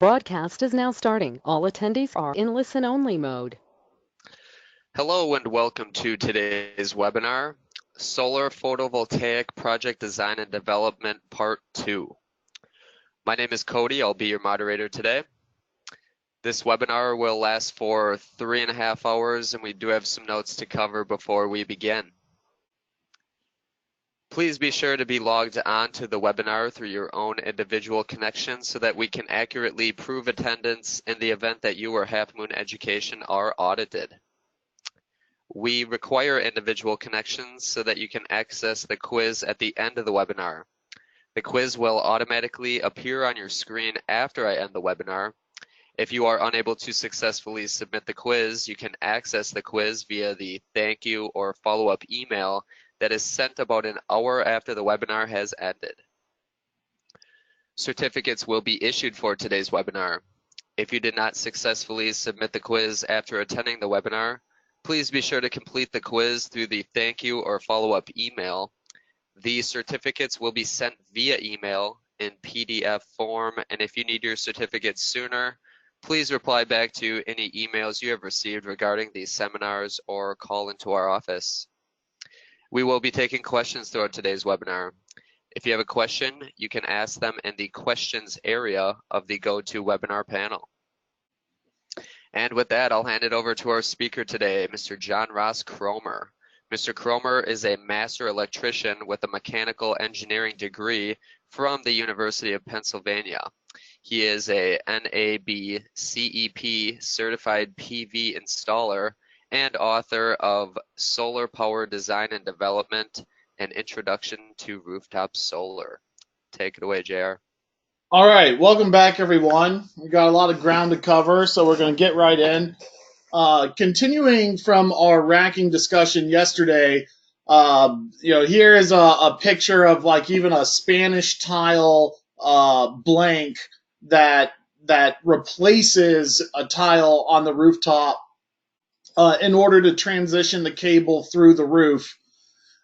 Broadcast is now starting. All attendees are in listen-only mode. Hello and welcome to today's webinar, Solar Photovoltaic Project Design and Development Part 2. My name is Cody. I'll be your moderator today. This webinar will last for 3.5 hours, and we do have some notes to cover before we begin. Please be sure to be logged on to the webinar through your own individual connection so that we can accurately prove attendance in the event that you or Half Moon Education are audited. We require individual connections so that you can access the quiz at the end of the webinar. The quiz will automatically appear on your screen after I end the webinar. If you are unable to successfully submit the quiz, you can access the quiz via the thank you or follow-up email that is sent about an hour after the webinar has ended. Certificates will be issued for today's webinar. If you did not successfully submit the quiz after attending the webinar, please be sure to complete the quiz through the thank you or follow-up email. The certificates will be sent via email in PDF form, and if you need your certificates sooner, please reply back to any emails you have received regarding these seminars or call into our office. We will be taking questions throughout today's webinar. If you have a question, you can ask them in the questions area of the GoToWebinar panel. And with that, I'll hand it over to our speaker today, Mr. John Ross Cromer. Mr. Cromer is a master electrician with a mechanical engineering degree from the University of Pennsylvania. He is a NAB CEP certified PV installer and author of Solar Power Design and Development, an Introduction to Rooftop Solar. Take it away, JR. All right, welcome back, everyone. We got a lot of ground to cover, so we're going to get right in. Continuing from our racking discussion yesterday, here is a picture of like even a Spanish tile blank that replaces a tile on the rooftop in order to transition the cable through the roof.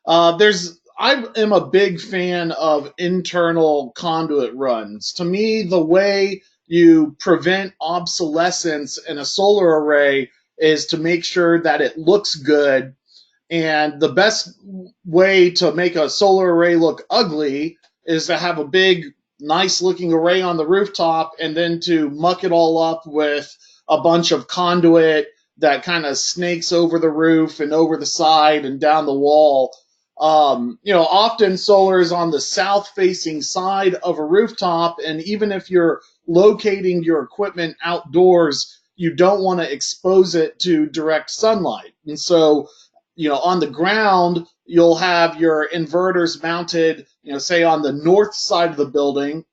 I am a big fan of internal conduit runs. To me, the way you prevent obsolescence in a solar array is to make sure that it looks good. And the best way to make a solar array look ugly is to have a big, nice looking array on the rooftop and then to muck it all up with a bunch of conduit that kind of snakes over the roof and over the side and down the wall. Often solar is on the south-facing side of a rooftop, and even if you're locating your equipment outdoors, you don't want to expose it to direct sunlight. And so, on the ground, you'll have your inverters mounted, say on the north side of the building,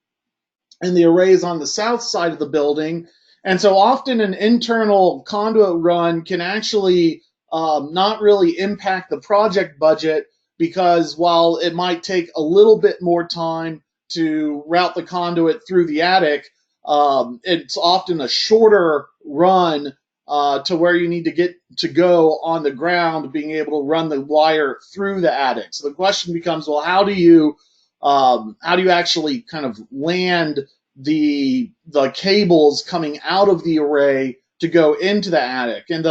and the array is on the south side of the building. And so often an internal conduit run can actually not really impact the project budget, because while it might take a little bit more time to route the conduit through the attic, it's often a shorter run to where you need to get to go on the ground, being able to run the wire through the attic. So the question becomes, well, how do you actually kind of land the cables coming out of the array to go into the attic? And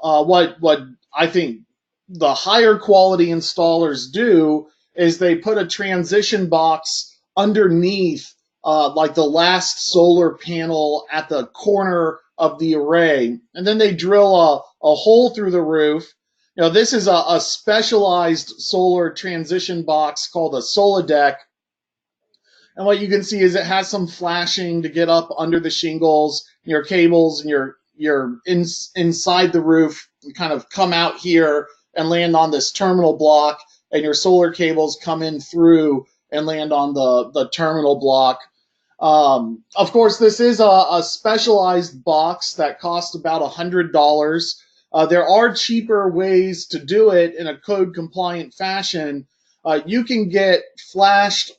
what I think the higher quality installers do is they put a transition box underneath like the last solar panel at the corner of the array, and then they drill a hole through the roof. This is a specialized solar transition box called a Soladeck, and what you can see is it has some flashing to get up under the shingles. Your cables and you're inside the roof, you kind of come out here and land on this terminal block, and your solar cables come in through and land on the terminal block. Of course, this is a specialized box that costs about $100. There are cheaper ways to do it in a code-compliant fashion. You can get flashed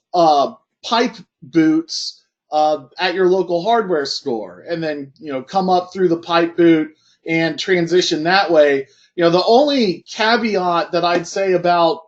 pipe boots at your local hardware store, and then come up through the pipe boot and transition that way. The only caveat that I'd say about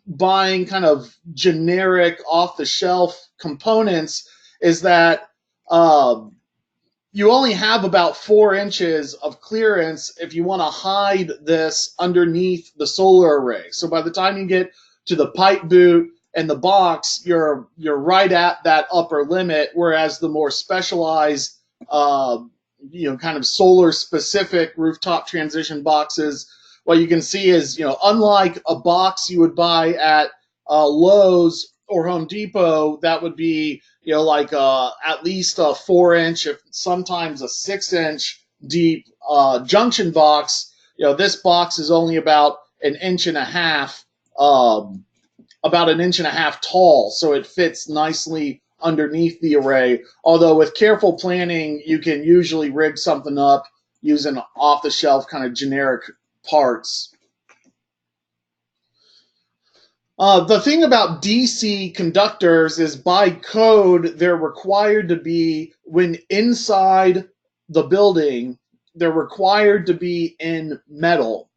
buying kind of generic off-the-shelf components is that you only have about 4 inches of clearance if you want to hide this underneath the solar array. So by the time you get to the pipe boot and the box, you're right at that upper limit. Whereas the more specialized, kind of solar specific rooftop transition boxes, what you can see is, unlike a box you would buy at Lowe's or Home Depot, that would be, like at least a 4-inch, if sometimes a 6-inch deep junction box. This box is only about an inch and a half, tall, so it fits nicely underneath the array. Although with careful planning, you can usually rig something up using off-the-shelf kind of generic parts. The thing about DC conductors is by code, they're required to be, when inside the building, they're required to be in metal.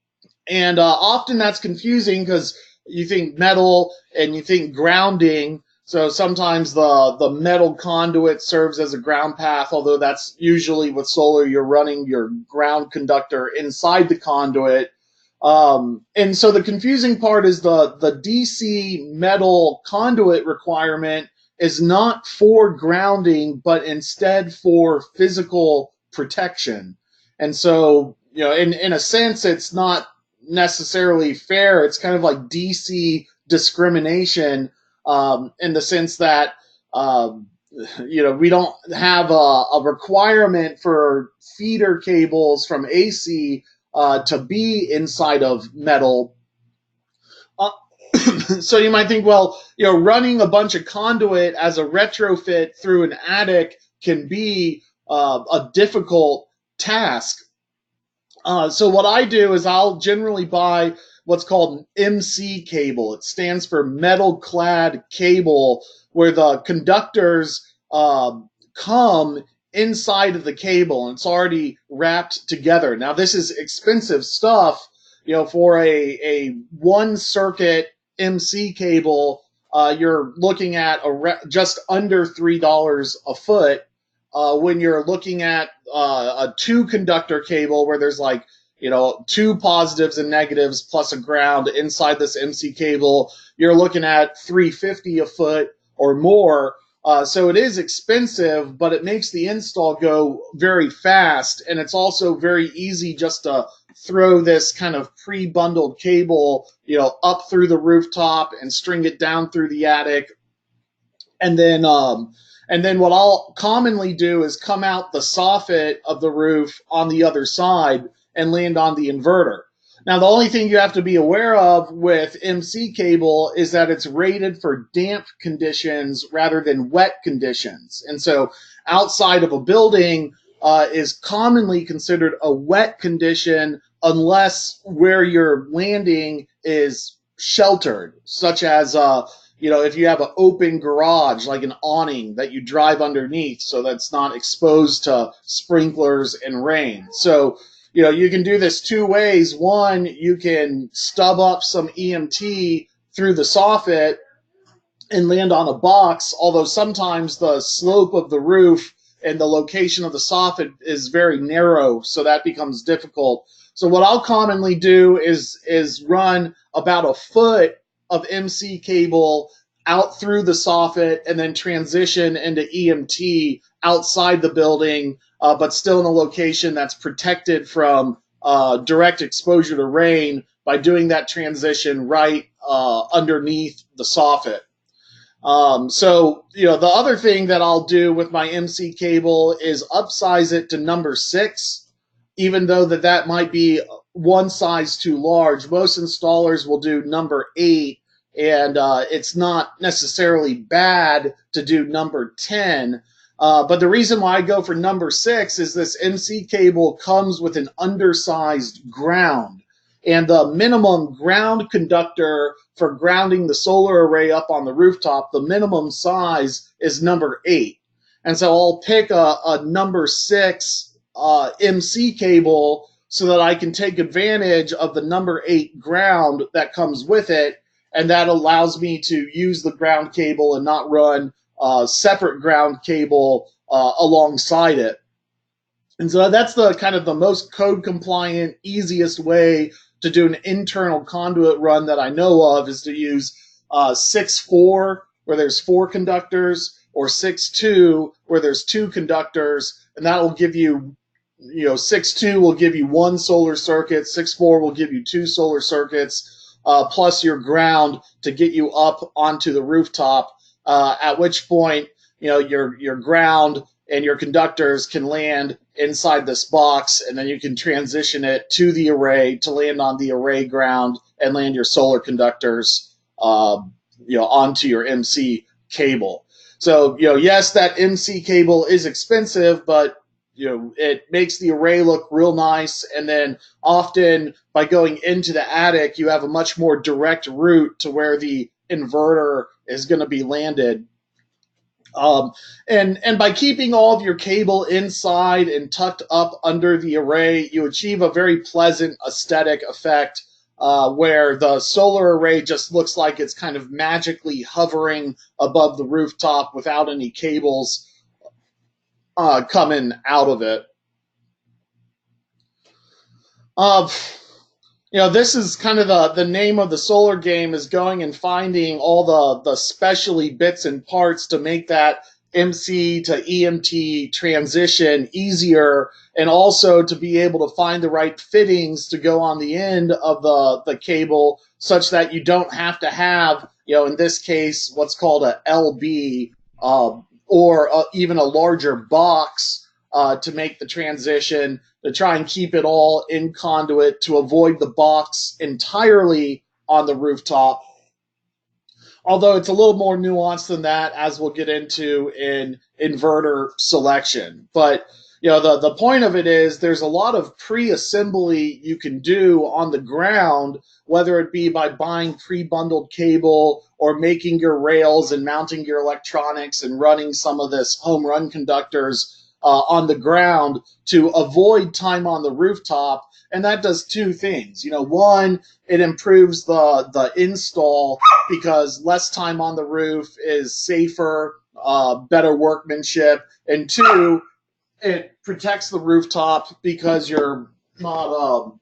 And often that's confusing because you think metal and you think grounding. So sometimes the metal conduit serves as a ground path, although that's usually with solar, you're running your ground conductor inside the conduit. And so the confusing part is the DC metal conduit requirement is not for grounding, but instead for physical protection. And so, in a sense, it's not necessarily fair. It's kind of like DC discrimination, in the sense that, we don't have a requirement for feeder cables from AC to be inside of metal. So you might think, well, running a bunch of conduit as a retrofit through an attic can be a difficult task. So what I do is I'll generally buy what's called an MC cable. It stands for metal clad cable, where the conductors come inside of the cable and it's already wrapped together. Now this is expensive stuff, for a one circuit MC cable, you're looking at just under $3 a foot. When you're looking at a 2-conductor cable where there's 2 positives and negatives plus a ground inside this MC cable, you're looking at $3.50 a foot or more. So it is expensive, but it makes the install go very fast, and it's also very easy just to throw this kind of pre-bundled cable, up through the rooftop and string it down through the attic. And then what I'll commonly do is come out the soffit of the roof on the other side and land on the inverter. Now, the only thing you have to be aware of with MC cable is that it's rated for damp conditions rather than wet conditions. And so outside of a building is commonly considered a wet condition unless where you're landing is sheltered, such as if you have an open garage, like an awning that you drive underneath so that's not exposed to sprinklers and rain. So you can do this 2 ways. One, you can stub up some EMT through the soffit and land on a box, although sometimes the slope of the roof and the location of the soffit is very narrow, so that becomes difficult. So what I'll commonly do is run about a foot of MC cable out through the soffit and then transition into EMT outside the building, but still in a location that's protected from direct exposure to rain by doing that transition right underneath the soffit. So the other thing that I'll do with my MC cable is upsize it to number 6, even though that might be one size too large. Most installers will do number 8, and it's not necessarily bad to do number 10. But the reason why I go for number 6 is this MC cable comes with an undersized ground. And the minimum ground conductor for grounding the solar array up on the rooftop, the minimum size is number 8. And so I'll pick a number 6 MC cable so that I can take advantage of the number 8 ground that comes with it. And that allows me to use the ground cable and not run separate ground cable alongside it. And so that's the kind of the most code compliant, easiest way to do an internal conduit run that I know of, is to use 6-4, where there's 4 conductors, or 6-2, where there's 2 conductors, and that will give you, 6-2 will give you 1 solar circuit, 6-4 will give you 2 solar circuits, plus your ground to get you up onto the rooftop, at which point, your ground and your conductors can land inside this box, and then you can transition it to the array to land on the array ground and land your solar conductors, onto your MC cable. So, yes, that MC cable is expensive, but it makes the array look real nice, and then often by going into the attic, you have a much more direct route to where the inverter is going to be landed. And by keeping all of your cable inside and tucked up under the array, you achieve a very pleasant aesthetic effect, where the solar array just looks like it's kind of magically hovering above the rooftop without any cables coming out of it. This is kind of the name of the solar game, is going and finding all the specialty bits and parts to make that MC to EMT transition easier, and also to be able to find the right fittings to go on the end of the cable, such that you don't have to have, in this case, what's called a LB, or even a larger box to make the transition, to try and keep it all in conduit, to avoid the box entirely on the rooftop. Although it's a little more nuanced than that, as we'll get into in inverter selection. But the point of it is, there's a lot of pre-assembly you can do on the ground, whether it be by buying pre-bundled cable, or making your rails and mounting your electronics and running some of this home run conductors on the ground to avoid time on the rooftop. And that does 2 things. One, it improves the install, because less time on the roof is safer, better workmanship. And 2, it protects the rooftop, because you're not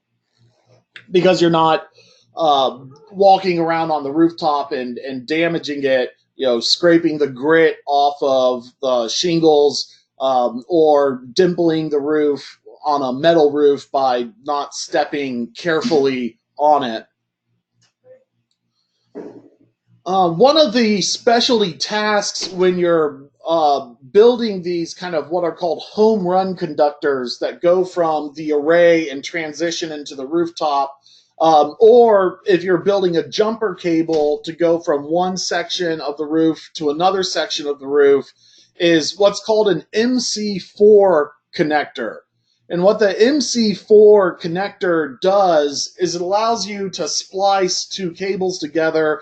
walking around on the rooftop and damaging it, scraping the grit off of the shingles, or dimpling the roof on a metal roof by not stepping carefully on it. One of the specialty tasks when you're building these kind of what are called home run conductors that go from the array and transition into the rooftop, or if you're building a jumper cable to go from one section of the roof to another section of the roof, is what's called an MC4 connector. And what the MC4 connector does is it allows you to splice 2 cables together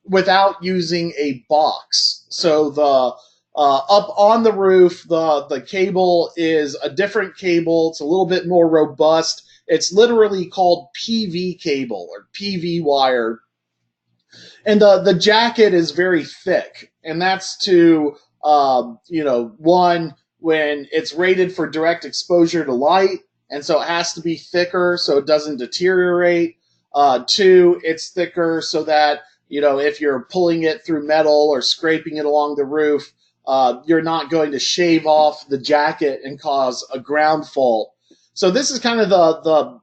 without using a box. So the up on the roof, the cable is a different cable. It's a little bit more robust. It's literally called PV cable, or PV wire. And the jacket is very thick, and that's to one, when it's rated for direct exposure to light, and so it has to be thicker so it doesn't deteriorate. 2, it's thicker so that, if you're pulling it through metal or scraping it along the roof, you're not going to shave off the jacket and cause a ground fault. So this is kind of the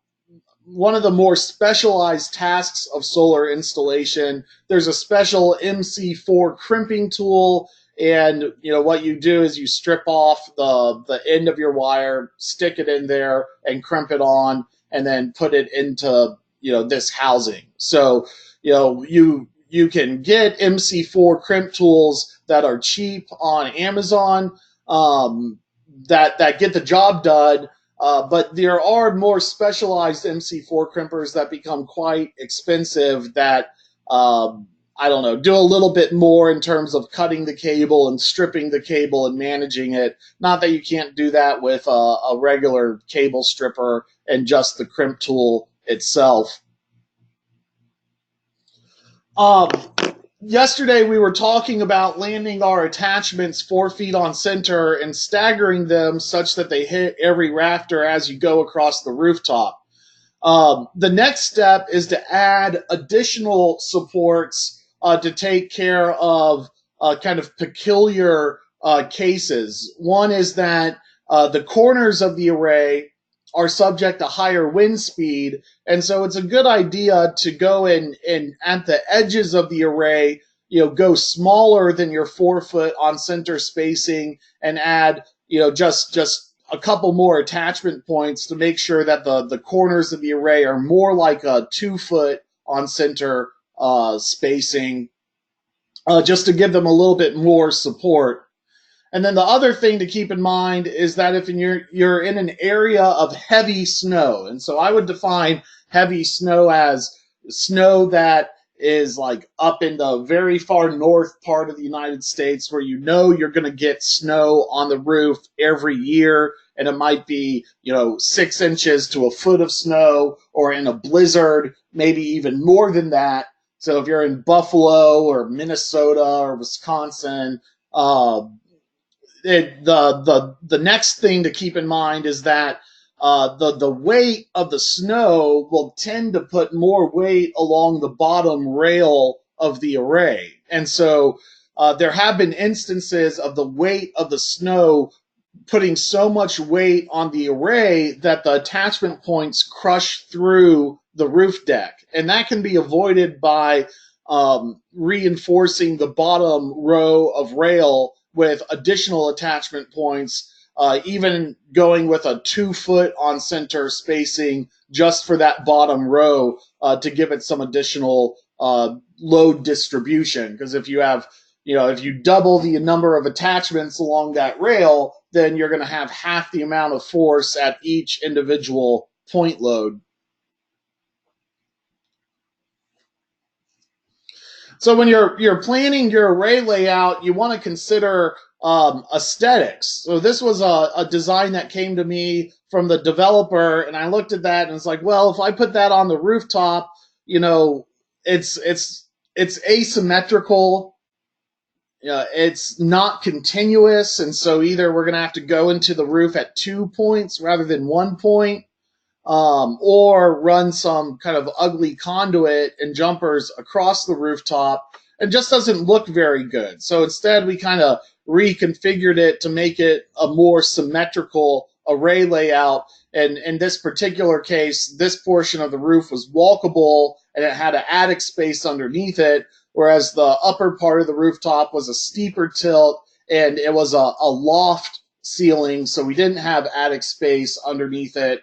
one of the more specialized tasks of solar installation. There's a special MC4 crimping tool. And, what you do is you strip off the end of your wire, stick it in there, and crimp it on, and then put it into, this housing. So, you can get MC4 crimp tools that are cheap on Amazon, that get the job done. But there are more specialized MC4 crimpers that become quite expensive, that do a little bit more in terms of cutting the cable and stripping the cable and managing it. Not that you can't do that with a regular cable stripper and just the crimp tool itself. yesterday we were talking about landing our attachments 4 feet on center and staggering them such that they hit every rafter as you go across the rooftop. The next step is to add additional supports to take care of kind of peculiar cases. One is that the corners of the array are subject to higher wind speed, and so it's a good idea to go in and at the edges of the array, go smaller than your 4 foot on center spacing and add, just a couple more attachment points to make sure that the corners of the array are more like a 2 foot on center spacing, just to give them a little bit more support. And then the other thing to keep in mind is that if you're in an area of heavy snow, and so I would define heavy snow as snow that is like up in the very far north part of the United States where you're going to get snow on the roof every year, and it might be 6 inches to a foot of snow, or in a blizzard maybe even more than that. So if you're in Buffalo or Minnesota or Wisconsin, the next thing to keep in mind is that the weight of the snow will tend to put more weight along the bottom rail of the array. And so there have been instances of the weight of the snow putting so much weight on the array that the attachment points crush through the roof deck. And that can be avoided by reinforcing the bottom row of rail with additional attachment points, even going with a 2 foot on center spacing just for that bottom row to give it some additional load distribution. Because if you double the number of attachments along that rail, then you're going to have half the amount of force at each individual point load. So when you're planning your array layout, you want to consider aesthetics. So this was a design that came to me from the developer, and I looked at that and it's like, well, if I put that on the rooftop, it's asymmetrical. It's not continuous, and so either we're going to have to go into the roof at 2 points rather than 1 point, or run some kind of ugly conduit and jumpers across the rooftop. It just doesn't look very good. So instead, we kind of reconfigured it to make it a more symmetrical array layout. And in this particular case, this portion of the roof was walkable and it had an attic space underneath it, whereas the upper part of the rooftop was a steeper tilt and it was a loft ceiling, so we didn't have attic space underneath it.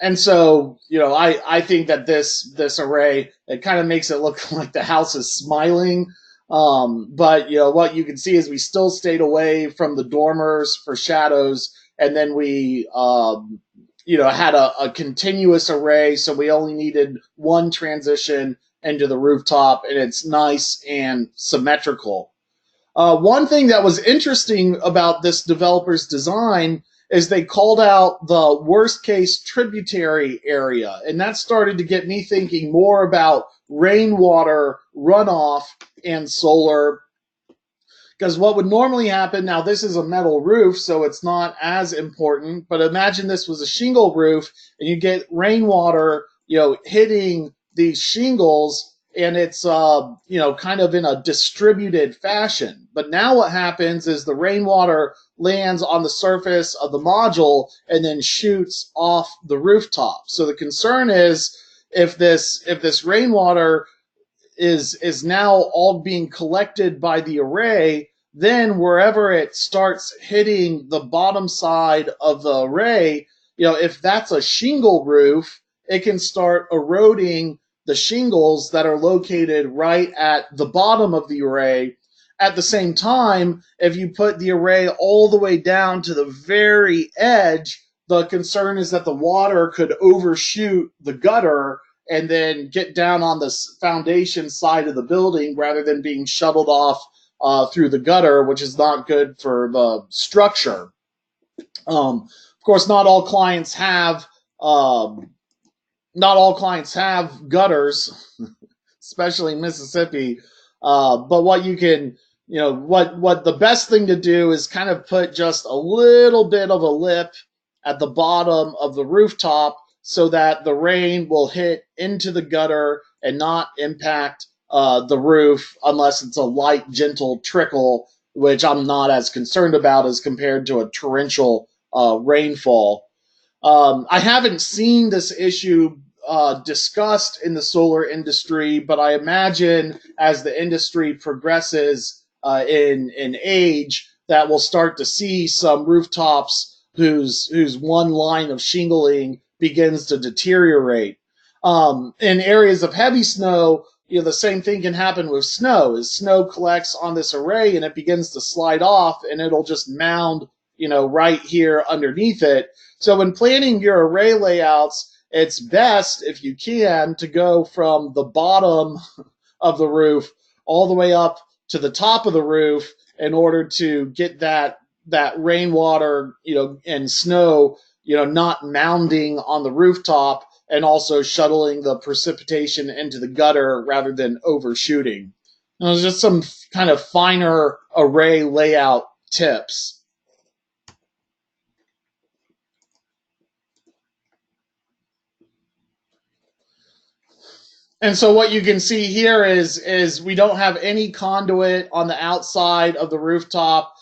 And so, I think that this array, it kind of makes it look like the house is smiling. But, what you can see is we still stayed away from the dormers for shadows. And then we, had a continuous array. So we only needed one transition into the rooftop, and it's nice and symmetrical. One thing that was interesting about this developer's design is they called out the worst case tributary area. And that started to get me thinking more about rainwater runoff and solar. Because what would normally happen, now this is a metal roof, so it's not as important, but imagine this was a shingle roof and you get rainwater, hitting these shingles, and it's kind of in a distributed fashion. But now what happens is the rainwater lands on the surface of the module and then shoots off the rooftop. So the concern is if this rainwater is now all being collected by the array, then wherever it starts hitting the bottom side of the array, if that's a shingle roof, it can start eroding the shingles that are located right at the bottom of the array. At the same time, if you put the array all the way down to the very edge, the concern is that the water could overshoot the gutter and then get down on the foundation side of the building rather than being shuttled off through the gutter, which is not good for the structure. Of course, not all clients have gutters, especially in Mississippi. But what you can, what the best thing to do is kind of put just a little bit of a lip at the bottom of the rooftop so that the rain will hit into the gutter and not impact the roof unless it's a light, gentle trickle, which I'm not as concerned about as compared to a torrential rainfall. I haven't seen this issue discussed in the solar industry, but I imagine as the industry progresses in age, that we'll start to see some rooftops whose one line of shingling begins to deteriorate. In areas of heavy snow, the same thing can happen with snow. As snow collects on this array and it begins to slide off, and it'll just mound, right here underneath it. So when planning your array layouts, it's best, if you can, to go from the bottom of the roof all the way up to the top of the roof in order to get that rainwater, and snow, not mounding on the rooftop, and also shuttling the precipitation into the gutter rather than overshooting. There's just some kind of finer array layout tips. And so what you can see here is we don't have any conduit on the outside of the rooftop.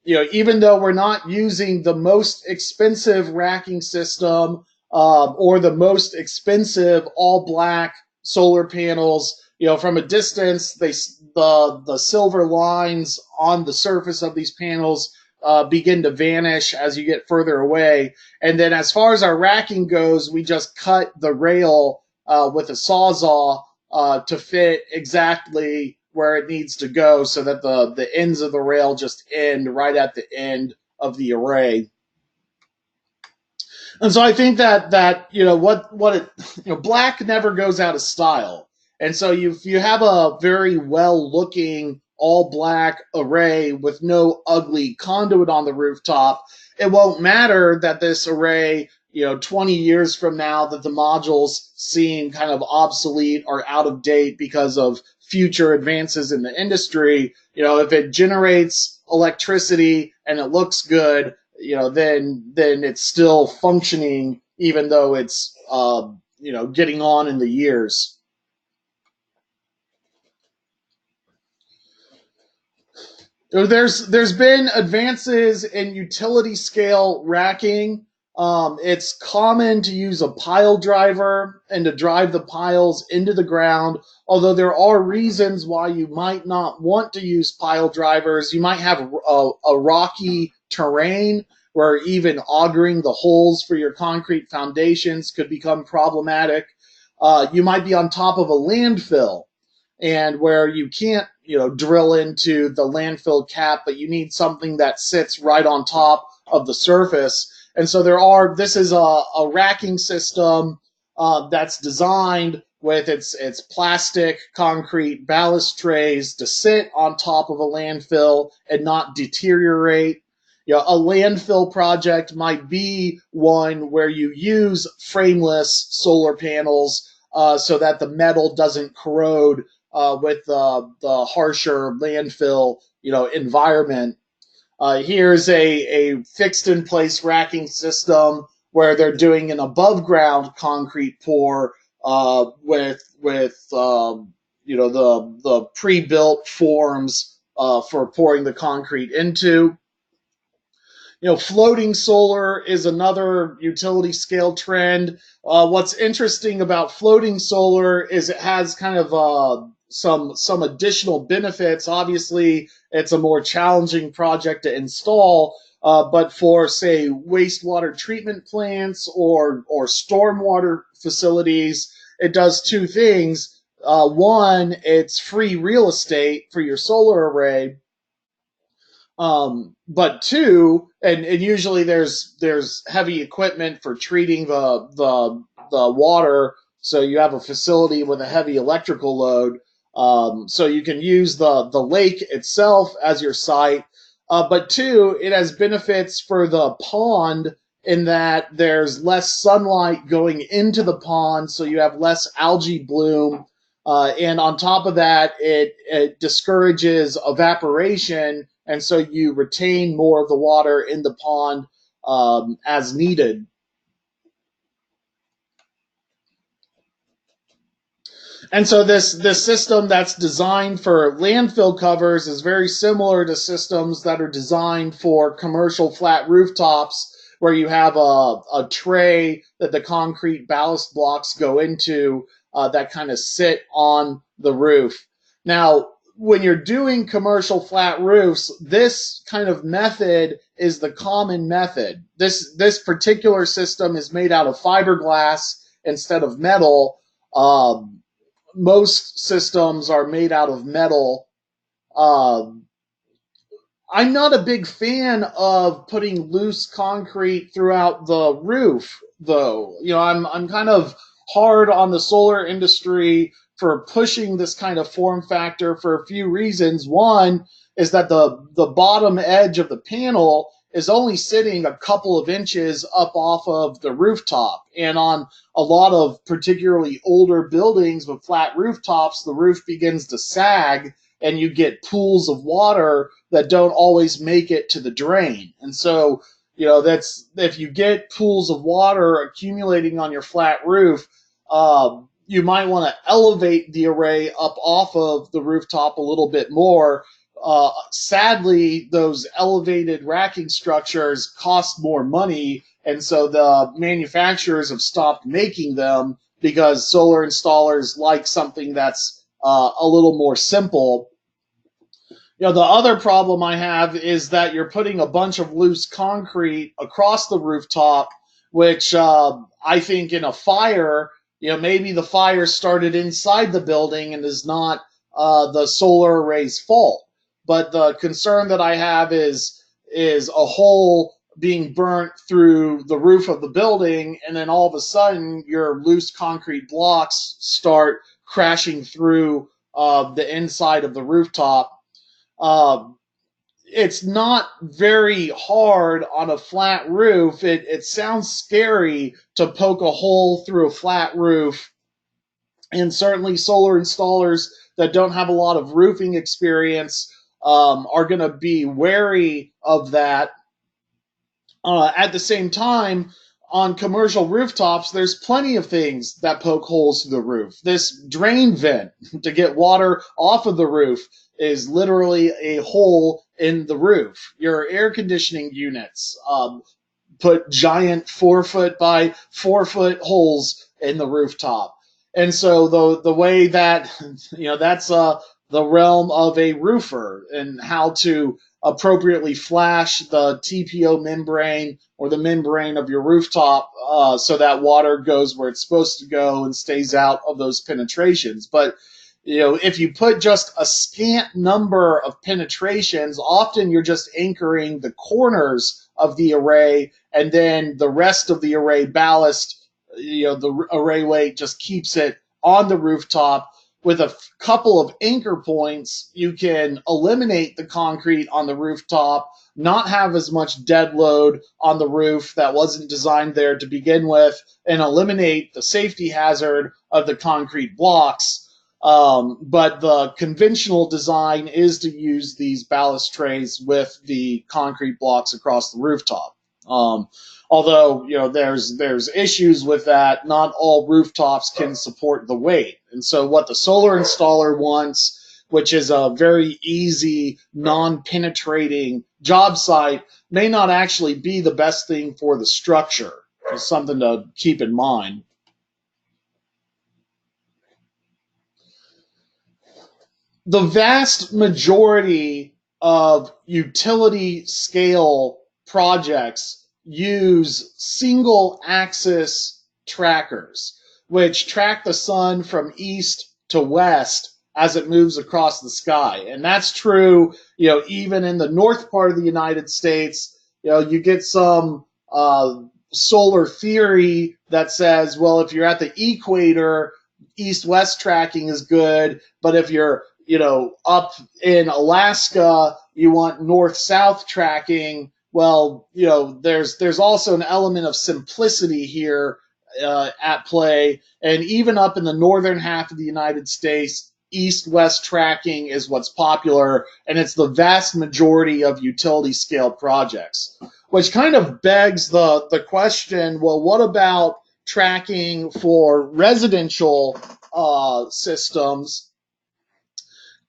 Even though we're not using the most expensive racking system or the most expensive all black solar panels, from a distance, the silver lines on the surface of these panels begin to vanish as you get further away. And then as far as our racking goes, we just cut the rail with a sawzall to fit exactly where it needs to go so that the ends of the rail just end right at the end of the array. And so I think that black never goes out of style. And so if you have a very well looking all black array with no ugly conduit on the rooftop, it won't matter that this array, 20 years from now, that the modules seem kind of obsolete or out of date because of future advances in the industry. If it generates electricity and it looks good, then it's still functioning, even though it's getting on in the years. There's been advances in utility scale racking. It's common to use a pile driver and to drive the piles into the ground, although there are reasons why you might not want to use pile drivers. You might have a rocky terrain where even augering the holes for your concrete foundations could become problematic. You might be on top of a landfill, and where you can't, drill into the landfill cap, but you need something that sits right on top of the surface. And so this is a racking system that's designed with its plastic concrete ballast trays to sit on top of a landfill and not deteriorate. A landfill project might be one where you use frameless solar panels so that the metal doesn't corrode with the harsher landfill, environment. Here's a fixed in place racking system where they're doing an above ground concrete pour with the pre-built forms for pouring the concrete into. Floating solar is another utility scale trend. What's interesting about floating solar is it has kind of some additional benefits. Obviously, it's a more challenging project to install, but for, say, wastewater treatment plants or stormwater facilities, it does two things. One, it's free real estate for your solar array. But two, and usually there's heavy equipment for treating the water, so you have a facility with a heavy electrical load. So you can use the lake itself as your site. But two, it has benefits for the pond in that there's less sunlight going into the pond, so you have less algae bloom. And on top of that, it discourages evaporation, and so you retain more of the water in the pond as needed. And so this system that's designed for landfill covers is very similar to systems that are designed for commercial flat rooftops, where you have a tray that the concrete ballast blocks go into that kind of sit on the roof. Now, when you're doing commercial flat roofs, this kind of method is the common method. This particular system is made out of fiberglass instead of metal. Most systems are made out of metal. Um, I'm not a big fan of putting loose concrete throughout the roof, though. I'm kind of hard on the solar industry for pushing this kind of form factor for a few reasons. One is that the bottom edge of the panel is only sitting a couple of inches up off of the rooftop. And on a lot of particularly older buildings with flat rooftops, the roof begins to sag and you get pools of water that don't always make it to the drain. And so, that's if you get pools of water accumulating on your flat roof, you might want to elevate the array up off of the rooftop a little bit more. Sadly, those elevated racking structures cost more money, and so the manufacturers have stopped making them because solar installers like something that's a little more simple. The other problem I have is that you're putting a bunch of loose concrete across the rooftop, which I think in a fire, maybe the fire started inside the building and is not the solar array's fault. But the concern that I have is a hole being burnt through the roof of the building, and then all of a sudden your loose concrete blocks start crashing through the inside of the rooftop. It's not very hard on a flat roof. It sounds scary to poke a hole through a flat roof, and certainly solar installers that don't have a lot of roofing experience are going to be wary of that. At the same time, on commercial rooftops, there's plenty of things that poke holes through the roof. This drain vent to get water off of the roof is literally a hole in the roof. Your air conditioning units put giant 4-foot by 4-foot holes in the rooftop. And so the way that, that's the realm of a roofer and how to appropriately flash the TPO membrane or the membrane of your rooftop so that water goes where it's supposed to go and stays out of those penetrations. But if you put just a scant number of penetrations, often you're just anchoring the corners of the array, and then the rest of the array ballast, the array weight just keeps it on the rooftop. With a couple of anchor points, you can eliminate the concrete on the rooftop, not have as much dead load on the roof that wasn't designed there to begin with, and eliminate the safety hazard of the concrete blocks. But the conventional design is to use these ballast trays with the concrete blocks across the rooftop. Although, there's issues with that. Not all rooftops can support the weight. And so what the solar installer wants, which is a very easy, non-penetrating job site, may not actually be the best thing for the structure. It's something to keep in mind. The vast majority of utility scale projects use single axis trackers, which track the sun from east to west as it moves across the sky. And that's true, even in the north part of the United States. You get some solar theory that says, well, if you're at the equator, east-west tracking is good, but if you're up in Alaska, you want north-south tracking. Well, there's also an element of simplicity here at play, and even up in the northern half of the United States, east-west tracking is what's popular, and it's the vast majority of utility scale projects. Which kind of begs the question, well, what about tracking for residential systems?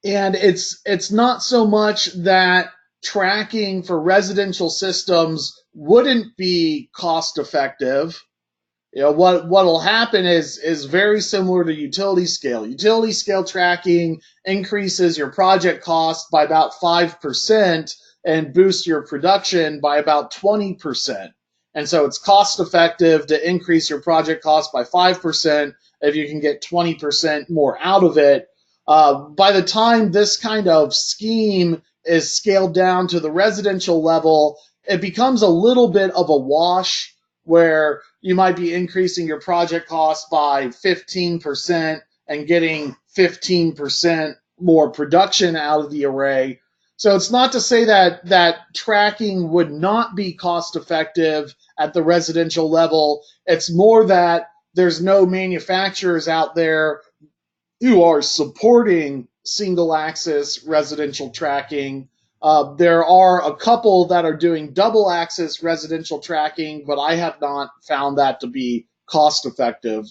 And it's not so much that tracking for residential systems wouldn't be cost effective. What'll happen is very similar to utility scale. Utility scale tracking increases your project cost by about 5% and boosts your production by about 20%. And so it's cost effective to increase your project cost by 5% if you can get 20% more out of it. By the time this kind of scheme is scaled down to the residential level, it becomes a little bit of a wash, where you might be increasing your project cost by 15% and getting 15% more production out of the array. So it's not to say that tracking would not be cost effective at the residential level. It's more that there's no manufacturers out there who are supporting single axis residential tracking. There are a couple that are doing double axis residential tracking, but I have not found that to be cost effective.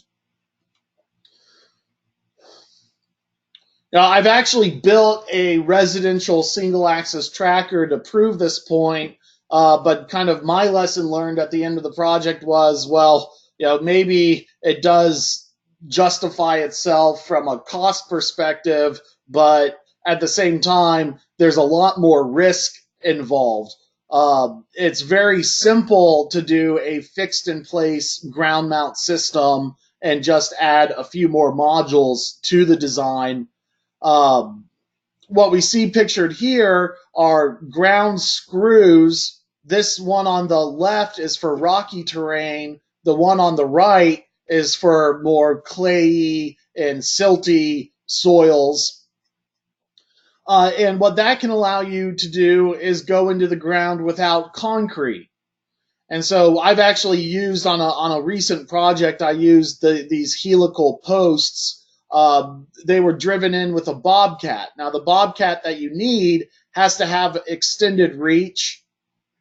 Now, I've actually built a residential single axis tracker to prove this point, but kind of my lesson learned at the end of the project was, well, maybe it does justify itself from a cost perspective, but at the same time, there's a lot more risk involved. It's very simple to do a fixed in place ground mount system and just add a few more modules to the design. What we see pictured here are ground screws. This one on the left is for rocky terrain. The one on the right is for more clayey and silty soils. And what that can allow you to do is go into the ground without concrete. And so I've actually used on a recent project, I used these helical posts. They were driven in with a bobcat. Now, the bobcat that you need has to have extended reach,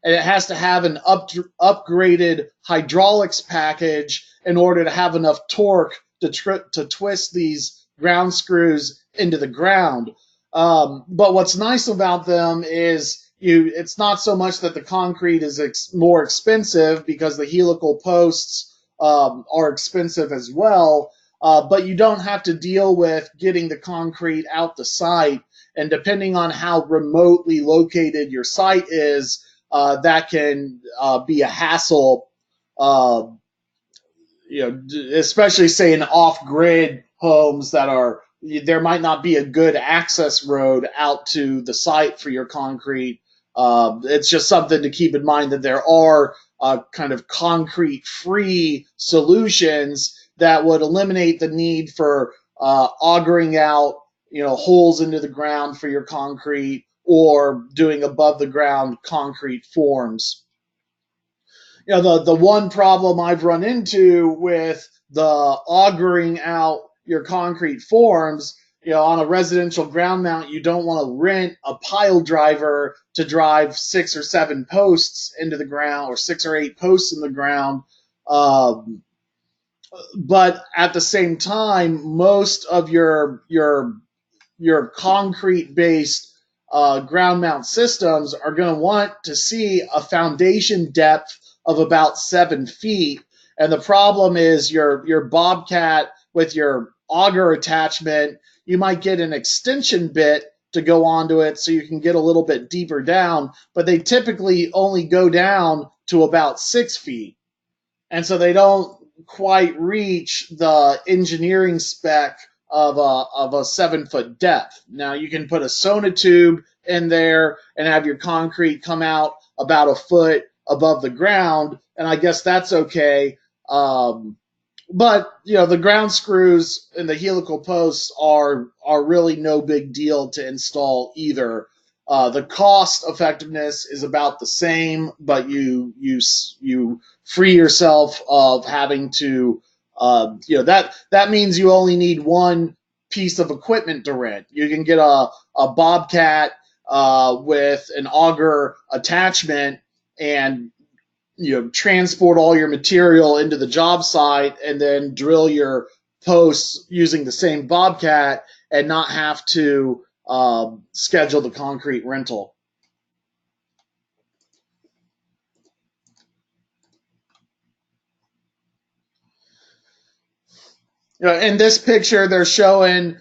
and it has to have an upgraded hydraulics package in order to have enough torque to twist these ground screws into the ground. But what's nice about them is it's not so much that the concrete is more expensive, because the helical posts are expensive as well, but you don't have to deal with getting the concrete out the site. And depending on how remotely located your site is, that can be a hassle, especially say in off-grid homes there might not be a good access road out to the site for your concrete. It's just something to keep in mind, that there are kind of concrete-free solutions that would eliminate the need for augering out, holes into the ground for your concrete, or doing above the ground concrete forms. The one problem I've run into with the augering out your concrete forms, on a residential ground mount, you don't want to rent a pile driver to drive 6 or 7 posts into the ground, or 6 or 8 posts in the ground. But at the same time, most of your concrete-based ground mount systems are going to want to see a foundation depth of about 7 feet. And the problem is your bobcat with your auger attachment, you might get an extension bit to go onto it so you can get a little bit deeper down, but they typically only go down to about 6 feet. And so they don't quite reach the engineering spec of a 7-foot depth. Now, you can put a sonotube in there and have your concrete come out about a foot above the ground, and I guess that's okay. But the ground screws and the helical posts are really no big deal to install either. The cost effectiveness is about the same, but you free yourself of having to, that means you only need one piece of equipment to rent. You can get a Bobcat with an auger attachment and transport all your material into the job site and then drill your posts using the same Bobcat and not have to schedule the concrete rental. In this picture, they're showing,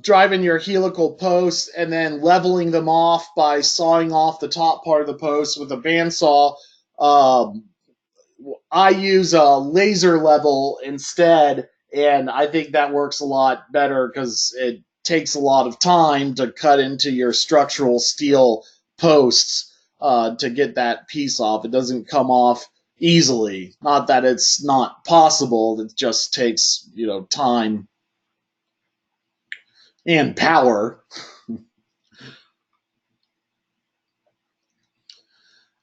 driving your helical posts and then leveling them off by sawing off the top part of the post with a bandsaw. I use a laser level instead, and I think that works a lot better because it takes a lot of time to cut into your structural steel posts to get that piece off. It doesn't come off easily. Not that it's not possible, it just takes, time and power.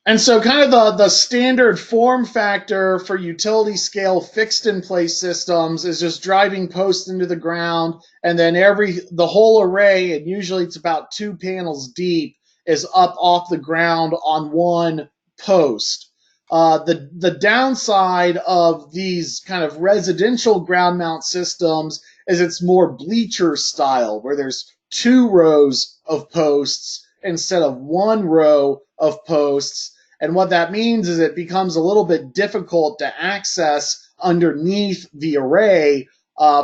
And so kind of the standard form factor for utility scale fixed in place systems is just driving posts into the ground, and then the whole array, and usually it's about 2 panels deep, is up off the ground on one post. The downside of these kind of residential ground mount systems is it's more bleacher style, where there's 2 rows of posts instead of 1 row of posts. And what that means is it becomes a little bit difficult to access underneath the array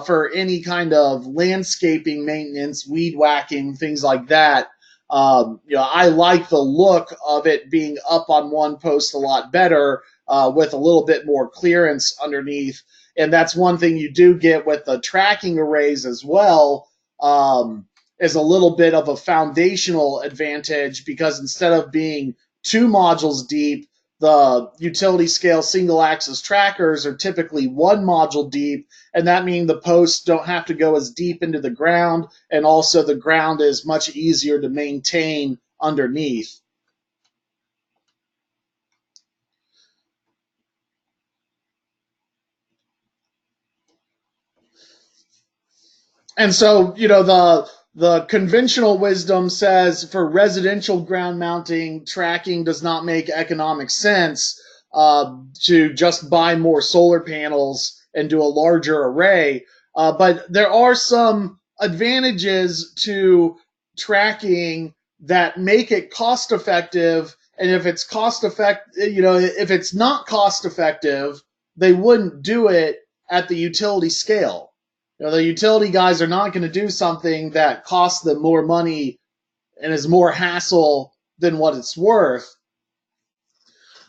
for any kind of landscaping maintenance, weed whacking, things like that. I like the look of it being up on one post a lot better with a little bit more clearance underneath. And that's one thing you do get with the tracking arrays as well, is a little bit of a foundational advantage, because instead of being 2 modules deep, the utility scale single axis trackers are typically 1 module deep, and that means the posts don't have to go as deep into the ground, and also the ground is much easier to maintain underneath. And so, the conventional wisdom says for residential ground mounting, tracking does not make economic sense to just buy more solar panels and do a larger array. But there are some advantages to tracking that make it cost effective. And if it's if it's not cost effective, they wouldn't do it at the utility scale. The utility guys are not going to do something that costs them more money and is more hassle than what it's worth.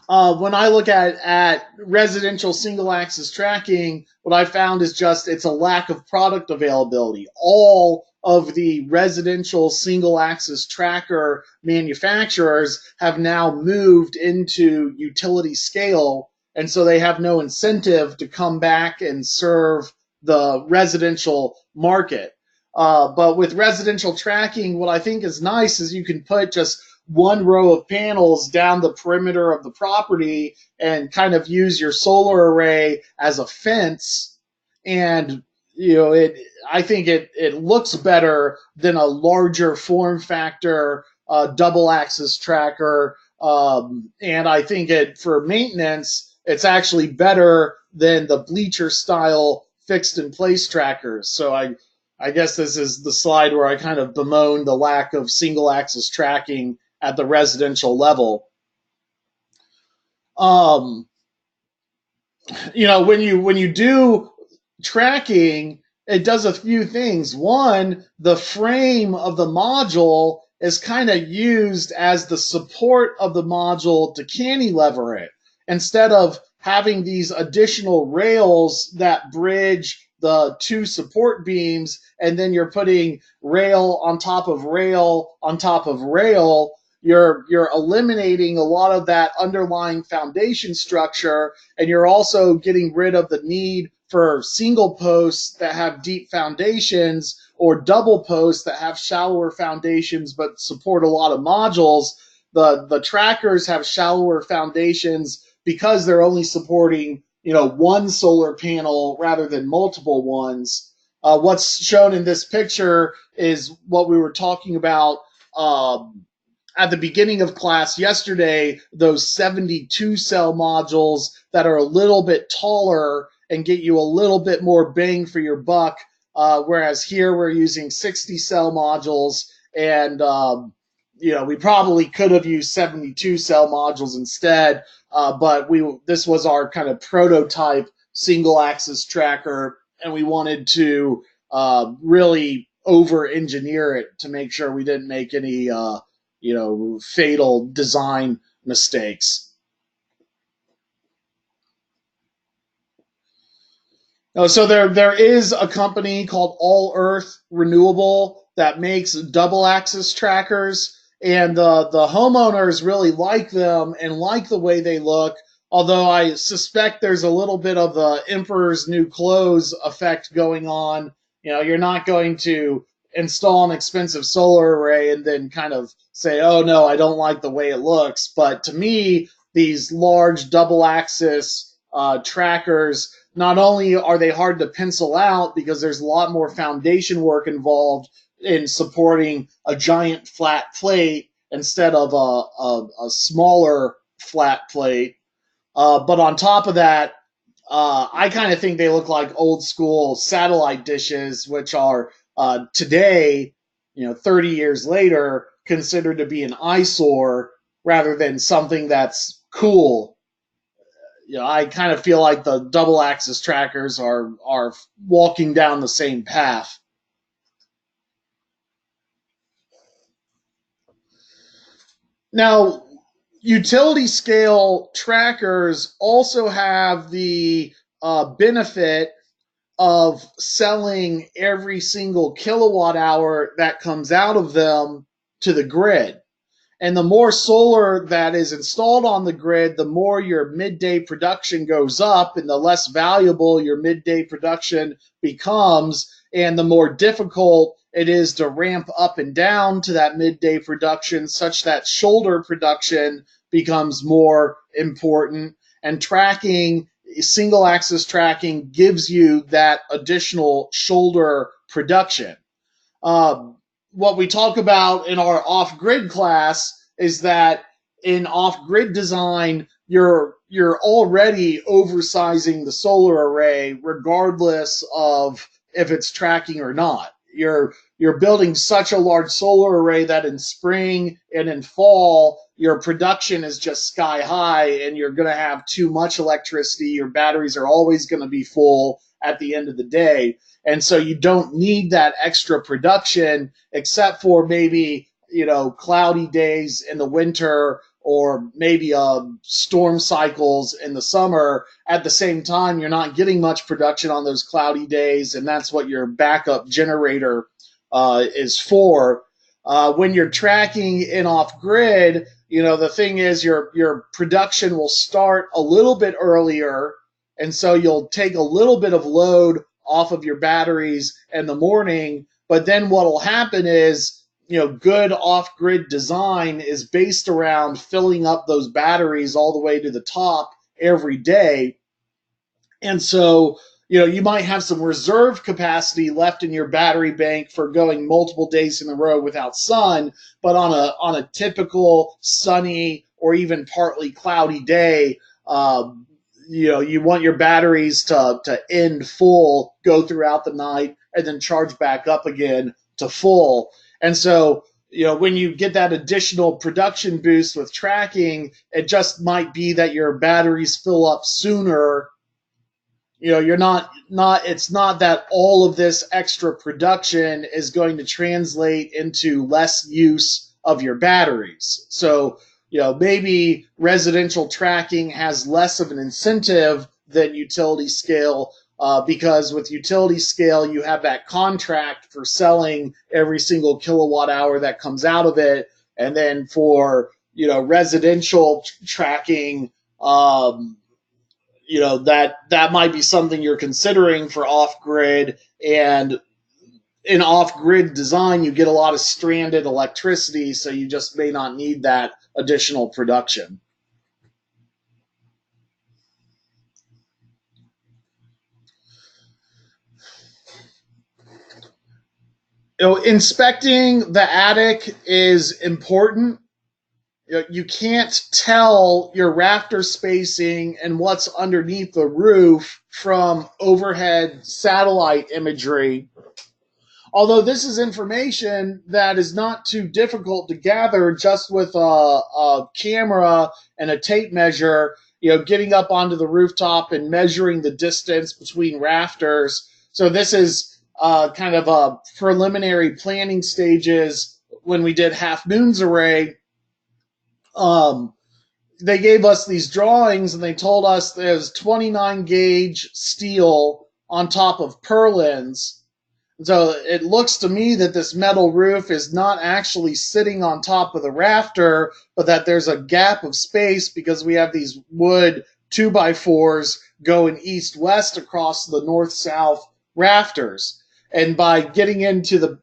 When I look at residential single axis tracking, what I found is just it's a lack of product availability. All of the residential single axis tracker manufacturers have now moved into utility scale, and so they have no incentive to come back and serve the residential market. But with residential tracking, what I think is nice is you can put just 1 row of panels down the perimeter of the property and kind of use your solar array as a fence. And, I think it looks better than a larger form factor double axis tracker. And I think for maintenance, it's actually better than the bleacher style fixed in place trackers. So I guess this is the slide where I kind of bemoan the lack of single axis tracking at the residential level. When you do tracking, it does a few things. One, the frame of the module is kind of used as the support of the module to cantilever it, instead of having these additional rails that bridge the 2 support beams, and then you're putting rail on top of rail on top of rail. You're eliminating a lot of that underlying foundation structure, and you're also getting rid of the need for single posts that have deep foundations or double posts that have shallower foundations but support a lot of modules. The trackers have shallower foundations because they're only supporting, one solar panel rather than multiple ones. What's shown in this picture is what we were talking about at the beginning of class yesterday, those 72 cell modules that are a little bit taller and get you a little bit more bang for your buck. Whereas here we're using 60 cell modules, and we probably could have used 72 cell modules instead. But this was our kind of prototype single axis tracker, and we wanted to really over engineer it to make sure we didn't make any fatal design mistakes. So there is a company called All Earth Renewable that makes double axis trackers, and the homeowners really like them and like the way they look, although I suspect there's a little bit of the Emperor's New Clothes effect going on. You're not going to install an expensive solar array and then kind of say, oh no, I don't like the way it looks. But to me, these large double axis trackers, not only are they hard to pencil out because there's a lot more foundation work involved in supporting a giant flat plate instead of a smaller flat plate, but on top of that, I kind of think they look like old school satellite dishes, which are today, 30 years later, considered to be an eyesore rather than something that's cool. I kind of feel like the double axis trackers are walking down the same path. Now, utility scale trackers also have the benefit of selling every single kilowatt hour that comes out of them to the grid. And the more solar that is installed on the grid, the more your midday production goes up and the less valuable your midday production becomes, and the more difficult it is to ramp up and down to that midday production, such that shoulder production becomes more important. And tracking, single axis tracking, gives you that additional shoulder production. What we talk about in our off-grid class is that in off-grid design, you're already oversizing the solar array regardless of if it's tracking or not. You're building such a large solar array that in spring and in fall, your production is just sky high and you're going to have too much electricity. Your batteries are always going to be full at the end of the day. And so you don't need that extra production except for maybe, cloudy days in the winter or maybe storm cycles in the summer. At the same time, you're not getting much production on those cloudy days, and that's what your backup generator is for. When you're tracking in off-grid, the thing is your production will start a little bit earlier, and so you'll take a little bit of load off of your batteries in the morning, but then what will happen is, good off-grid design is based around filling up those batteries all the way to the top every day. And so, you might have some reserve capacity left in your battery bank for going multiple days in a row without sun, but on a typical sunny or even partly cloudy day, you want your batteries to end full, go throughout the night, and then charge back up again to full. And so, when you get that additional production boost with tracking, it just might be that your batteries fill up sooner. It's not that all of this extra production is going to translate into less use of your batteries. So, maybe residential tracking has less of an incentive than utility scale, because with utility scale, you have that contract for selling every single kilowatt hour that comes out of it. And then for, residential tracking, that might be something you're considering for off-grid. And in off-grid design, you get a lot of stranded electricity, so you just may not need that additional production. Inspecting the attic is important. You can't tell your rafter spacing and what's underneath the roof from overhead satellite imagery. Although this is information that is not too difficult to gather just with a camera and a tape measure, getting up onto the rooftop and measuring the distance between rafters. So this is kind of a preliminary planning stages when we did Half Moon's Array. They gave us these drawings and they told us there's 29 gauge steel on top of purlins. So it looks to me that this metal roof is not actually sitting on top of the rafter, but that there's a gap of space because we have these wood 2x4s going east-west across the north-south rafters. And by getting into the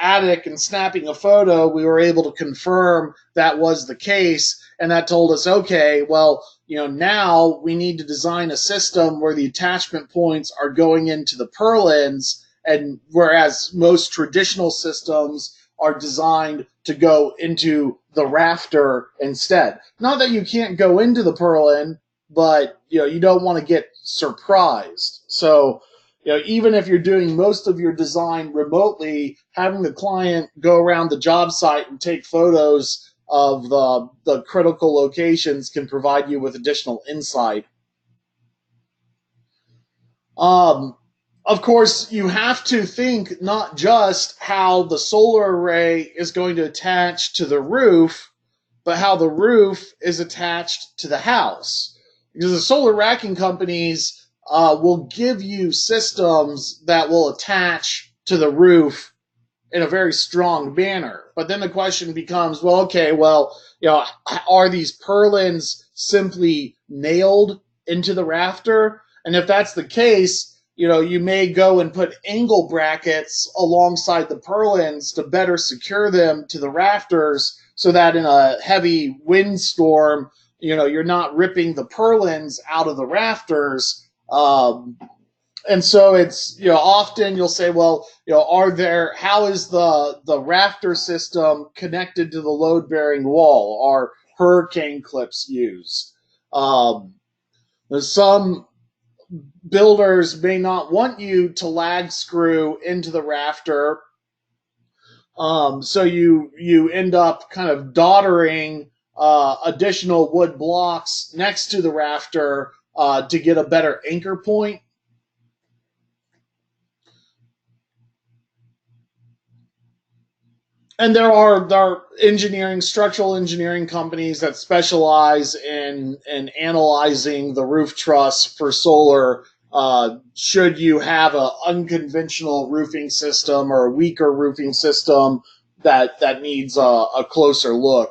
attic and snapping a photo, we were able to confirm that was the case. And that told us, okay, well, now we need to design a system where the attachment points are going into the purlins, and whereas most traditional systems are designed to go into the rafter instead. Not that you can't go into the purlin, but you don't want to get surprised. So even if you're doing most of your design remotely, having the client go around the job site and take photos of the critical locations can provide you with additional insight. Of course, you have to think not just how the solar array is going to attach to the roof, but how the roof is attached to the house. Because the solar racking companies will give you systems that will attach to the roof in a very strong manner. But then the question becomes, are these purlins simply nailed into the rafter? And if that's the case, you may go and put angle brackets alongside the purlins to better secure them to the rafters so that in a heavy windstorm, you're not ripping the purlins out of the rafters. And so it's, often you'll say, how is the rafter system connected to the load-bearing wall? Are hurricane clips used? Some builders may not want you to lag screw into the rafter. So you end up kind of doddering additional wood blocks next to the rafter to get a better anchor point. And there are structural engineering companies that specialize in analyzing the roof truss for solar. Should you have an unconventional roofing system or a weaker roofing system that needs a closer look.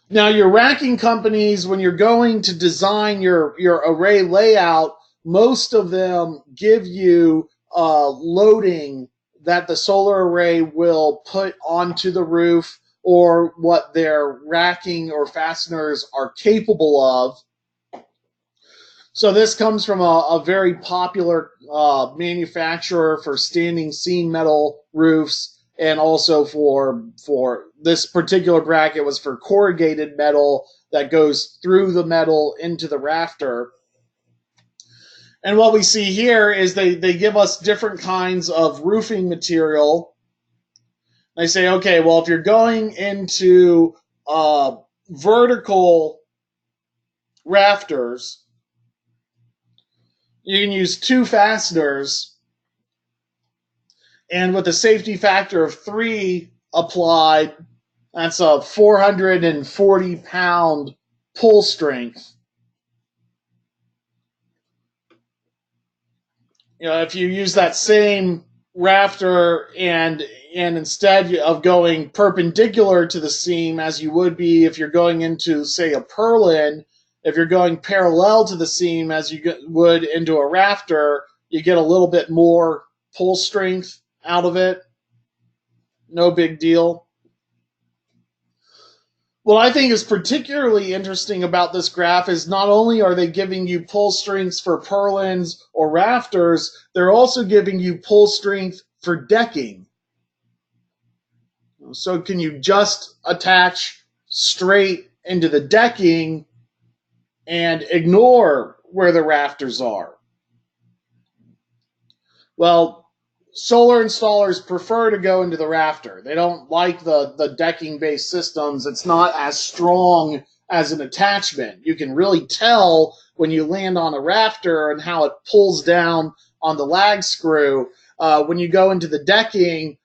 Now, your racking companies, when you're going to design your array layout, most of them give you loading that the solar array will put onto the roof or what their racking or fasteners are capable of. So this comes from a very popular manufacturer for standing seam metal roofs, and also for this particular bracket was for corrugated metal that goes through the metal into the rafter. And what we see here is they give us different kinds of roofing material. They say, okay, well, if you're going into vertical rafters, you can use 2 fasteners, and with a safety factor of 3 applied, that's a 440-pound pull strength. If you use that same rafter, and instead of going perpendicular to the seam as you would be if you're going into, say, a purlin, if you're going parallel to the seam as you would into a rafter, you get a little bit more pull strength out of it. No big deal. What I think is particularly interesting about this graph is not only are they giving you pull strengths for purlins or rafters, they're also giving you pull strength for decking. So can you just attach straight into the decking and ignore where the rafters are? Well, solar installers prefer to go into the rafter. They don't like the decking-based systems. It's not as strong as an attachment. You can really tell when you land on a rafter and how it pulls down on the lag screw. When you go into the decking,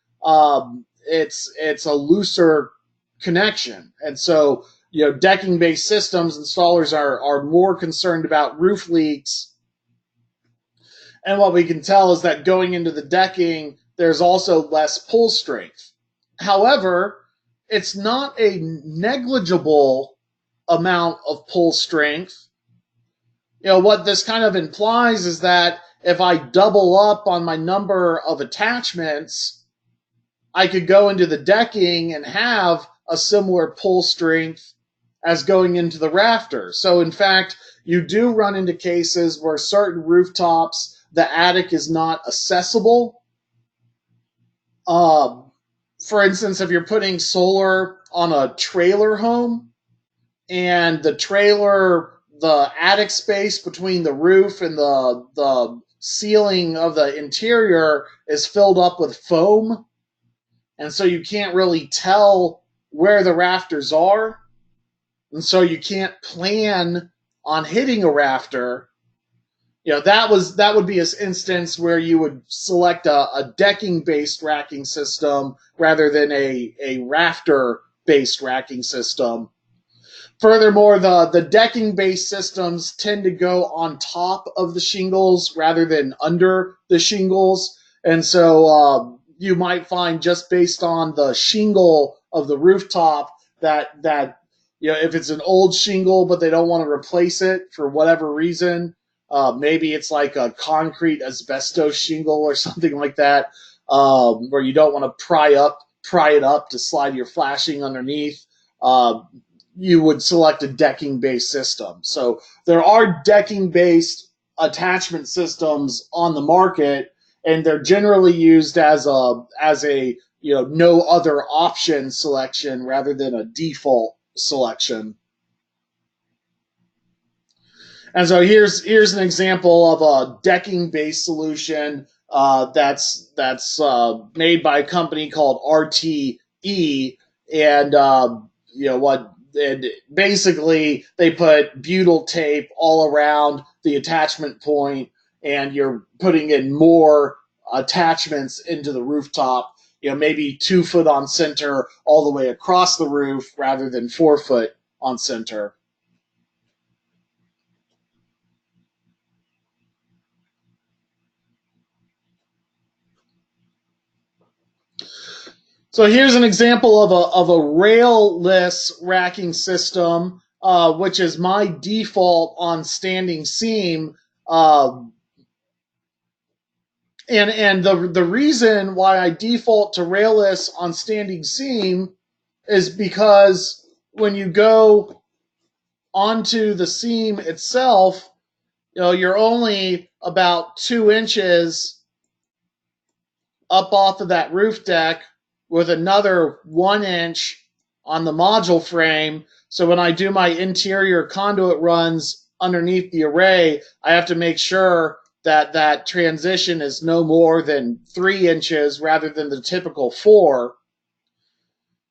it's a looser connection. And so, decking-based systems, installers are more concerned about roof leaks. And what we can tell is that going into the decking, there's also less pull strength. However, it's not a negligible amount of pull strength. What this kind of implies is that if I double up on my number of attachments, I could go into the decking and have a similar pull strength as going into the rafter. So in fact, you do run into cases where certain rooftops, the attic is not accessible. For instance, if you're putting solar on a trailer home and the attic space between the roof and the ceiling of the interior is filled up with foam, and so you can't really tell where the rafters are, and so you can't plan on hitting a rafter. That would be an instance where you would select a decking-based racking system rather than a rafter-based racking system. Furthermore, the decking-based systems tend to go on top of the shingles rather than under the shingles, and so you might find, just based on the shingle of the rooftop, that if it's an old shingle but they don't want to replace it for whatever reason, maybe it's like a concrete asbestos shingle or something like that, where you don't want to pry it up to slide your flashing underneath. You would select a decking-based system. So there are decking-based attachment systems on the market, and they're generally used as a no other option selection rather than a default selection. And so here's an example of a decking-based solution that's made by a company called RTE, and and basically they put butyl tape all around the attachment point, and you're putting in more attachments into the rooftop. Maybe 2 foot on center all the way across the roof rather than 4 foot on center. So here's an example of a rail-less racking system, which is my default on standing seam. And the reason why I default to rail-less on standing seam is because when you go onto the seam itself, you're only about 2 inches up off of that roof deck, with another 1 inch on the module frame. So when I do my interior conduit runs underneath the array, I have to make sure that transition is no more than 3 inches rather than the typical 4.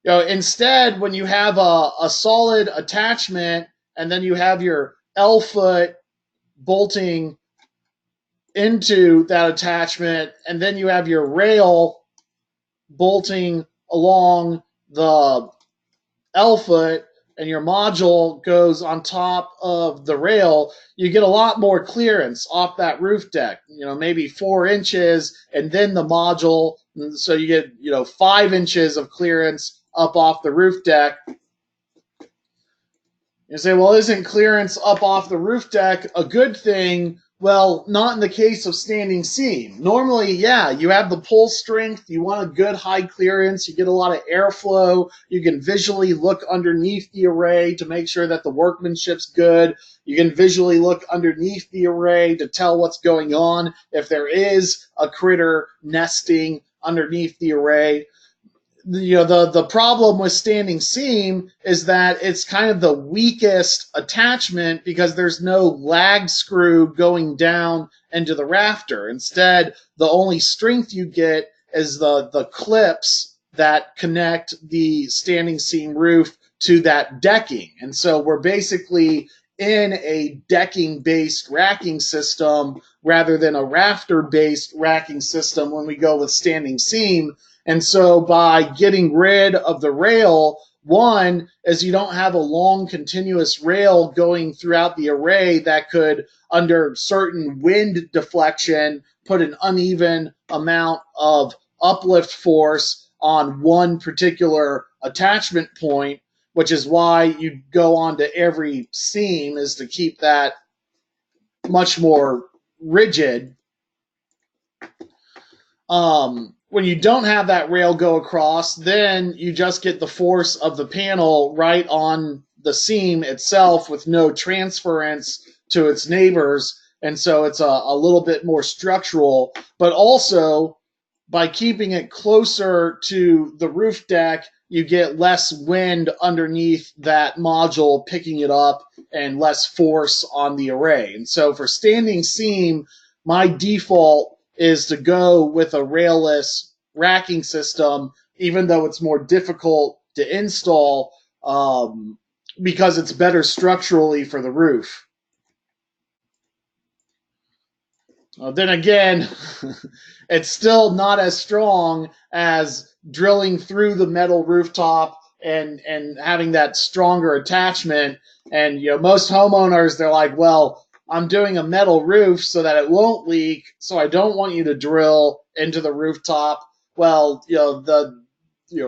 Instead, when you have a solid attachment and then you have your L-foot bolting into that attachment, and then you have your rail bolting along the L-foot, and your module goes on top of the rail, you get a lot more clearance off that roof deck, maybe 4 inches, and then the module. So you get, 5 inches of clearance up off the roof deck. You say, well, isn't clearance up off the roof deck a good thing? Well, not in the case of standing seam. Normally, yeah, you have the pull strength, you want a good high clearance, you get a lot of airflow, you can visually look underneath the array to make sure that the workmanship's good, you can visually look underneath the array to tell what's going on if there is a critter nesting underneath the array. The problem with standing seam is that it's kind of the weakest attachment because there's no lag screw going down into the rafter. Instead, the only strength you get is the clips that connect the standing seam roof to that decking. And so we're basically in a decking-based racking system rather than a rafter-based racking system when we go with standing seam. And so by getting rid of the rail, one is you don't have a long continuous rail going throughout the array that could, under certain wind deflection, put an uneven amount of uplift force on one particular attachment point, which is why you go on to every seam, is to keep that much more rigid. When you don't have that rail go across, then you just get the force of the panel right on the seam itself with no transference to its neighbors. And so it's a little bit more structural. But also, by keeping it closer to the roof deck, you get less wind underneath that module picking it up and less force on the array. And so for standing seam, my default is to go with a railless racking system, even though it's more difficult to install because it's better structurally for the roof. Then again, it's still not as strong as drilling through the metal rooftop and having that stronger attachment. And most homeowners, they're like, well, I'm doing a metal roof so that it won't leak, so I don't want you to drill into the rooftop. Well,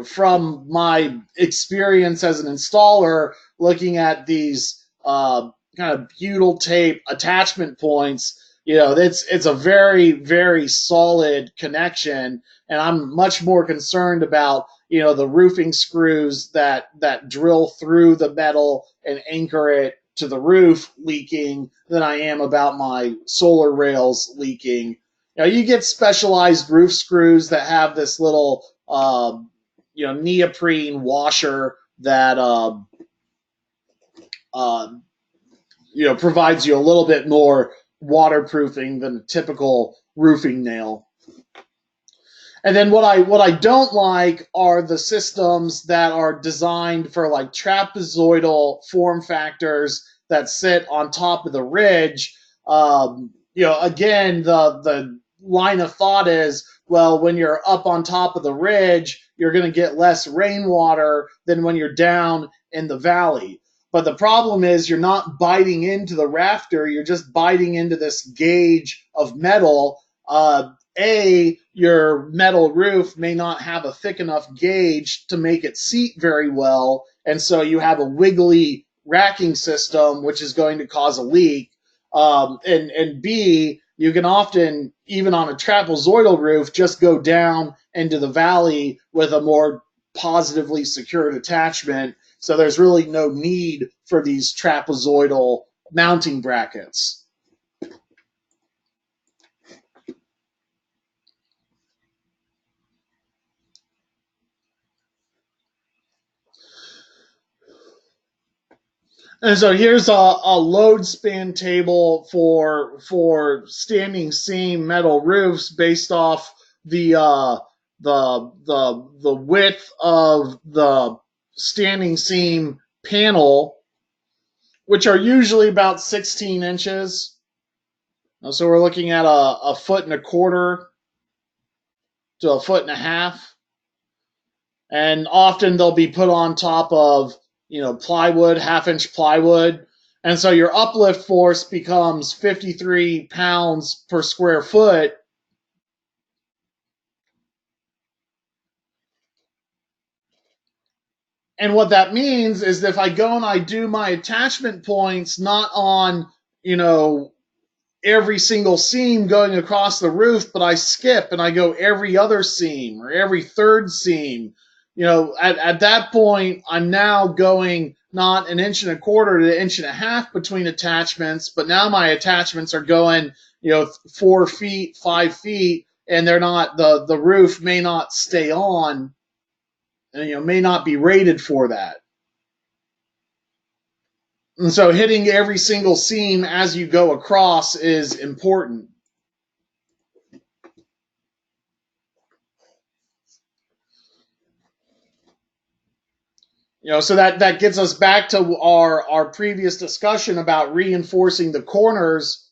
from my experience as an installer, looking at these kind of butyl tape attachment points, it's a very, very solid connection, and I'm much more concerned about the roofing screws that drill through the metal and anchor it to the roof leaking than I am about my solar rails leaking. You get specialized roof screws that have this little neoprene washer that provides you a little bit more waterproofing than a typical roofing nail. And then what I don't like are the systems that are designed for like trapezoidal form factors that sit on top of the ridge. Again, the line of thought is, well, when you're up on top of the ridge, you're going to get less rainwater than when you're down in the valley. But the problem is you're not biting into the rafter, you're just biting into this gauge of metal. Your metal roof may not have a thick enough gauge to make it seat very well, and so you have a wiggly racking system, which is going to cause a leak. And B, you can often, even on a trapezoidal roof, just go down into the valley with a more positively secured attachment. So there's really no need for these trapezoidal mounting brackets. And so here's a load span table for standing seam metal roofs based off the width of the standing seam panel, which are usually about 16 inches. So we're looking at a 1.25 feet to 1.5 feet. And often they'll be put on top of plywood, half-inch plywood. And so your uplift force becomes 53 pounds per square foot. And what that means is that if I go and I do my attachment points not on, every single seam going across the roof, but I skip and I go every other seam or every third seam, at that point, I'm now going not 1.25 inches to 1.5 inches between attachments, but now my attachments are going, 4 feet, 5 feet, and they're not, the roof may not stay on, and, may not be rated for that. And so hitting every single seam as you go across is important. So that gets us back to our previous discussion about reinforcing the corners,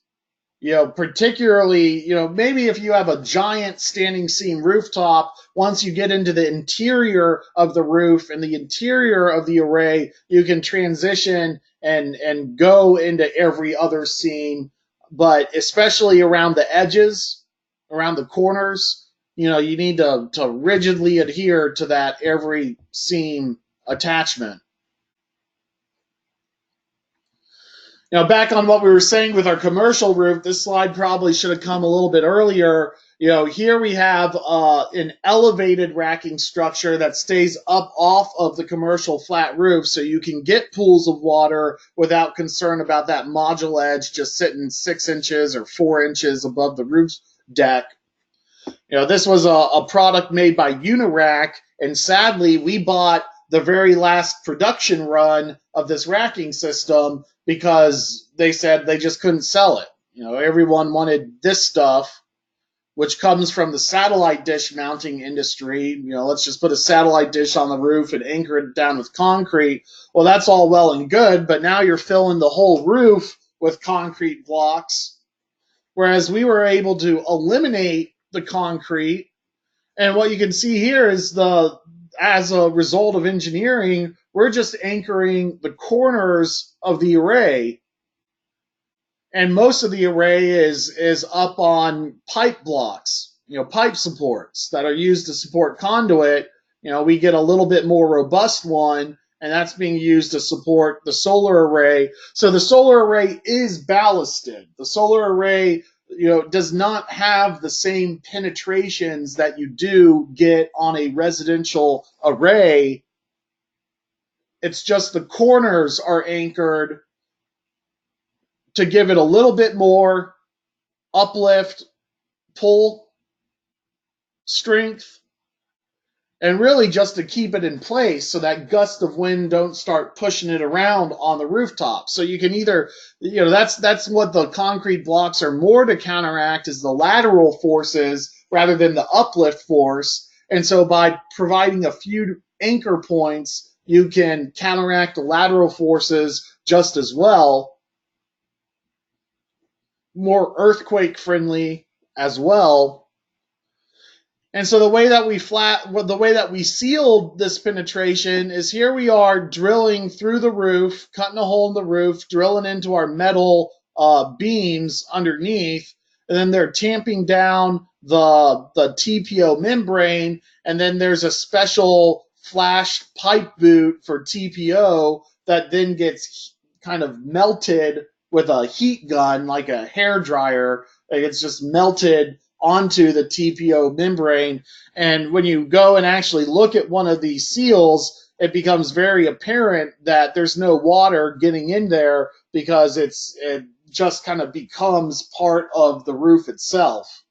particularly, maybe if you have a giant standing seam rooftop, once you get into the interior of the roof and the interior of the array, you can transition and go into every other seam. But especially around the edges, around the corners, you need to rigidly adhere to that every seam attachment. Back on what we were saying with our commercial roof, this slide probably should have come a little bit earlier. Here we have an elevated racking structure that stays up off of the commercial flat roof, so you can get pools of water without concern about that module edge just sitting 6 inches or 4 inches above the roof deck. This was a product made by Unirack, and sadly, we bought the very last production run of this racking system because they said they just couldn't sell it. Everyone wanted this stuff, which comes from the satellite dish mounting industry. Let's just put a satellite dish on the roof and anchor it down with concrete. Well, that's all well and good, but now you're filling the whole roof with concrete blocks, whereas we were able to eliminate the concrete. And what you can see here is as a result of engineering, we're just anchoring the corners of the array. And most of the array is up on pipe blocks, pipe supports that are used to support conduit. We get a little bit more robust one, and that's being used to support the solar array. So the solar array is ballasted. The solar array does not have the same penetrations that you do get on a residential array. It's just the corners are anchored to give it a little bit more uplift, pull strength, and really just to keep it in place so that gust of wind don't start pushing it around on the rooftop. So you can either, that's what the concrete blocks are more to counteract, is the lateral forces rather than the uplift force. And so by providing a few anchor points, you can counteract the lateral forces just as well. More earthquake friendly as well. And so the way that we sealed this penetration is here we are drilling through the roof, cutting a hole in the roof, drilling into our metal beams underneath, and then they're tamping down the TPO membrane, and then there's a special flash pipe boot for TPO that then gets kind of melted with a heat gun, like a hair dryer. It's just melted onto the TPO membrane. And when you go and actually look at one of these seals, it becomes very apparent that there's no water getting in there because it just kind of becomes part of the roof itself.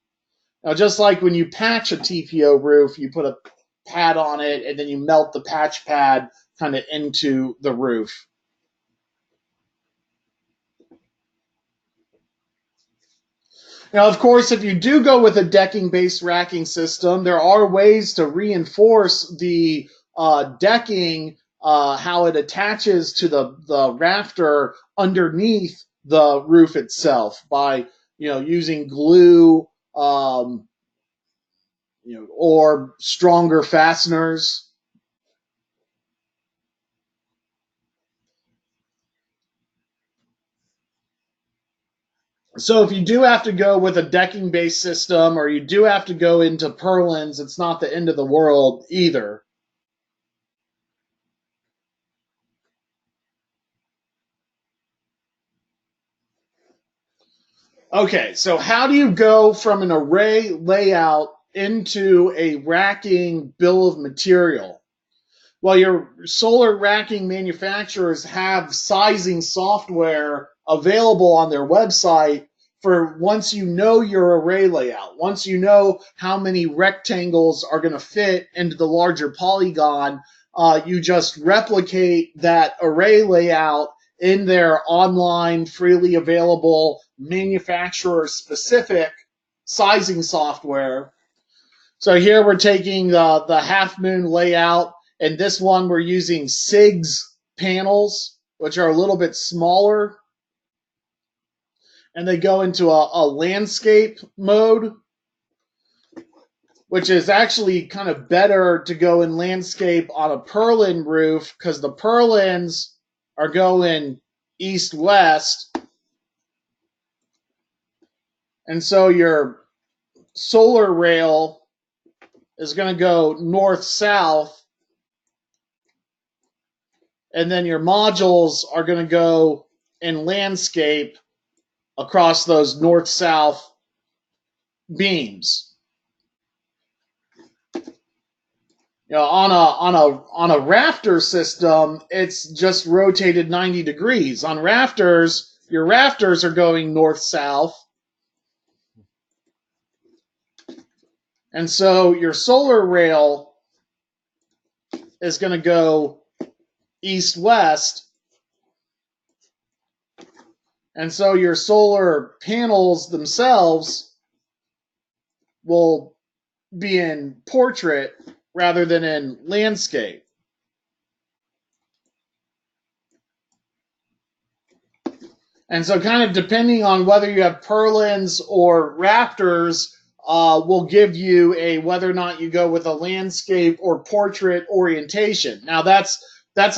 Now, just like when you patch a TPO roof, you put a pad on it and then you melt the patch pad kind of into the roof. Now, of course, if you do go with a decking-based racking system, there are ways to reinforce the decking, how it attaches to the rafter underneath the roof itself by, using glue, or stronger fasteners. So if you do have to go with a decking-based system, or you do have to go into purlins, it's not the end of the world either. Okay, so how do you go from an array layout into a racking bill of material? Well, your solar racking manufacturers have sizing software available on their website for once you know your array layout, once you know how many rectangles are going to fit into the larger polygon, you just replicate that array layout in their online, freely available, manufacturer specific sizing software. So here we're taking the half moon layout, and this one we're using SIGS panels, which are a little bit smaller, and they go into a landscape mode, which is actually kind of better to go in landscape on a purlin roof because the purlins are going east-west, and so your solar rail is going to go north-south, and then your modules are going to go in landscape across those north-south beams. On a rafter system, it's just rotated 90 degrees. On rafters, your rafters are going north-south, and so your solar rail is going to go east-west, and so your solar panels themselves will be in portrait rather than in landscape. And so kind of depending on whether you have purlins or rafters will give you a whether or not you go with a landscape or portrait orientation. Now that's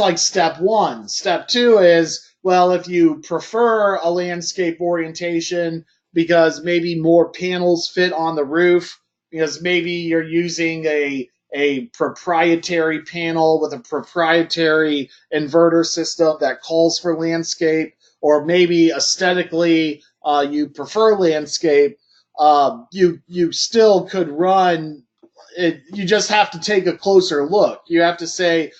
like step one. Step two is, well, if you prefer a landscape orientation because maybe more panels fit on the roof, because maybe you're using a proprietary panel with a proprietary inverter system that calls for landscape, or maybe aesthetically you prefer landscape, you still could run it. You just have to take a closer look. You have to say,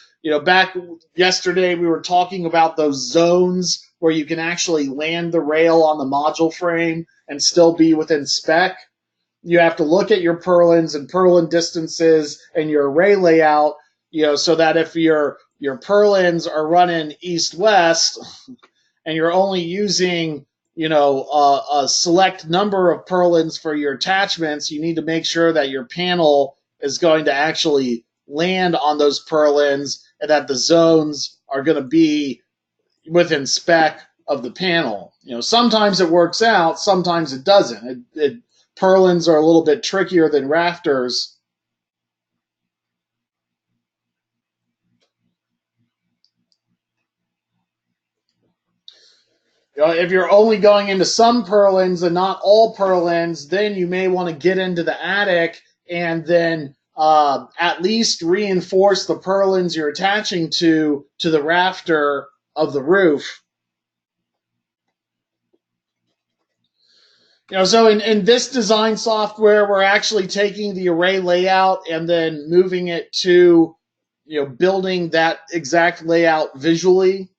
back yesterday we were talking about those zones where you can actually land the rail on the module frame and still be within spec. You have to look at your purlins and purlin distances and your array layout, so that if your purlins are running east-west and you're only using, a select number of purlins for your attachments, you need to make sure that your panel is going to actually land on those purlins and that the zones are going to be within spec of the panel. Sometimes it works out, sometimes it doesn't. Purlins are a little bit trickier than rafters. If you're only going into some purlins and not all purlins, then you may want to get into the attic and then at least reinforce the purlins you're attaching to the rafter of the roof. So in this design software, we're actually taking the array layout and then moving it to, building that exact layout visually.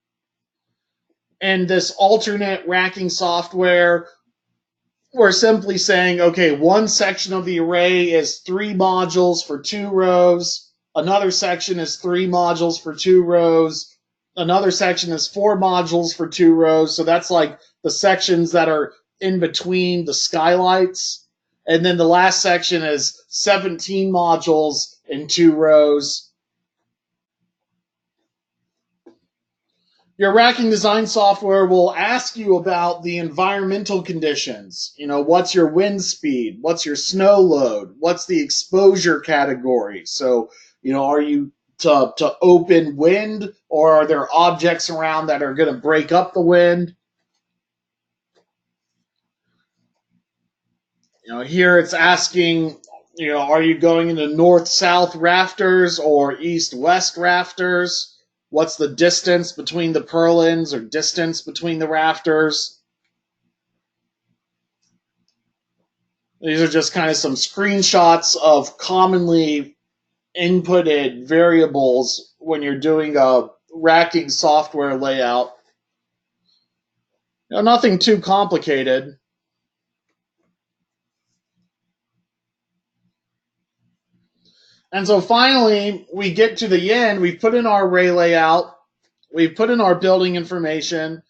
And this alternate racking software, we're simply saying, okay, one section of the array is 3 modules for 2 rows. Another section is 3 modules for 2 rows. Another section is 4 modules for 2 rows. So that's like the sections that are in between the skylights. And then the last section is 17 modules in 2 rows. Your racking design software will ask you about the environmental conditions. What's your wind speed? What's your snow load? What's the exposure category? So, are you to open wind, or are there objects around that are going to break up the wind? Here it's asking, are you going into north-south rafters or east-west rafters? What's the distance between the purlins or distance between the rafters? These are just kind of some screenshots of commonly inputted variables when you're doing a racking software layout. Nothing too complicated. And so finally, we get to the end. We've put in our array layout. We've put in our building information.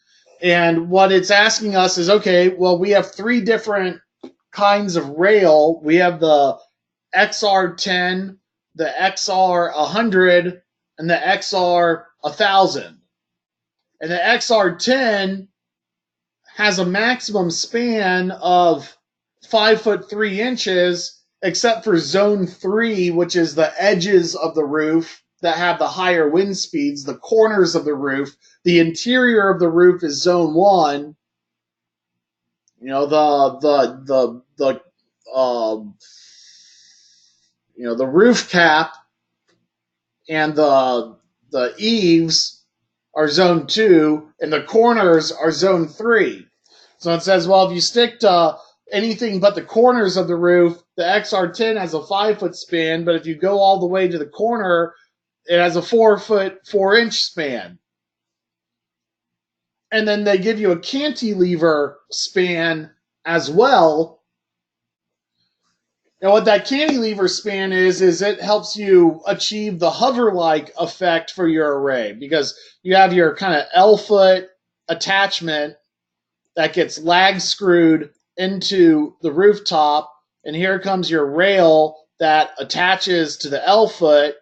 And what it's asking us is, okay, well, we have 3 different kinds of rail. We have the XR10, the XR100, and the XR1000. And the XR10 has a maximum span of 5 foot 3 inches, except for zone 3, which is the edges of the roof that have the higher wind speeds, the corners of the roof. The interior of the roof is zone 1. The roof cap and the eaves are zone 2, and the corners are zone 3. So it says, well, if you stick to anything but the corners of the roof, the XR10 has a 5 foot span, but if you go all the way to the corner, it has a 4 foot 4 inch span. And then they give you a cantilever span as well. And what that cantilever span is it helps you achieve the hover-like effect for your array, because you have your kind of L-foot attachment that gets lag screwed into the rooftop, and here comes your rail that attaches to the L-foot,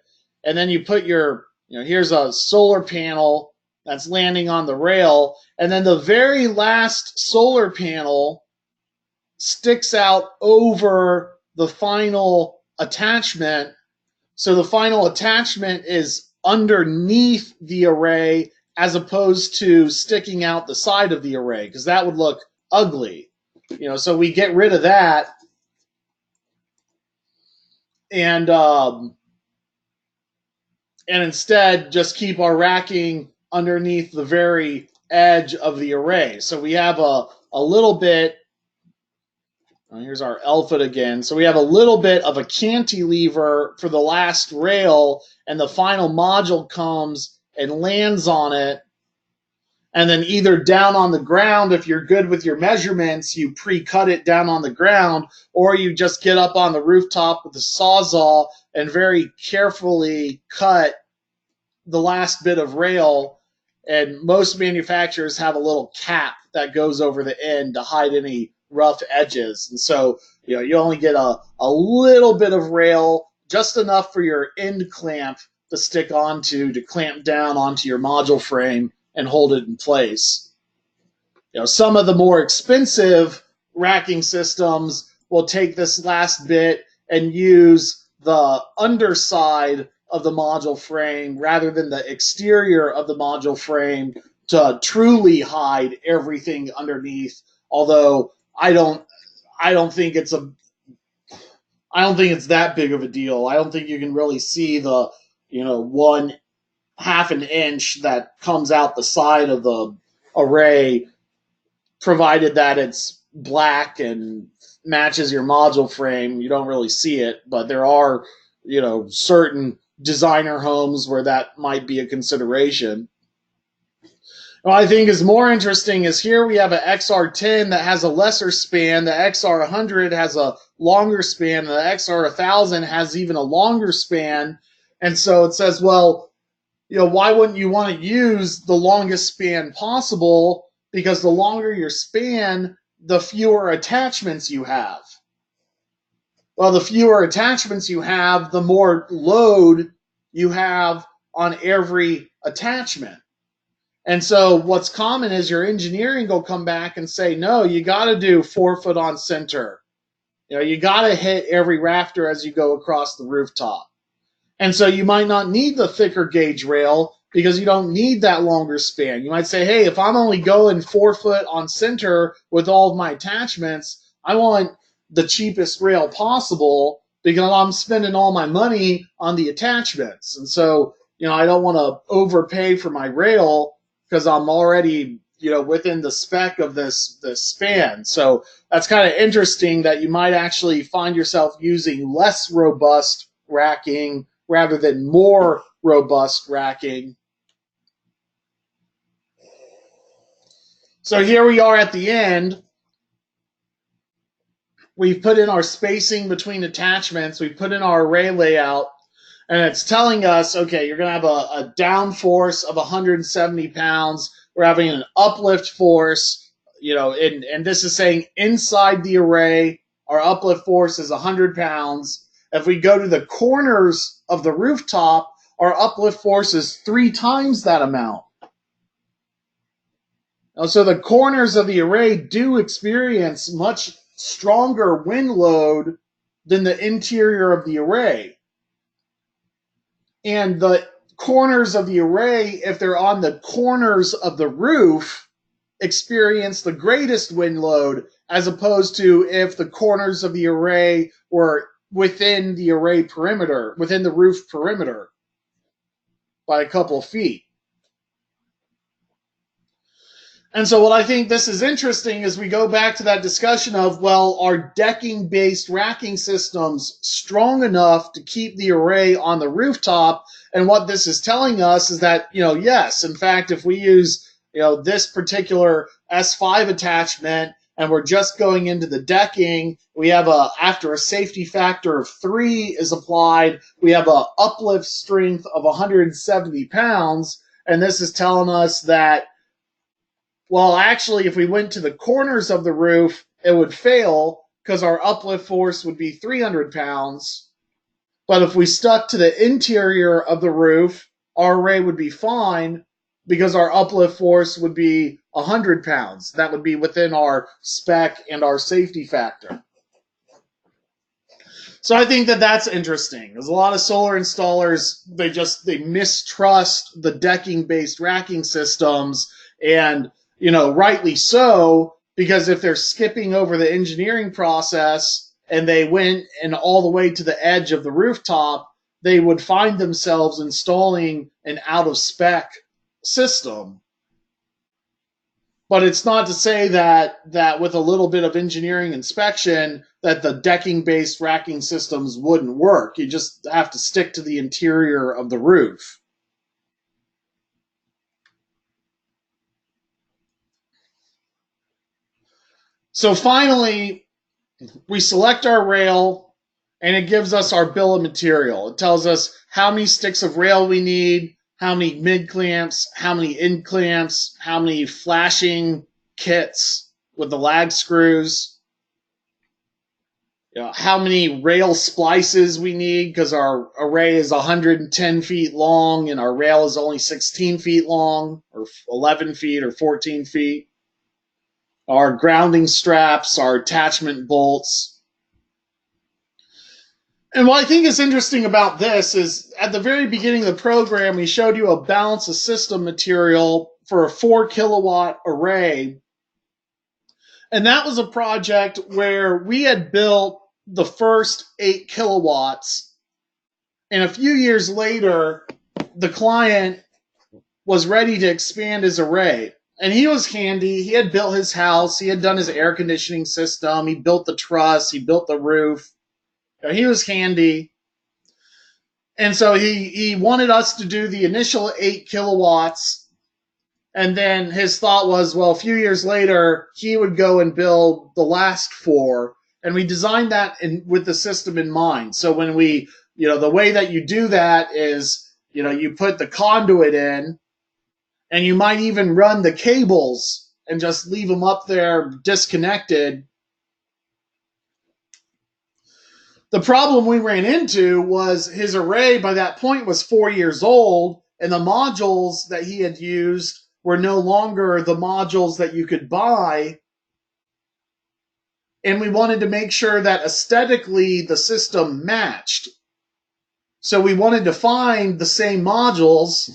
and then you put here's a solar panel that's landing on the rail, and then the very last solar panel sticks out over the final attachment. So the final attachment is underneath the array as opposed to sticking out the side of the array, because that would look ugly. So we get rid of that, and instead just keep our racking underneath the very edge of the array. So we have a little bit. Here's our L-foot again. So we have a little bit of a cantilever for the last rail, and the final module comes and lands on it. And then either down on the ground, if you're good with your measurements, you pre-cut it down on the ground, or you just get up on the rooftop with a Sawzall and very carefully cut the last bit of rail. And most manufacturers have a little cap that goes over the end to hide any rough edges. And so you only get a little bit of rail, just enough for your end clamp to stick onto, to clamp down onto your module frame and hold it in place. Some of the more expensive racking systems will take this last bit and use the underside of the module frame rather than the exterior of the module frame to truly hide everything underneath. Although I don't think it's that big of a deal. I don't think you can really see the 1/2 an inch that comes out the side of the array, provided that it's black and matches your module frame. You don't really see it, but there are certain designer homes where that might be a consideration. What I think is more interesting is here we have an XR10 that has a lesser span, the XR100 has a longer span, and the XR1000 has even a longer span. And so it says, well, why wouldn't you want to use the longest span possible? Because the longer your span, the fewer attachments you have. Well, the fewer attachments you have, the more load you have on every attachment. And so what's common is your engineering will come back and say, no, you got to do 4 foot on center. You got to hit every rafter as you go across the rooftop. And so you might not need the thicker gauge rail because you don't need that longer span. You might say, hey, if I'm only going 4 foot on center with all of my attachments, I want the cheapest rail possible because I'm spending all my money on the attachments. And so, I don't want to overpay for my rail because I'm already, within the spec of this span. So that's kind of interesting that you might actually find yourself using less robust racking rather than more robust racking. So here we are at the end. We've put in our spacing between attachments. We've put in our array layout. And it's telling us, okay, you're going to have a down force of 170 pounds. We're having an uplift force, and this is saying inside the array, our uplift force is 100 pounds. If we go to the corners of the rooftop, our uplift force is 3 times that amount. So the corners of the array do experience much stronger wind load than the interior of the array. And the corners of the array, if they're on the corners of the roof, experience the greatest wind load, as opposed to if the corners of the array were within the array perimeter, within the roof perimeter by a couple of feet. And so what I think this is interesting is we go back to that discussion of, well, are decking-based racking systems strong enough to keep the array on the rooftop? And what this is telling us is that, yes, in fact, if we use, this particular S5 attachment and we're just going into the decking, we have after a safety factor of 3 is applied, we have a uplift strength of 170 pounds. And this is telling us that, well, actually, if we went to the corners of the roof, it would fail because our uplift force would be 300 pounds. But if we stuck to the interior of the roof, our array would be fine because our uplift force would be 100 pounds. That would be within our spec and our safety factor. So I think that that's interesting. There's a lot of solar installers, they mistrust the decking-based racking systems, and rightly so, because if they're skipping over the engineering process and they went and all the way to the edge of the rooftop, they would find themselves installing an out-of-spec system. But it's not to say that with a little bit of engineering inspection that the decking-based racking systems wouldn't work. You just have to stick to the interior of the roof. So finally, we select our rail, and it gives us our bill of material. It tells us how many sticks of rail we need, how many mid clamps, how many end clamps, how many flashing kits with the lag screws, how many rail splices we need, because our array is 110 feet long and our rail is only 16 feet long, or 11 feet or 14 feet. Our grounding straps, our attachment bolts. And what I think is interesting about this is at the very beginning of the program, we showed you a balance of system material for a 4 kilowatt array. And that was a project where we had built the first 8 kilowatts. And a few years later, the client was ready to expand his array. And he was handy. He had built his house. He had done his air conditioning system. He built the truss. He built the roof. He was handy. And so he wanted us to do the initial 8 kilowatts. And then his thought was, well, a few years later, he would go and build the last 4. And we designed that with the system in mind. So when we, the way that you do that is, you put the conduit in, and you might even run the cables and just leave them up there disconnected. The problem we ran into was his array by that point was 4 years old, and the modules that he had used were no longer the modules that you could buy. And we wanted to make sure that aesthetically the system matched. So we wanted to find the same modules,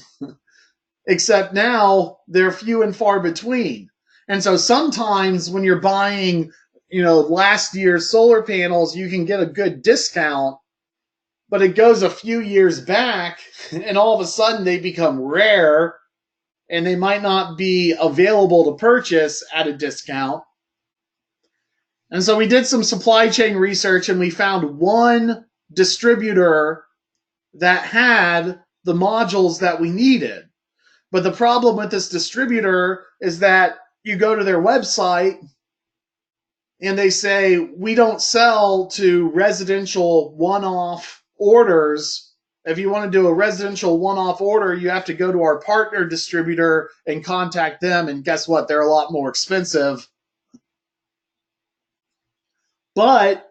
except now they're few and far between. And so sometimes when you're buying, last year's solar panels, you can get a good discount, but it goes a few years back, and all of a sudden they become rare, and they might not be available to purchase at a discount. And so we did some supply chain research, and we found one distributor that had the modules that we needed. But the problem with this distributor is that you go to their website and they say, we don't sell to residential one-off orders. If you want to do a residential one-off order, you have to go to our partner distributor and contact them. And guess what? They're a lot more expensive. But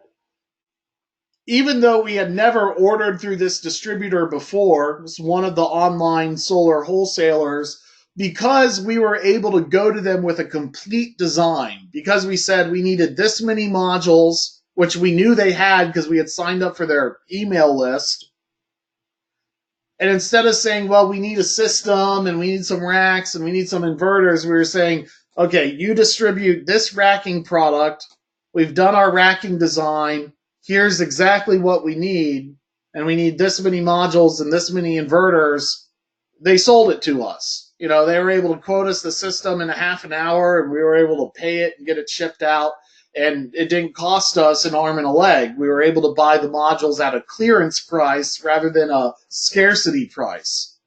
even though we had never ordered through this distributor before, it's one of the online solar wholesalers, because we were able to go to them with a complete design, because we said we needed this many modules, which we knew they had because we had signed up for their email list. And instead of saying, well, we need a system and we need some racks and we need some inverters, we were saying, okay, you distribute this racking product. We've done our racking design. Here's exactly what we need. And we need this many modules and this many inverters. They sold it to us. They were able to quote us the system in a half an hour, and we were able to pay it and get it shipped out. And it didn't cost us an arm and a leg. We were able to buy the modules at a clearance price rather than a scarcity price.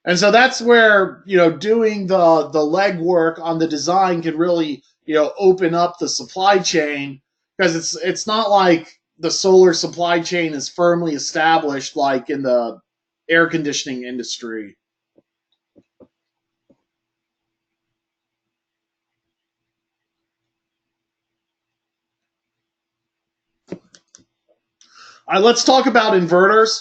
And so that's where, doing the legwork on the design can really, open up the supply chain, because it's not like the solar supply chain is firmly established like in the air conditioning industry. All right, let's talk about inverters.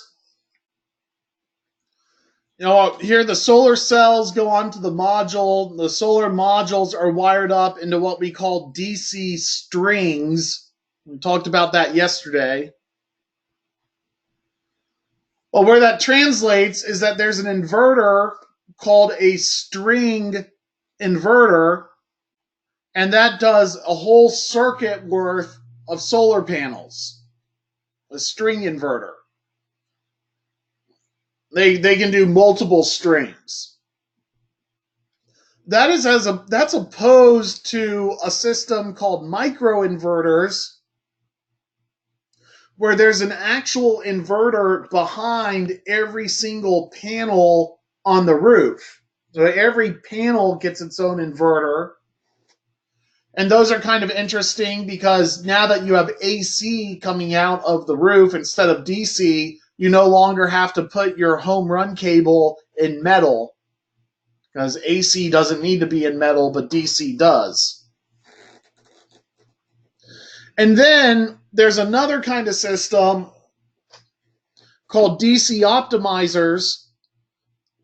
Here the solar cells go onto the module. The solar modules are wired up into what we call DC strings. We talked about that yesterday. Well, where that translates is that there's an inverter called a string inverter, and that does a whole circuit worth of solar panels. A string inverter. They can do multiple strings. That's opposed to a system called microinverters, where there's an actual inverter behind every single panel on the roof. So every panel gets its own inverter. And those are kind of interesting because now that you have AC coming out of the roof instead of DC, you no longer have to put your home run cable in metal, because AC doesn't need to be in metal, but DC does. And then there's another kind of system called DC optimizers,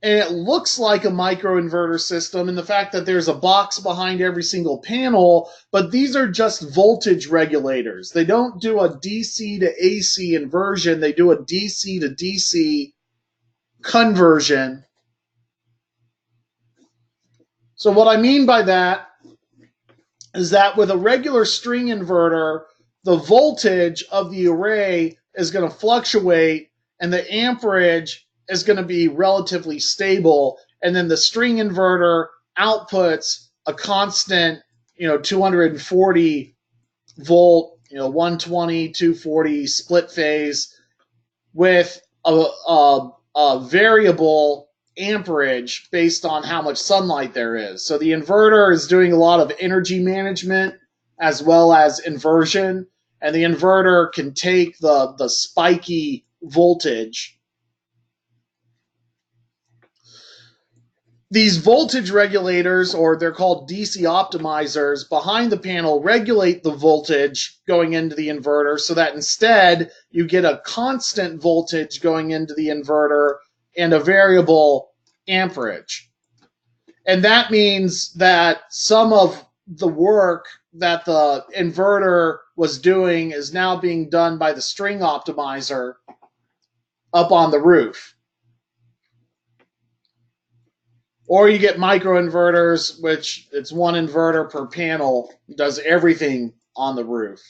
and it looks like a microinverter system in the fact that there's a box behind every single panel, but these are just voltage regulators. They don't do a DC to AC inversion. They do a DC to DC conversion. So what I mean by that is that with a regular string inverter, the voltage of the array is going to fluctuate and the amperage is going to be relatively stable, and then the string inverter outputs a constant, 240 volt, 120, 240 split phase with a variable amperage based on how much sunlight there is. So the inverter is doing a lot of energy management as well as inversion, and the inverter can take the spiky voltage. These voltage regulators, or they're called DC optimizers, behind the panel regulate the voltage going into the inverter so that instead you get a constant voltage going into the inverter and a variable amperage. And that means that some of the work that the inverter was doing is now being done by the string optimizer up on the roof. Or you get microinverters, which it's one inverter per panel. It does everything on the roof.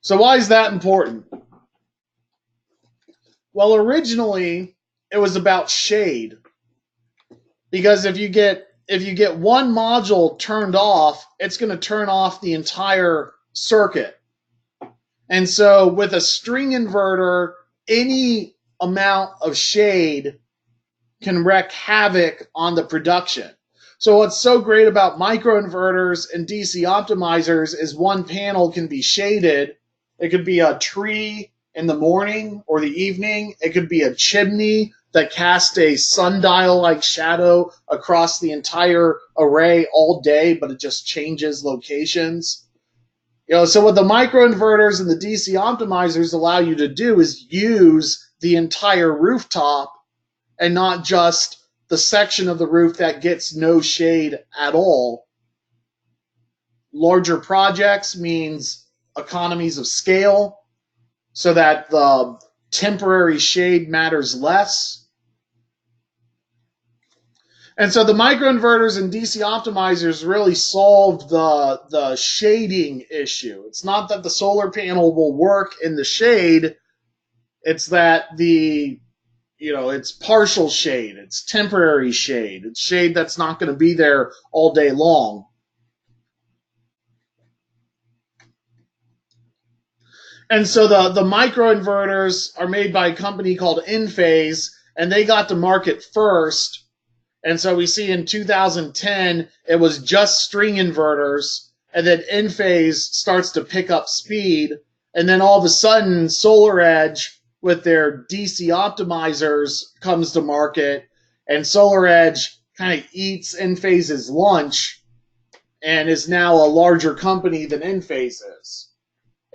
So why is that important? Well, originally it was about shade, because if you get one module turned off, it's going to turn off the entire circuit. And so with a string inverter, any amount of shade can wreak havoc on the production. So what's so great about microinverters and DC optimizers is one panel can be shaded. It could be a tree in the morning or the evening. It could be a chimney that casts a sundial-like shadow across the entire array all day, but it just changes locations. So what the microinverters and the DC optimizers allow you to do is use the entire rooftop and not just the section of the roof that gets no shade at all. Larger projects means economies of scale, so that the temporary shade matters less. And so the microinverters and DC optimizers really solved the shading issue. It's not that the solar panel will work in the shade, it's that it's partial shade, it's temporary shade, it's shade that's not going to be there all day long. And so the microinverters are made by a company called Enphase, and they got to market first. And so we see in 2010, it was just string inverters, and then Enphase starts to pick up speed, and then all of a sudden, SolarEdge with their DC optimizers comes to market, and SolarEdge kind of eats Enphase's lunch and is now a larger company than Enphase is.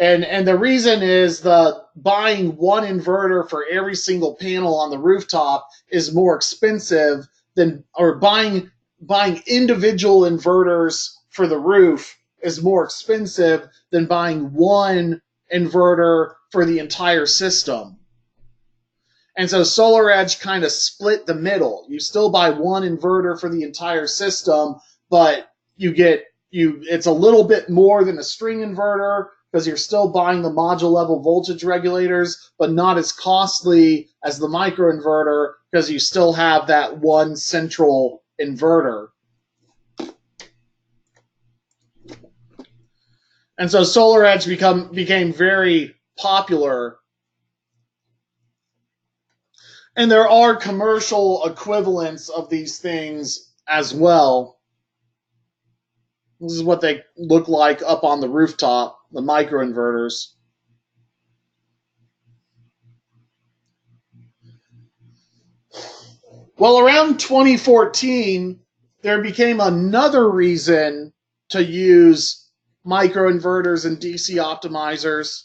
And the reason is the buying one inverter for every single panel on the rooftop is more expensive than, or buying individual inverters for the roof is more expensive than buying one inverter for the entire system. And so SolarEdge kind of split the middle. You still buy one inverter for the entire system, but it's a little bit more than a string inverter, because you're still buying the module level voltage regulators, but not as costly as the microinverter, because you still have that one central inverter. And so SolarEdge became very popular. And there are commercial equivalents of these things as well. This is what they look like up on the rooftop, the microinverters. Well, around 2014, there became another reason to use microinverters and DC optimizers.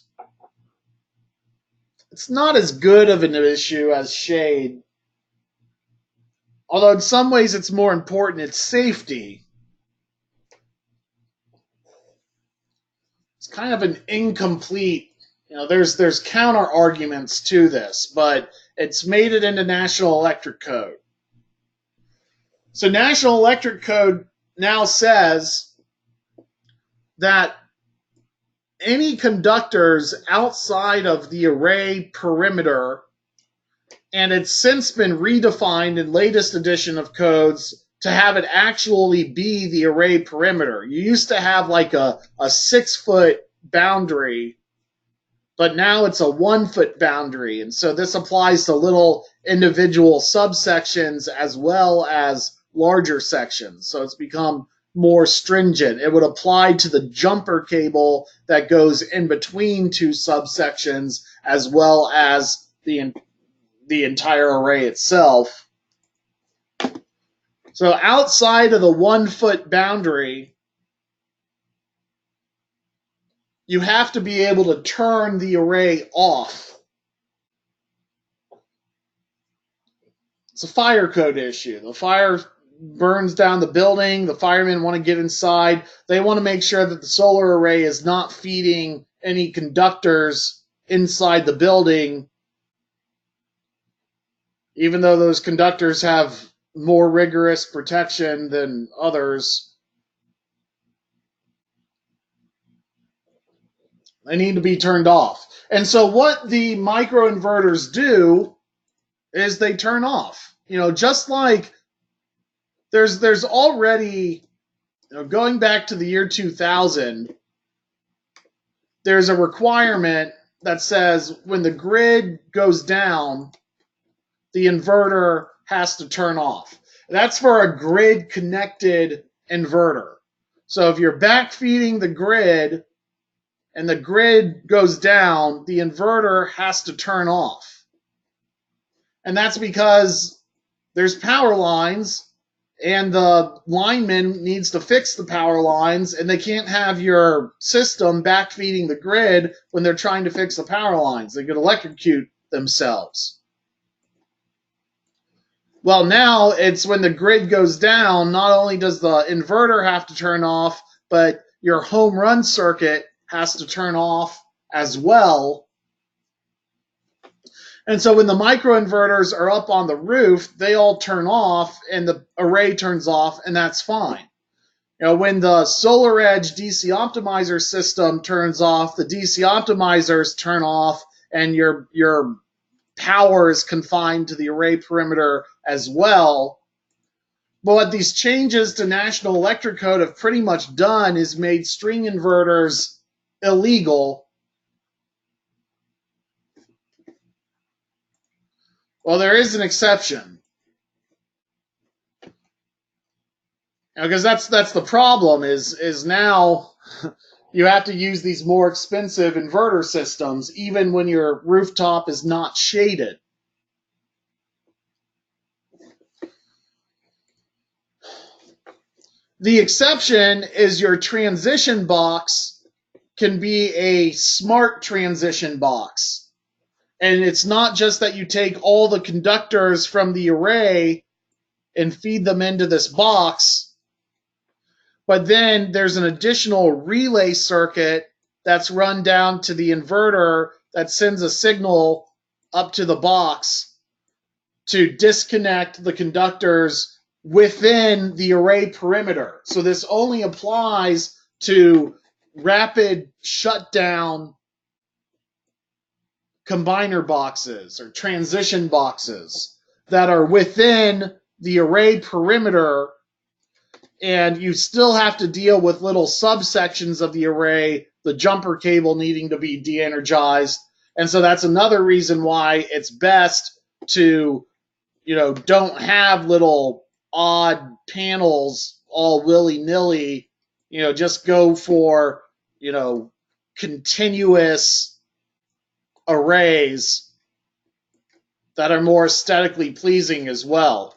It's not as good of an issue as shade, although in some ways it's more important. It's safety. It's kind of an incomplete, there's counter arguments to this, but it's made it into National Electric Code. So National Electric Code now says that any conductors outside of the array perimeter, and it's since been redefined in latest edition of codes to have it actually be the array perimeter. You used to have like a 6-foot boundary, but now it's a 1-foot boundary. And so this applies to little individual subsections as well as larger sections. So it's become more stringent. It would apply to the jumper cable that goes in between two subsections as well as the entire array itself. So outside of the 1-foot boundary, you have to be able to turn the array off. It's a fire code issue. The fire burns down the building. The firemen want to get inside. They want to make sure that the solar array is not feeding any conductors inside the building, even though those conductors have more rigorous protection than others. They need to be turned off. And so what the microinverters do is they turn off. Just like there's already, going back to the year 2000, there's a requirement that says when the grid goes down, the inverter has to turn off. That's for a grid connected inverter. So if you're backfeeding the grid and the grid goes down, the inverter has to turn off. And that's because there's power lines and the lineman needs to fix the power lines, and they can't have your system backfeeding the grid when they're trying to fix the power lines. They could electrocute themselves. Well, now it's when the grid goes down, not only does the inverter have to turn off, but your home run circuit has to turn off as well. And so when the microinverters are up on the roof, they all turn off and the array turns off, and that's fine. When the Solar Edge DC optimizer system turns off, the DC optimizers turn off, and your power is confined to the array perimeter as well. But what these changes to National Electric Code have pretty much done is made string inverters illegal. Well, there is an exception. Because that's the problem is now you have to use these more expensive inverter systems even when your rooftop is not shaded. The exception is your transition box can be a smart transition box. And it's not just that you take all the conductors from the array and feed them into this box, but then there's an additional relay circuit that's run down to the inverter that sends a signal up to the box to disconnect the conductors within the array perimeter. So this only applies to rapid shutdown combiner boxes or transition boxes that are within the array perimeter, and you still have to deal with little subsections of the array, the jumper cable needing to be de-energized. And so that's another reason why it's best to, don't have little odd panels all willy-nilly. Just go for, continuous arrays that are more aesthetically pleasing as well.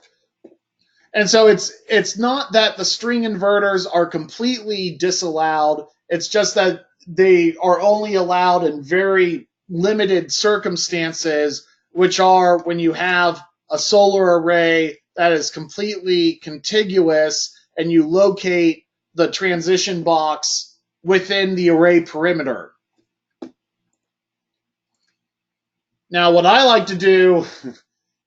And so it's not that the string inverters are completely disallowed. It's just that they are only allowed in very limited circumstances, which are when you have a solar array that is completely contiguous and you locate the transition box within the array perimeter. Now, what I like to do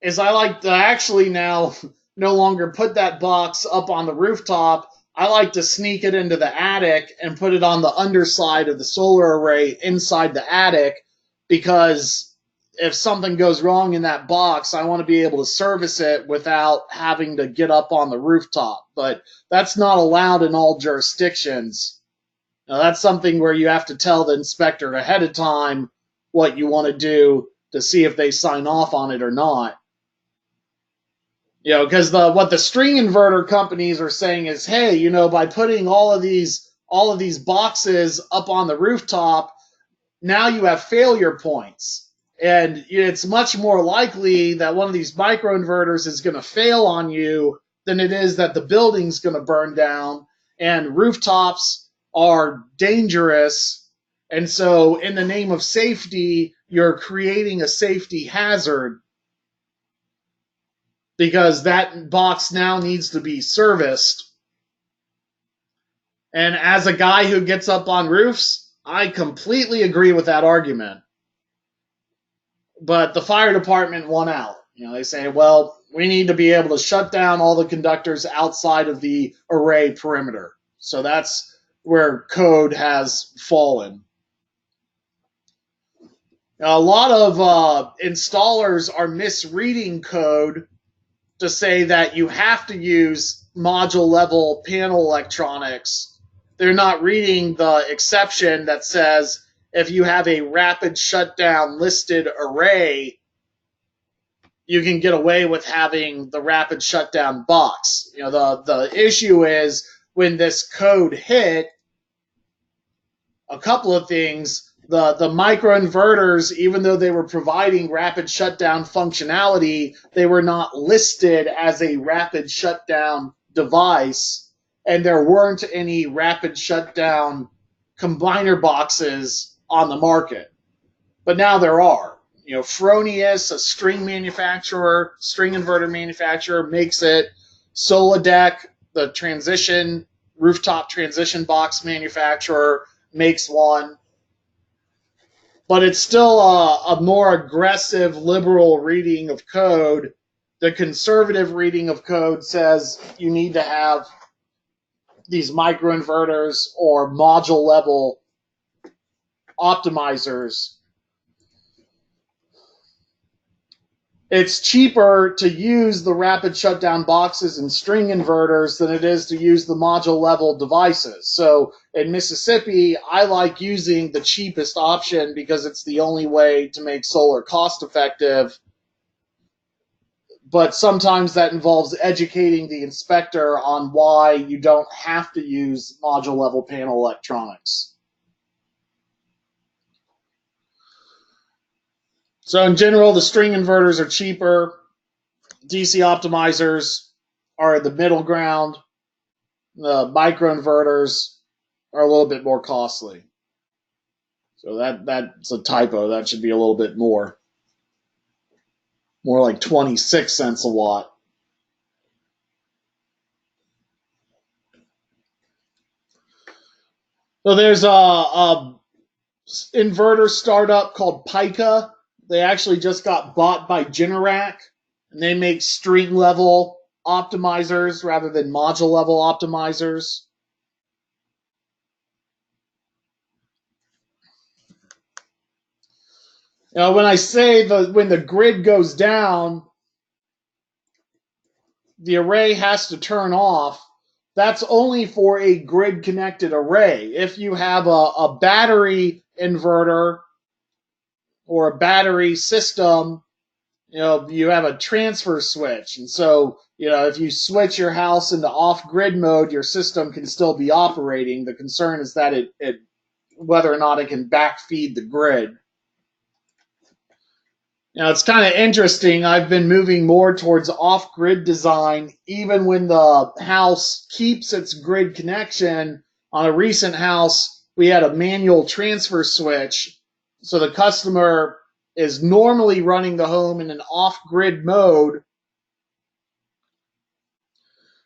is I like to actually now no longer put that box up on the rooftop. I like to sneak it into the attic and put it on the underside of the solar array inside the attic, because if something goes wrong in that box, I want to be able to service it without having to get up on the rooftop. But that's not allowed in all jurisdictions. Now, that's something where you have to tell the inspector ahead of time what you want to do to see if they sign off on it or not. Because what the string inverter companies are saying is, hey, by putting all of these boxes up on the rooftop, now you have failure points. And it's much more likely that one of these microinverters is going to fail on you than it is that the building's going to burn down. And rooftops are dangerous. And so in the name of safety, you're creating a safety hazard, because that box now needs to be serviced. And as a guy who gets up on roofs, I completely agree with that argument. But the fire department won out. They say, well, we need to be able to shut down all the conductors outside of the array perimeter. So that's where code has fallen. Now, a lot of installers are misreading code to say that you have to use module level panel electronics. They're not reading the exception that says if you have a rapid shutdown listed array, you can get away with having the rapid shutdown box. The issue is when this code hit, a couple of things. The microinverters, even though they were providing rapid shutdown functionality, they were not listed as a rapid shutdown device, and there weren't any rapid shutdown combiner boxes on the market. But now there are. Fronius, a string inverter manufacturer, makes it. Solidec, the rooftop transition box manufacturer, makes one. But it's still a more aggressive liberal reading of code. The conservative reading of code says you need to have these microinverters or module level optimizers. It's cheaper to use the rapid shutdown boxes and string inverters than it is to use the module level devices. So in Mississippi, I like using the cheapest option because it's the only way to make solar cost effective. But sometimes that involves educating the inspector on why you don't have to use module level panel electronics. So in general, the string inverters are cheaper. DC optimizers are the middle ground. The microinverters are a little bit more costly. So that's a typo. That should be a little bit more. More like 26 cents a watt. So there's a inverter startup called Pika. They actually just got bought by Generac, and they make string level optimizers rather than module level optimizers. When I say when the grid goes down, the array has to turn off. That's only for a grid connected array. If you have a battery inverter or a battery system, you have a transfer switch. And so, if you switch your house into off-grid mode, your system can still be operating. The concern is that whether or not it can backfeed the grid. It's kind of interesting. I've been moving more towards off-grid design, even when the house keeps its grid connection. On a recent house, we had a manual transfer switch. So the customer is normally running the home in an off-grid mode.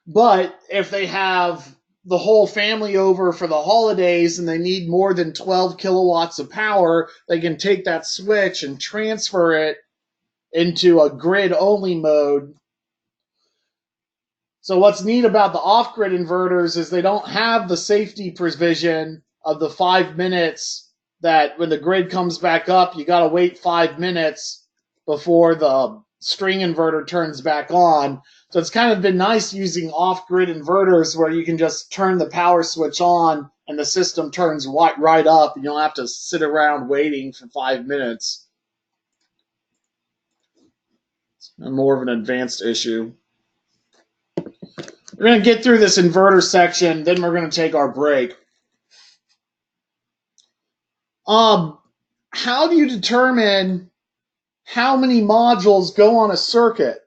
But if they have the whole family over for the holidays and they need more than 12 kilowatts of power, they can take that switch and transfer it into a grid-only mode. So what's neat about the off-grid inverters is they don't have the safety provision of the 5 minutes that when the grid comes back up, you got to wait 5 minutes before the string inverter turns back on. So it's kind of been nice using off-grid inverters where you can just turn the power switch on and the system turns right up and you don't have to sit around waiting for 5 minutes. It's more of an advanced issue. We're going to get through this inverter section, then we're going to take our break. How do you determine how many modules go on a circuit?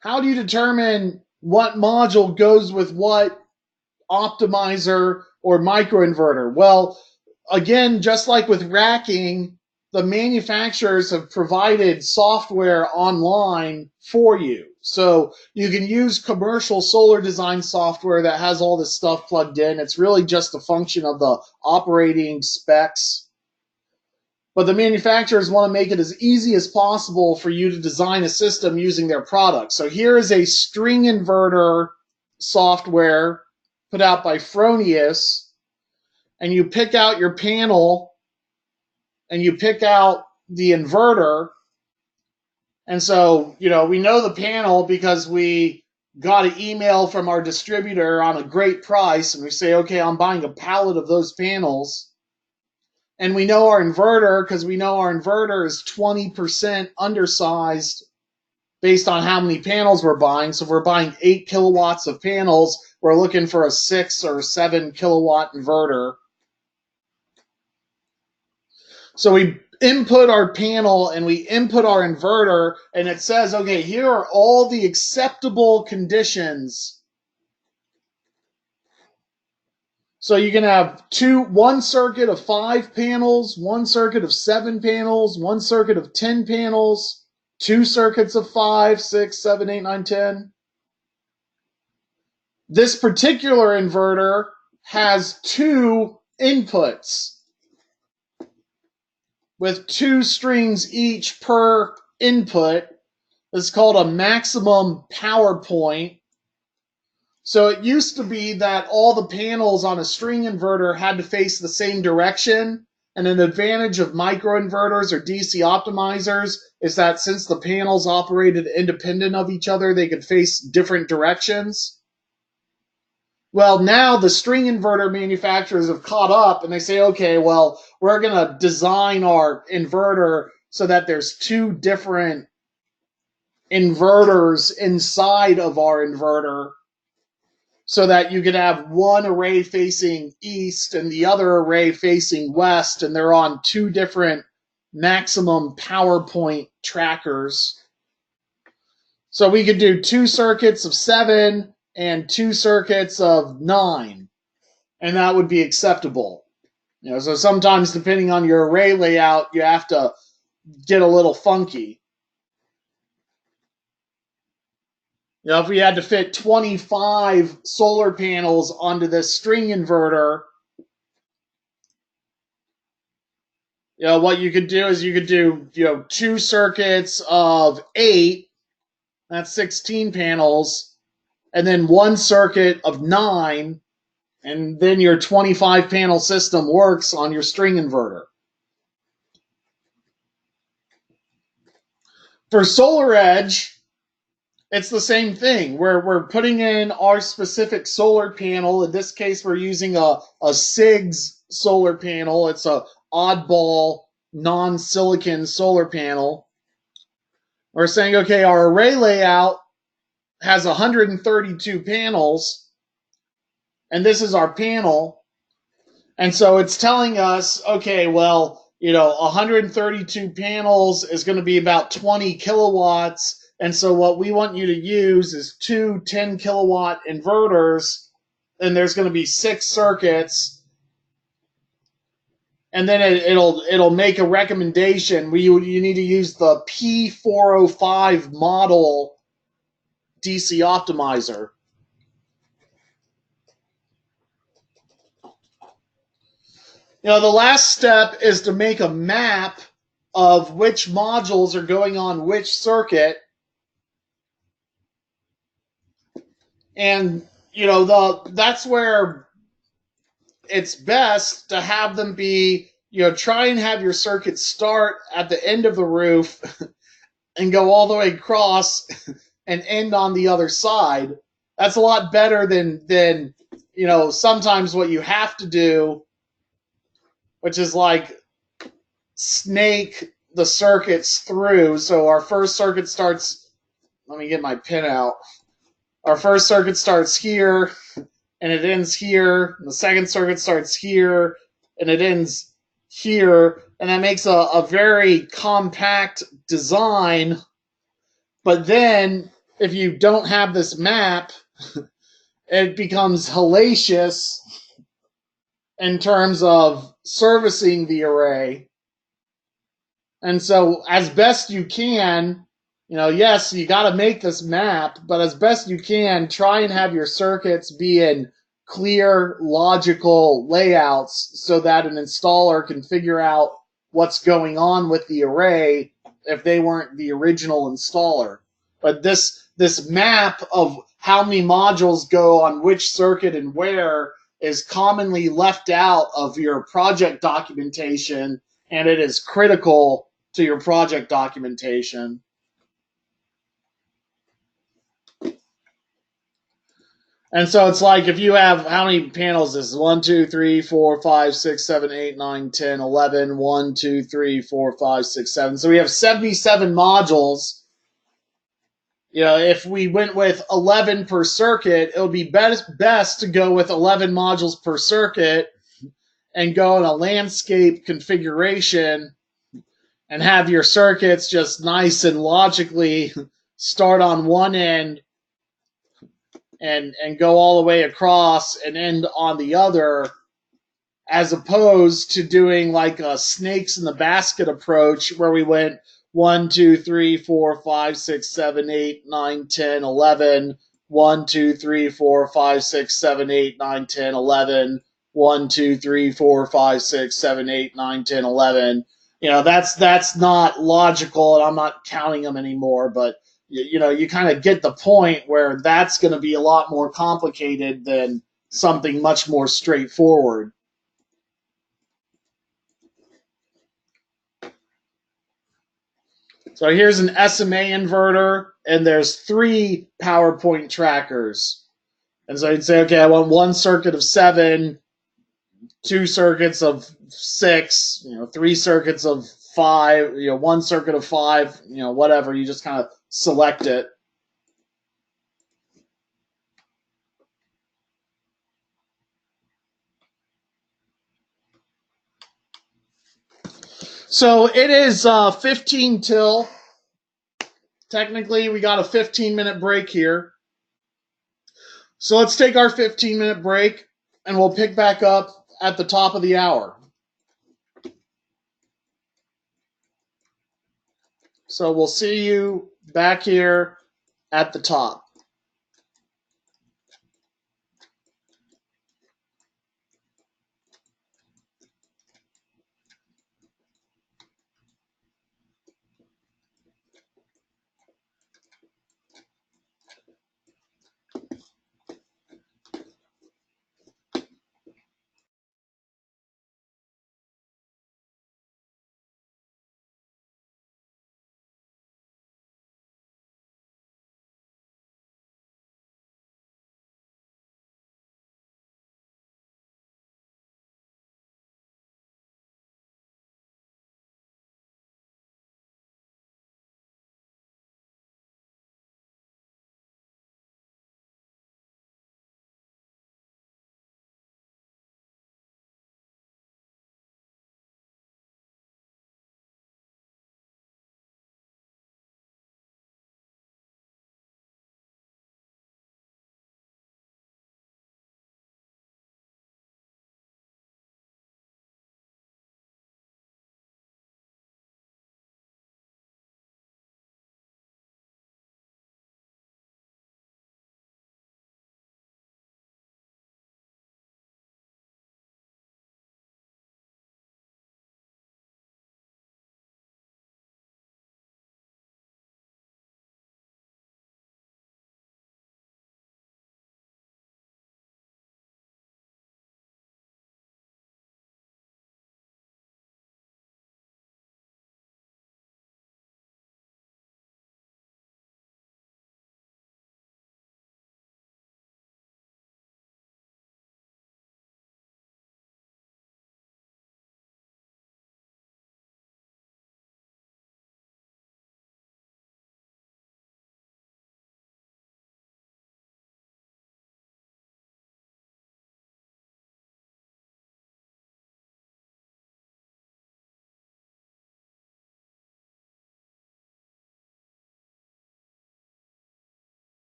How do you determine what module goes with what optimizer or microinverter? Well, again, just like with racking, the manufacturers have provided software online for you. So you can use commercial solar design software that has all this stuff plugged in. It's really just a function of the operating specs. But the manufacturers want to make it as easy as possible for you to design a system using their product. So here is a string inverter software put out by Fronius, and you pick out your panel and you pick out the inverter. And so, we know the panel because we got an email from our distributor on a great price, and we say, okay, I'm buying a pallet of those panels. And we know our inverter because we know our inverter is 20% undersized based on how many panels we're buying. So if we're buying 8 kilowatts of panels, we're looking for a 6 or 7 kilowatt inverter. So we input our panel and we input our inverter, and it says, okay, here are all the acceptable conditions. So you can have one circuit of 5 panels, one circuit of 7 panels, one circuit of 10 panels, 2 circuits of 5, 6, 7, 8, 9, 10. This particular inverter has 2 inputs with 2 strings each per input. It's called a maximum power point. So it used to be that all the panels on a string inverter had to face the same direction. And an advantage of microinverters or DC optimizers is that since the panels operated independent of each other, they could face different directions. Well, now the string inverter manufacturers have caught up and they say, okay, well, we're going to design our inverter so that there's 2 different inverters inside of our inverter so that you could have one array facing east and the other array facing west, and they're on 2 different maximum power point trackers. So we could do 2 circuits of 7 and 2 circuits of 9, and that would be acceptable. So sometimes depending on your array layout, you have to get a little funky. If we had to fit 25 solar panels onto this string inverter, what you could do is you could do 2 circuits of 8, that's 16 panels, and then 1 circuit of 9, and then your 25 panel system works on your string inverter. For SolarEdge, it's the same thing. We're putting in our specific solar panel. In this case, we're using a SIGS solar panel. It's a oddball non-silicon solar panel. We're saying, okay, our array layout has 132 panels, and this is our panel. And so it's telling us, okay, well, 132 panels is going to be about 20 kilowatts. And so what we want you to use is 2 10 kilowatt inverters, and there's going to be 6 circuits. And then it'll make a recommendation. You need to use the P405 model DC optimizer. The last step is to make a map of which modules are going on which circuit. And, that's where it's best to have them be, try and have your circuit start at the end of the roof and go all the way across and end on the other side. That's a lot better than sometimes what you have to do, which is like snake the circuits through. So our first circuit starts, let me get my pin out. Our first circuit starts here, and it ends here. The second circuit starts here, and it ends here. And that makes a very compact design. But then, if you don't have this map, it becomes hellacious in terms of servicing the array. And so, as best you can, yes, you got to make this map, but as best you can, try and have your circuits be in clear, logical layouts so that an installer can figure out what's going on with the array if they weren't the original installer. But this map of how many modules go on which circuit and where is commonly left out of your project documentation, and it is critical to your project documentation. And so it's like if you have, how many panels is this? 1, 2, 3, 4, 5, 6, 7, 8, 9, 10, 11. 1, 2, 3, 4, 5, 6, 7. So we have 77 modules. You know, if we went with 11 per circuit, it would be best to go with 11 modules per circuit and go in a landscape configuration and have your circuits just nice and logically start on one end and go all the way across and end on the other, as opposed to doing like a snakes in the basket approach where we went 1, 2, 3, 4, 5, 6, 7, 8, 9, 10, 11. 1, 2, 3, 4, 5, 6, 7, 8, 9, 10, 11. 1, 2, 3, 4, 5, 6, 7, 8, 9, 10, 11. You know, that's not logical, and I'm not counting them anymore, but you know, you kind of get the point where that's going to be a lot more complicated than something much more straightforward. So here's an SMA inverter, and there's 3 PowerPoint trackers. And so you'd say, okay, I want 1 circuit of 7, 2 circuits of 6, 3 circuits of 5, 1 circuit of 5, whatever. You just kind of select it. So it is 15 till. Technically, we got a 15-minute break here. So let's take our 15-minute break, and we'll pick back up at the top of the hour. So we'll see you back here at the top.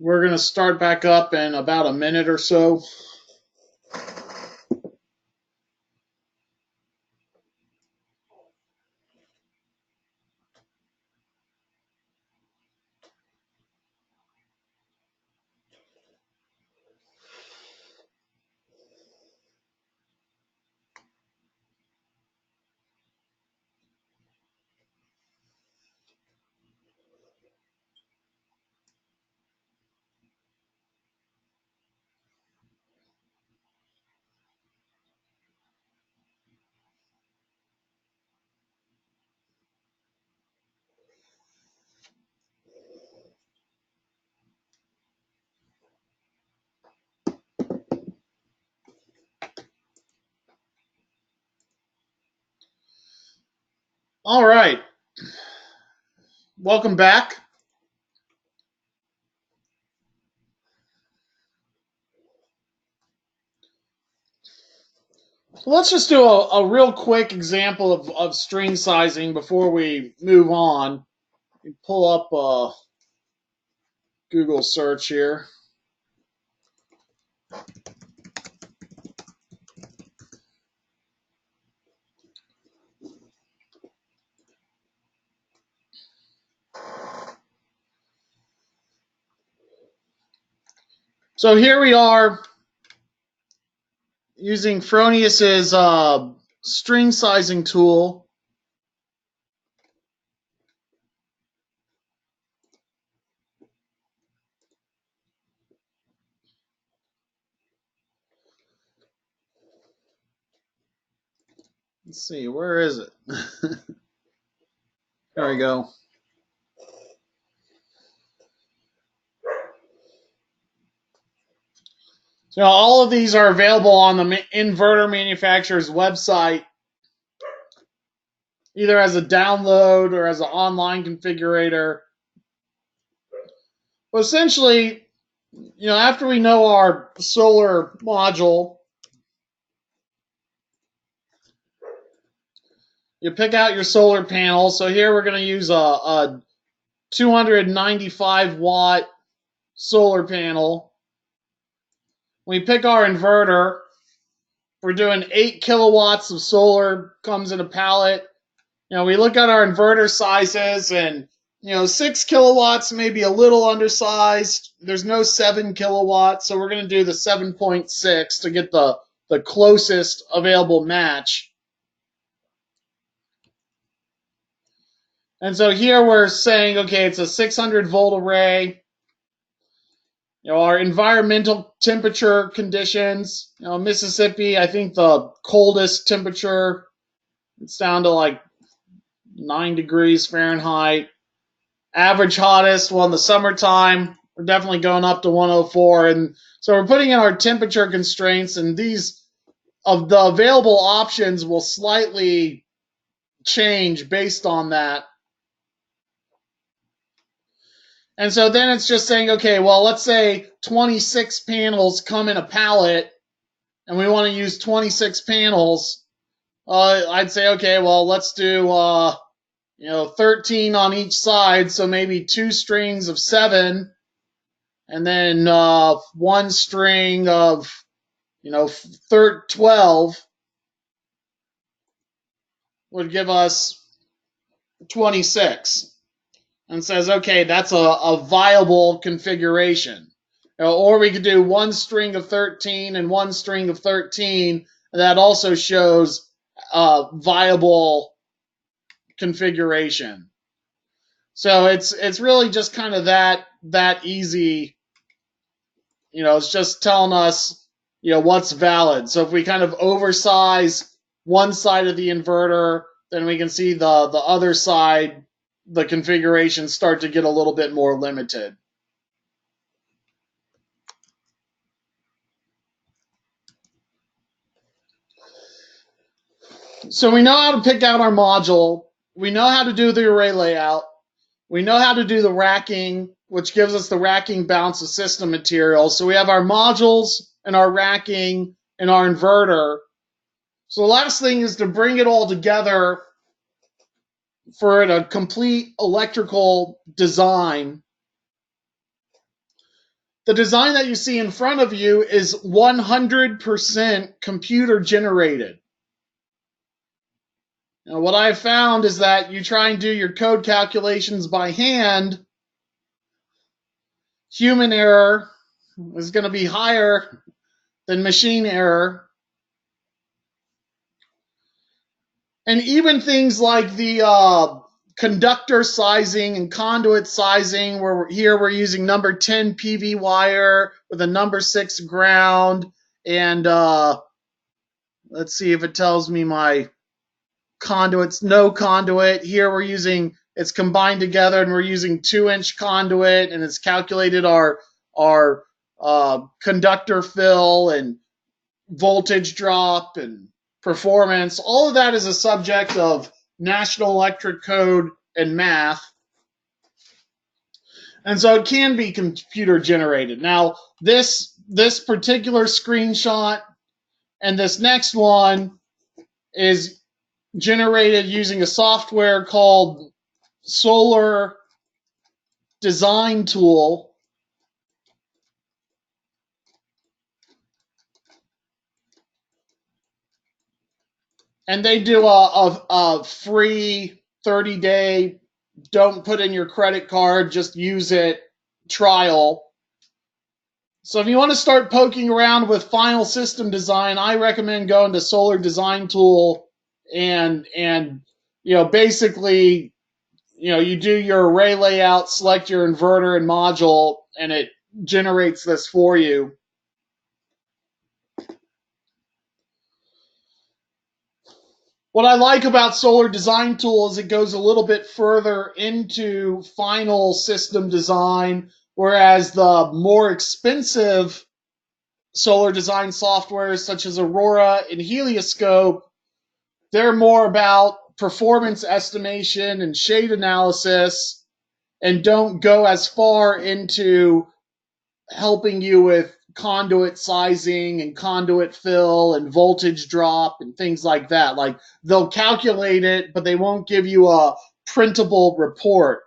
We're going to start back up in about a minute or so. All right. Welcome back. So let's just do a real quick example of string sizing before we move on. Pull up a Google search here. So here we are using Fronius's string sizing tool. Let's see, where is it? There we go. So all of these are available on the inverter manufacturer's website, either as a download or as an online configurator. But essentially, after we know our solar module, you pick out your solar panel. So here we're going to use a 295 watt solar panel. We pick our inverter. We're doing 8 kilowatts of solar, comes in a pallet. We look at our inverter sizes, and 6 kilowatts may be a little undersized. There's no 7 kilowatts, so we're going to do the 7.6 to get the closest available match. And so here we're saying, okay, it's a 600 volt array. Our environmental temperature conditions, Mississippi, I think the coldest temperature, it's down to like 9 degrees Fahrenheit. Average hottest, well, in the summertime, we're definitely going up to 104. And so we're putting in our temperature constraints, and these of the available options will slightly change based on that. And so then it's just saying, okay, well, let's say 26 panels come in a pallet, and we want to use 26 panels. I'd say, okay, well, let's do 13 on each side, so maybe 2 strings of 7, and then 1 string of 12 would give us 26. And says, okay, that's a viable configuration. Or we could do 1 string of 13 and 1 string of 13. And that also shows a viable configuration. So it's really just kind of that easy. It's just telling us what's valid. So if we kind of oversize one side of the inverter, then we can see the other side, the configurations start to get a little bit more limited. So we know how to pick out our module. We know how to do the array layout. We know how to do the racking, which gives us the racking balance of system material. So we have our modules and our racking and our inverter. So the last thing is to bring it all together for a complete electrical design. the design that you see in front of you is 100% computer generated. Now, what I've found is that you try and do your code calculations by hand, human error is going to be higher than machine error. And even things like the conductor sizing and conduit sizing, where we're using number 10 PV wire with a number 6 ground. And let's see if it tells me my conduits. No conduit. Here we're using, it's combined together, and we're using 2-inch conduit, and it's calculated our conductor fill and voltage drop and performance. All of that is a subject of National Electric Code and math. And so it can be computer generated. Now, this particular screenshot and this next one is generated using a software called Solar Design Tool. And they do a free 30-day, don't put in your credit card, just use it trial. So if you want to start poking around with final system design, I recommend going to Solar Design Tool and basically, you do your array layout, select your inverter and module, and it generates this for you. What I like about Solar Design Tool is it goes a little bit further into final system design, whereas the more expensive solar design softwares such as Aurora and Helioscope, they're more about performance estimation and shade analysis and don't go as far into helping you with conduit sizing and conduit fill and voltage drop and things like that. Like, they'll calculate it, but they won't give you a printable report.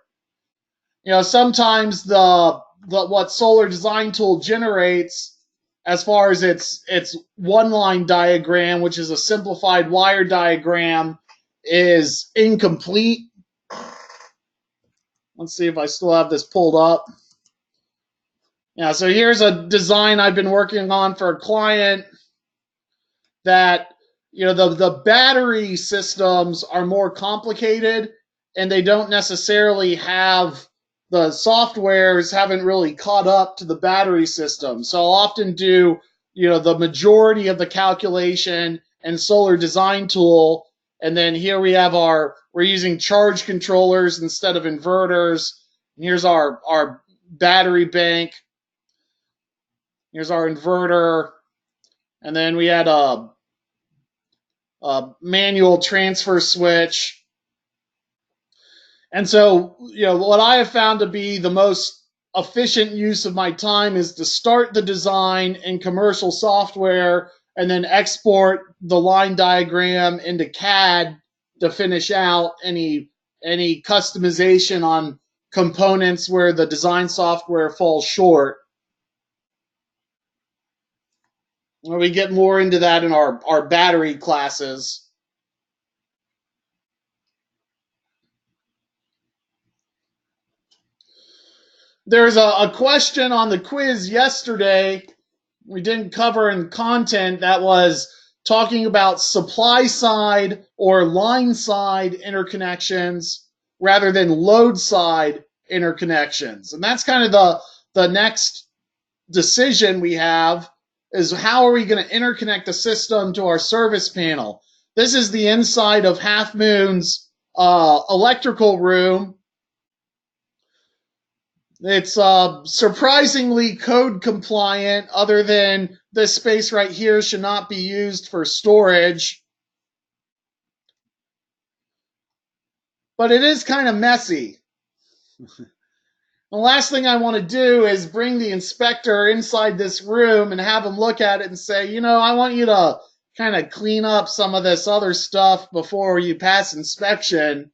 Sometimes what Solar Design Tool generates, as far as its one-line diagram, which is a simplified wire diagram, is incomplete. Let's see if I still have this pulled up. Yeah, so here's a design I've been working on for a client that, the battery systems are more complicated and they don't necessarily have, the softwares haven't really caught up to the battery system. So I'll often do, the majority of the calculation in Solar Design Tool. And then here we have we're using charge controllers instead of inverters. And here's our battery bank. Here's our inverter, and then we had a manual transfer switch. And so, what I have found to be the most efficient use of my time is to start the design in commercial software and then export the line diagram into CAD to finish out any customization on components where the design software falls short. We get more into that in our battery classes. There's a question on the quiz yesterday we didn't cover in content that was talking about supply side or line side interconnections rather than load side interconnections. And that's kind of the next decision we have, is how are we going to interconnect the system to our service panel. This is the inside of Half Moon's electrical room. It's surprisingly code compliant, other than this space right here should not be used for storage. But it is kind of messy. The last thing I want to do is bring the inspector inside this room and have him look at it and say, I want you to kind of clean up some of this other stuff before you pass inspection.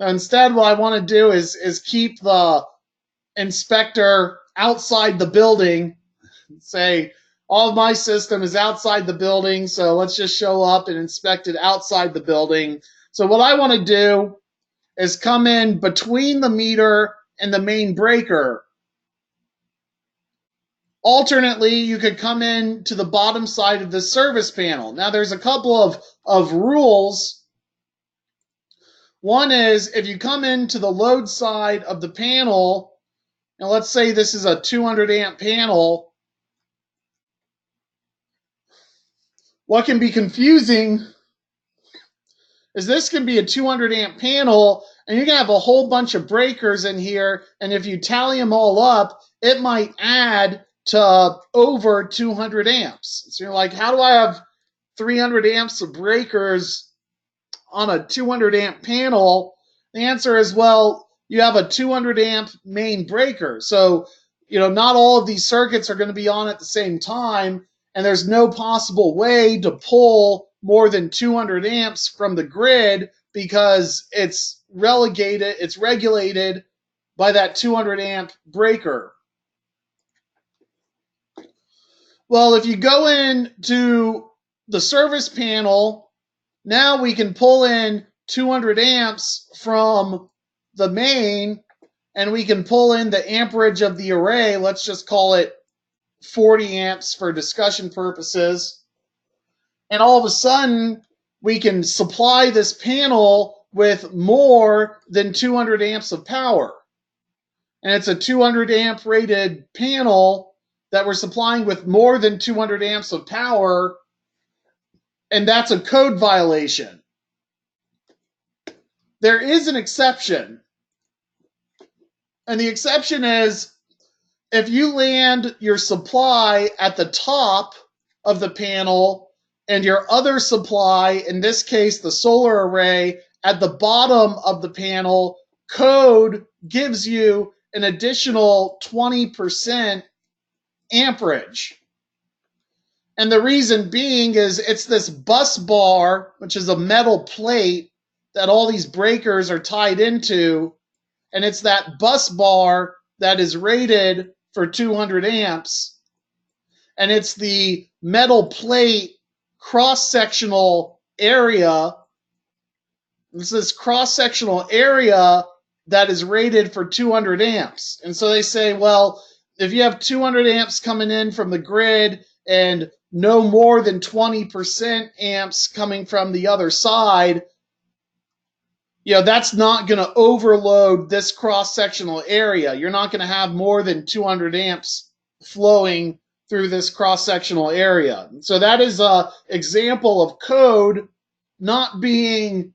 Instead, what I want to do is keep the inspector outside the building. Say all of my system is outside the building, so let's just show up and inspect it outside the building. So what I want to do is come in between the meter and the main breaker. Alternately, you could come in to the bottom side of the service panel. Now there's a couple of rules. One is if you come into the load side of the panel, and let's say this is a 200 amp panel, what can be confusing is this can be a 200 amp panel and you're going to have a whole bunch of breakers in here, and if you tally them all up, it might add to over 200 amps. So you're like, how do I have 300 amps of breakers on a 200 amp panel? The answer is, well, you have a 200 amp main breaker. So, not all of these circuits are going to be on at the same time, and there's no possible way to pull more than 200 amps from the grid because it's regulated by that 200 amp breaker. Well, if you go into the service panel, now we can pull in 200 amps from the main, and we can pull in the amperage of the array. Let's just call it 40 amps for discussion purposes. And all of a sudden, we can supply this panel with more than 200 amps of power. And it's a 200 amp rated panel that we're supplying with more than 200 amps of power, and that's a code violation. There is an exception, and the exception is if you land your supply at the top of the panel and your other supply, in this case the solar array, at the bottom of the panel, code gives you an additional 20% amperage. And the reason being is it's this bus bar, which is a metal plate that all these breakers are tied into, and it's that bus bar that is rated for 200 amps, and it's the metal plate cross-sectional area. It's this cross-sectional area that is rated for 200 amps. And so they say, well, if you have 200 amps coming in from the grid and no more than 20% amps coming from the other side, that's not going to overload this cross-sectional area. You're not going to have more than 200 amps flowing through this cross-sectional area. So that is an example of code not being,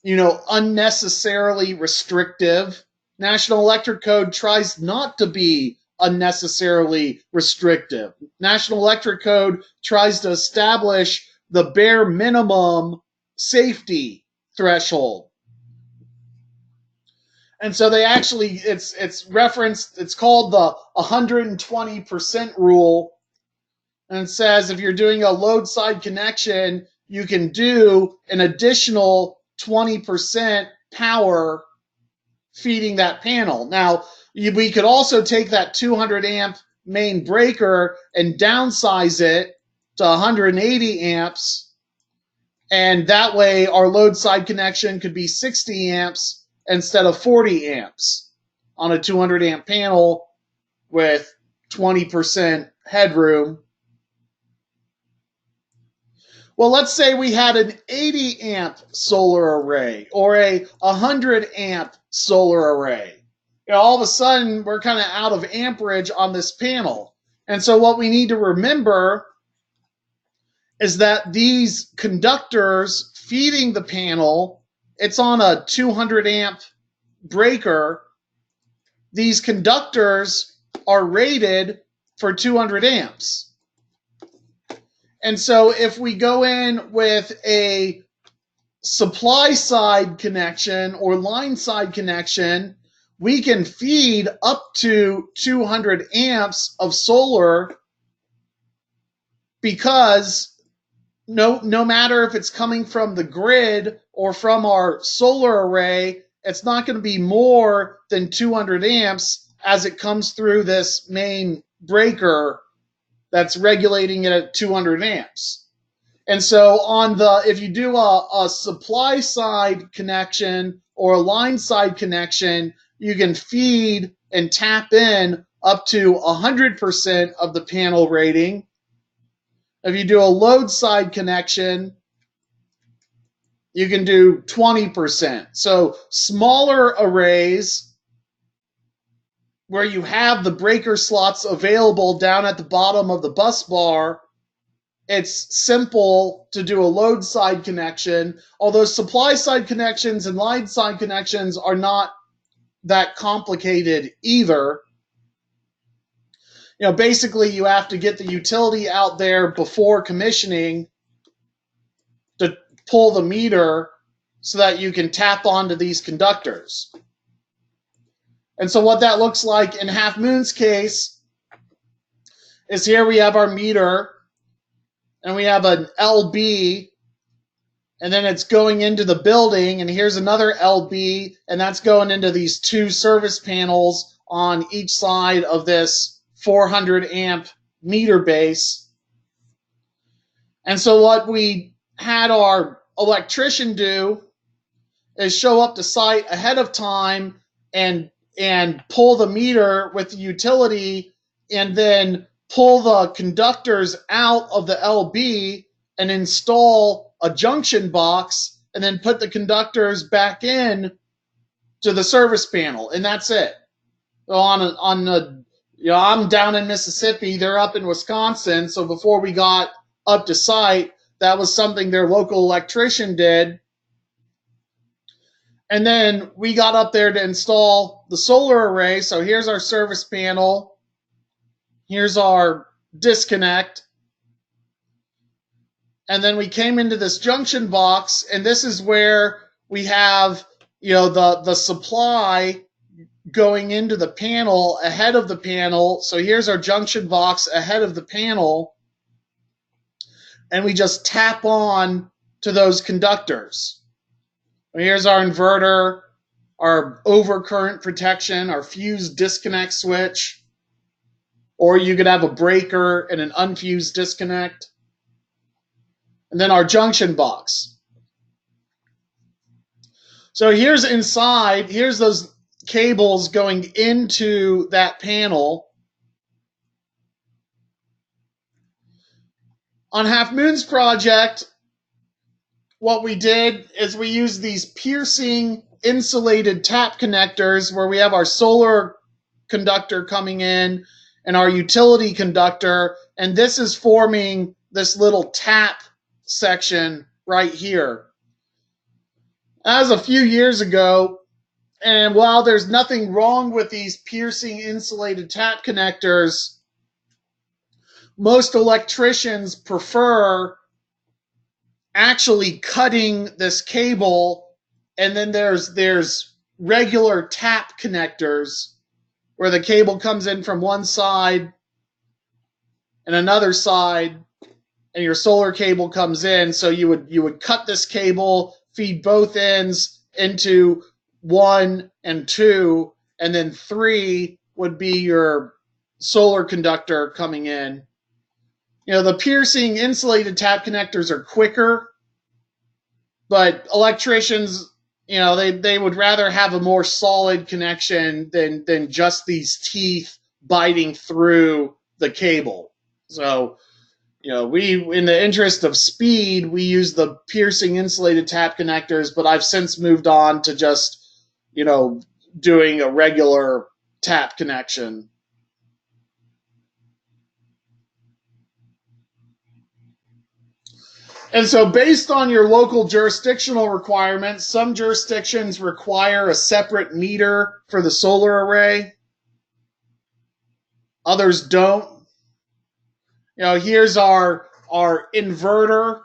unnecessarily restrictive. National Electric Code tries not to be unnecessarily restrictive. National Electric Code tries to establish the bare minimum safety threshold. And so they actually, it's referenced, it's called the 120% rule. And it says if you're doing a load side connection, you can do an additional 20% power feeding that panel. Now, we could also take that 200 amp main breaker and downsize it to 180 amps. And that way our load side connection could be 60 amps instead of 40 amps on a 200 amp panel with 20% headroom. Well, let's say we had an 80 amp solar array or a 100 amp solar array. All of a sudden, we're kind of out of amperage on this panel. And so what we need to remember is that these conductors feeding the panel, it's on a 200 amp breaker. These conductors are rated for 200 amps. And so if we go in with a supply side connection or line side connection, we can feed up to 200 amps of solar because no matter if it's coming from the grid or from our solar array, it's not going to be more than 200 amps as it comes through this main breaker that's regulating it at 200 amps. And so if you do a supply side connection or a line side connection, you can feed and tap in up to 100% of the panel rating. If you do a load side connection, you can do 20%. So smaller arrays where you have the breaker slots available down at the bottom of the bus bar, it's simple to do a load side connection, although supply side connections and line side connections are not that complicated either. Basically you have to get the utility out there before commissioning to pull the meter so that you can tap onto these conductors. And so what that looks like in Half Moon's case is here we have our meter, and we have an LB, and then it's going into the building, and here's another LB, and that's going into these two service panels on each side of this 400 amp meter base. And so what we had our electrician do is show up to site ahead of time and pull the meter with the utility, and then pull the conductors out of the LB and install a junction box, and then put the conductors back in to the service panel, and that's it. So I'm down in Mississippi, they're up in Wisconsin, so before we got up to site, that was something their local electrician did. And then we got up there to install the solar array. So here's our service panel. Here's our disconnect. And then we came into this junction box, and this is where we have, the supply going into the panel ahead of the panel. So here's our junction box ahead of the panel. And we just tap on to those conductors. Here's our inverter, our overcurrent protection, our fused disconnect switch, or you could have a breaker and an unfused disconnect. And then our junction box. So here's inside, here's those cables going into that panel. On Half Moon's project, what we did is we used these piercing insulated tap connectors where we have our solar conductor coming in and our utility conductor, and this is forming this little tap section right here. That was a few years ago, and while there's nothing wrong with these piercing insulated tap connectors, most electricians prefer actually cutting this cable, and then there's regular tap connectors where the cable comes in from one side and another side, and your solar cable comes in. So you would cut this cable, feed both ends into 1 and 2, and then 3 would be your solar conductor coming in. The piercing insulated tap connectors are quicker, but electricians, they would rather have a more solid connection than just these teeth biting through the cable. So, we, in the interest of speed, we use the piercing insulated tap connectors, but I've since moved on to just, doing a regular tap connection. And so based on your local jurisdictional requirements, some jurisdictions require a separate meter for the solar array. Others don't. Here's our inverter.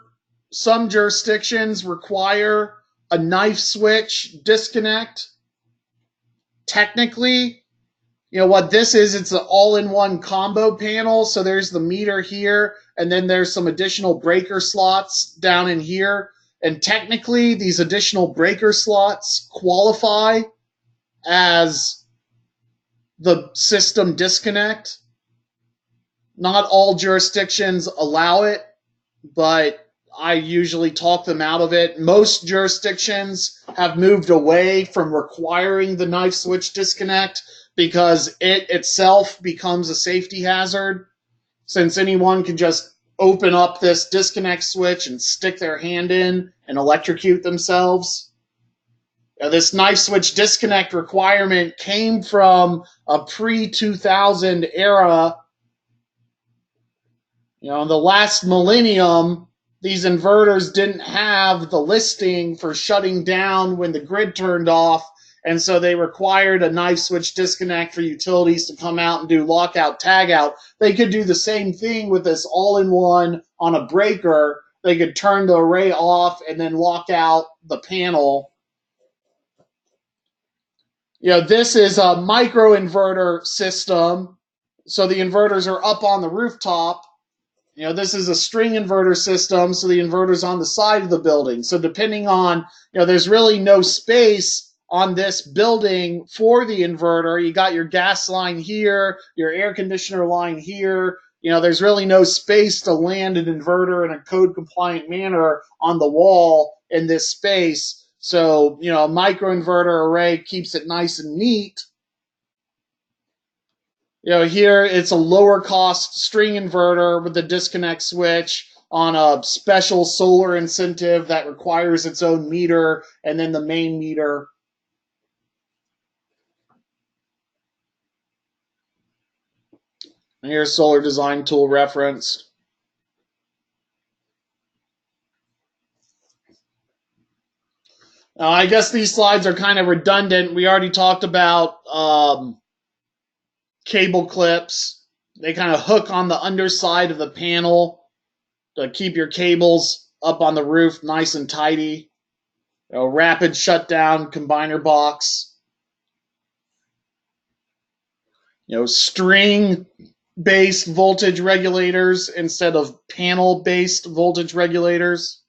Some jurisdictions require a knife switch disconnect. Technically, what this is, it's an all-in-one combo panel. So there's the meter here, and then there's some additional breaker slots down in here. And technically, these additional breaker slots qualify as the system disconnect. Not all jurisdictions allow it, but I usually talk them out of it. Most jurisdictions have moved away from requiring the knife switch disconnect because it itself becomes a safety hazard, since anyone can just open up this disconnect switch and stick their hand in and electrocute themselves. This knife switch disconnect requirement came from a pre-2000 era. In the last millennium, these inverters didn't have the listing for shutting down when the grid turned off, and so they required a knife switch disconnect for utilities to come out and do lockout tagout. They could do the same thing with this all-in-one on a breaker. They could turn the array off and then lock out the panel. This is a microinverter system, so the inverters are up on the rooftop. This is a string inverter system, so the inverter's on the side of the building. So depending on, there's really no space on this building for the inverter. You got your gas line here, your air conditioner line here. There's really no space to land an inverter in a code-compliant manner on the wall in this space. So, a microinverter array keeps it nice and neat. Here it's a lower cost string inverter with a disconnect switch on a special solar incentive that requires its own meter and then the main meter. And here's solar design tool referenced. Now, I guess these slides are kind of redundant. We already talked about cable clips. They kind of hook on the underside of the panel to keep your cables up on the roof nice and tidy. Rapid shutdown combiner box. String-based voltage regulators instead of panel-based voltage regulators.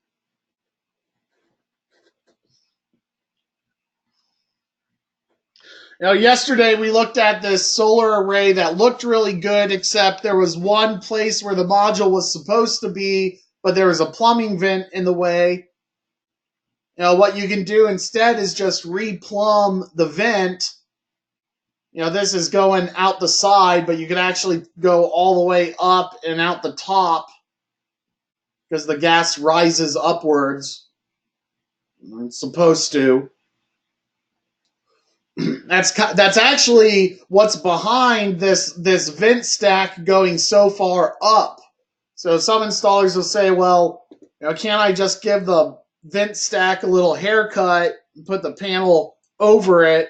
Yesterday we looked at this solar array that looked really good, except there was one place where the module was supposed to be, but there was a plumbing vent in the way. What you can do instead is just replumb the vent. This is going out the side, but you can actually go all the way up and out the top because the gas rises upwards. It's supposed to. That's actually what's behind this vent stack going so far up. So some installers will say, well, can't I just give the vent stack a little haircut and put the panel over it?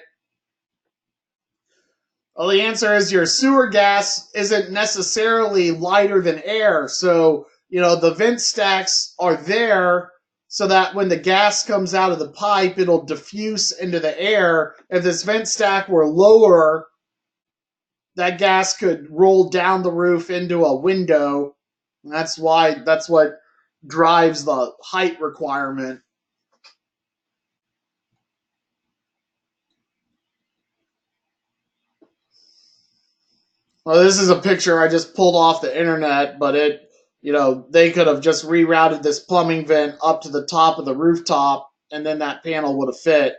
Well, the answer is your sewer gas isn't necessarily lighter than air. So, the vent stacks are there so that when the gas comes out of the pipe, it'll diffuse into the air. If this vent stack were lower, that gas could roll down the roof into a window. And that's what drives the height requirement. Well, this is a picture I just pulled off the internet, but they could have just rerouted this plumbing vent up to the top of the rooftop, and then that panel would have fit.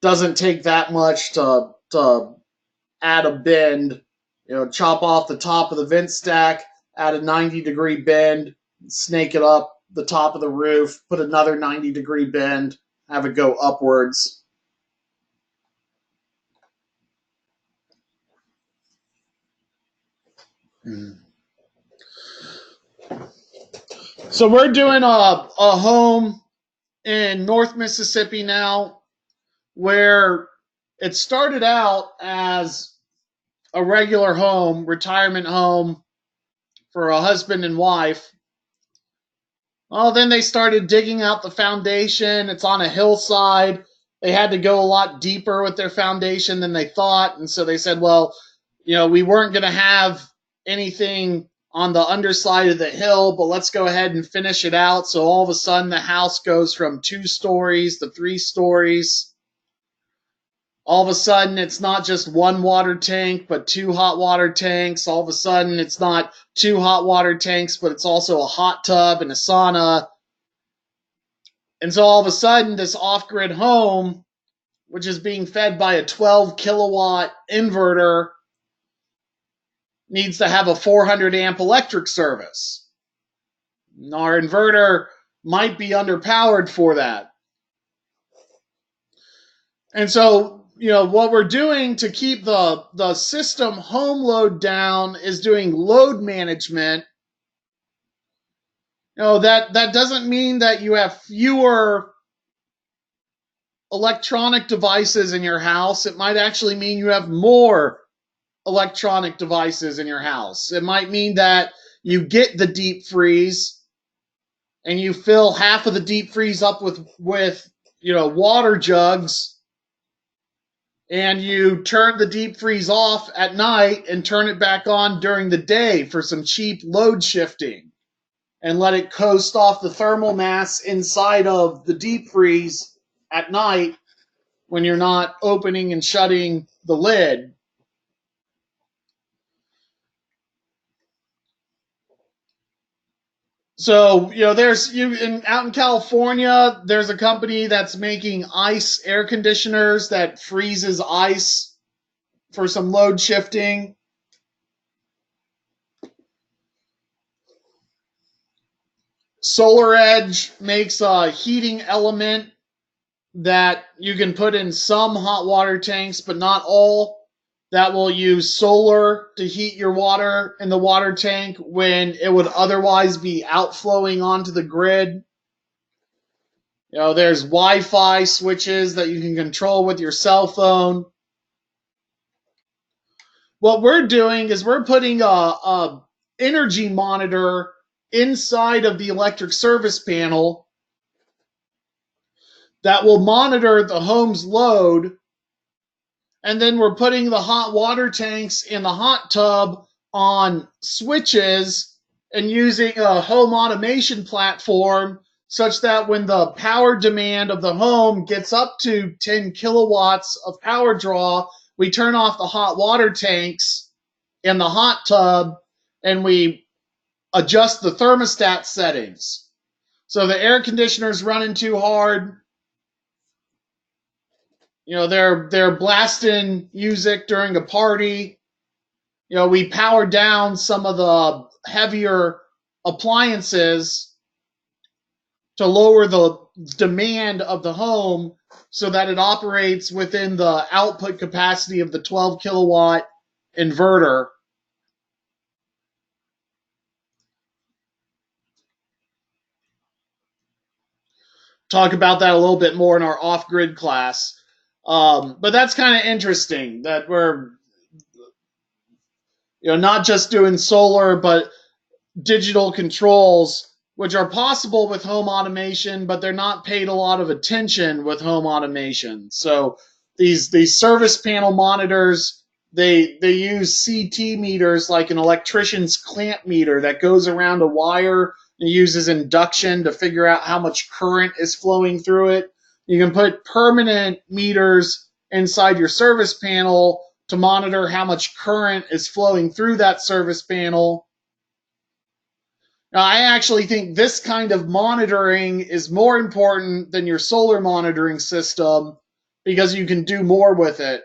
Doesn't take that much to add a bend. Chop off the top of the vent stack, add a 90-degree bend, snake it up the top of the roof, put another 90-degree bend, have it go upwards. So we're doing a home in North Mississippi now where it started out as a regular home, retirement home for a husband and wife. Well, then they started digging out the foundation. It's on a hillside. They had to go a lot deeper with their foundation than they thought. And so they said, well, we weren't going to have anything on the underside of the hill, but let's go ahead and finish it out. So all of a sudden the house goes from 2 stories to 3 stories. All of a sudden, it's not just one water tank, but 2 hot water tanks. All of a sudden, it's not 2 hot water tanks, but it's also a hot tub and a sauna. And so all of a sudden, this off-grid home, which is being fed by a 12 kilowatt inverter, needs to have a 400 amp electric service. Our inverter might be underpowered for that. And so, what we're doing to keep the system home load down is doing load management. That doesn't mean that you have fewer electronic devices in your house. It might actually mean you have more electronic devices in your house. It might mean that you get the deep freeze and you fill half of the deep freeze up with water jugs, and you turn the deep freeze off at night and turn it back on during the day for some cheap load shifting, and let it coast off the thermal mass inside of the deep freeze at night when you're not opening and shutting the lid. So, out in California, there's a company that's making ice air conditioners that freezes ice for some load shifting. Solar Edge makes a heating element that you can put in some hot water tanks, but not all, that will use solar to heat your water in the water tank when it would otherwise be outflowing onto the grid. There's Wi-Fi switches that you can control with your cell phone. What we're doing is we're putting a energy monitor inside of the electric service panel that will monitor the home's load. And then we're putting the hot water tanks in the hot tub on switches and using a home automation platform such that when the power demand of the home gets up to 10 kilowatts of power draw, we turn off the hot water tanks in the hot tub and we adjust the thermostat settings. So the air conditioner's running too hard, they're blasting music during a party. We power down some of the heavier appliances to lower the demand of the home so that it operates within the output capacity of the 12 kilowatt inverter. Talk about that a little bit more in our off-grid class. But that's kind of interesting that we're not just doing solar, but digital controls, which are possible with home automation, but they're not paid a lot of attention with home automation. So these service panel monitors, they use CT meters like an electrician's clamp meter that goes around a wire and uses induction to figure out how much current is flowing through it. You can put permanent meters inside your service panel to monitor how much current is flowing through that service panel. Now, I actually think this kind of monitoring is more important than your solar monitoring system because you can do more with it.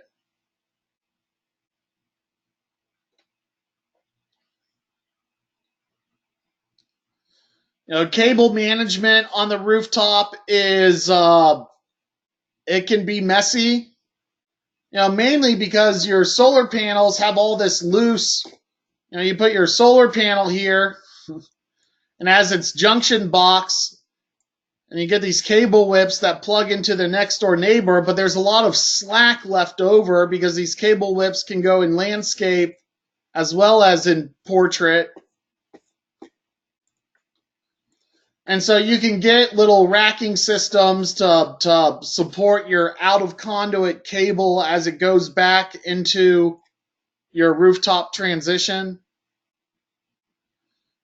Cable management on the rooftop is, it can be messy, mainly because your solar panels have all this loose, you put your solar panel here and has its junction box, and you get these cable whips that plug into the next door neighbor, but there's a lot of slack left over because these cable whips can go in landscape as well as in portrait. And so you can get little racking systems to support your out of conduit cable as it goes back into your rooftop transition.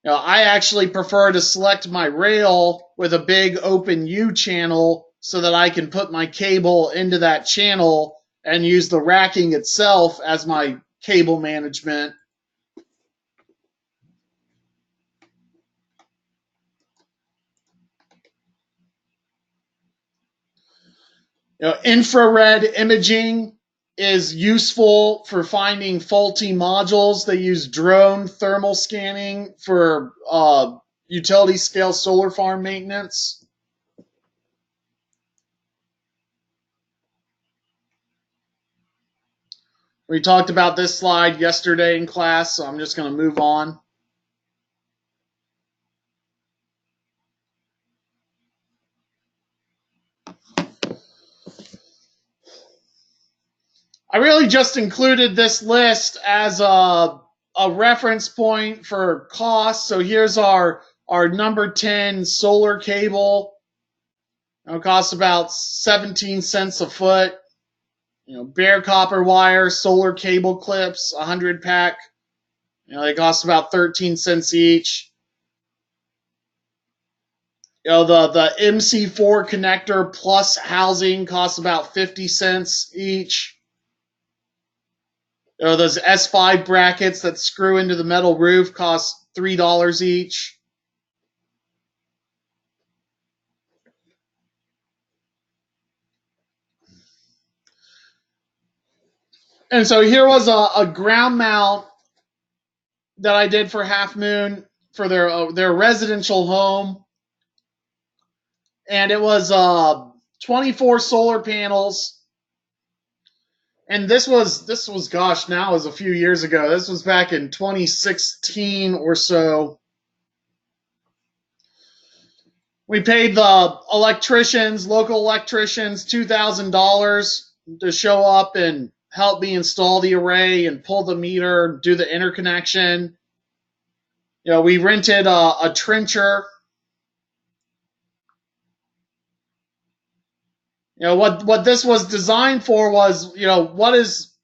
I actually prefer to select my rail with a big open U channel so that I can put my cable into that channel and use the racking itself as my cable management. Infrared imaging is useful for finding faulty modules. They use drone thermal scanning for utility scale solar farm maintenance. We talked about this slide yesterday in class, so I'm just going to move on. I really just included this list as a reference point for cost. So here's our number 10 solar cable. It costs about 17 cents a foot. Bare copper wire, solar cable clips, 100 pack. They cost about 13 cents each. The MC4 connector plus housing costs about 50 cents each. Those S5 brackets that screw into the metal roof cost $3 each. And so here was a ground mount that I did for Half Moon for their residential home. And it was 24 solar panels. And this was gosh, now it was a few years ago. This was back in 2016 or so. We paid the local electricians, $2,000 to show up and help me install the array and pull the meter, do the interconnection. We rented a trencher. What this was designed for was,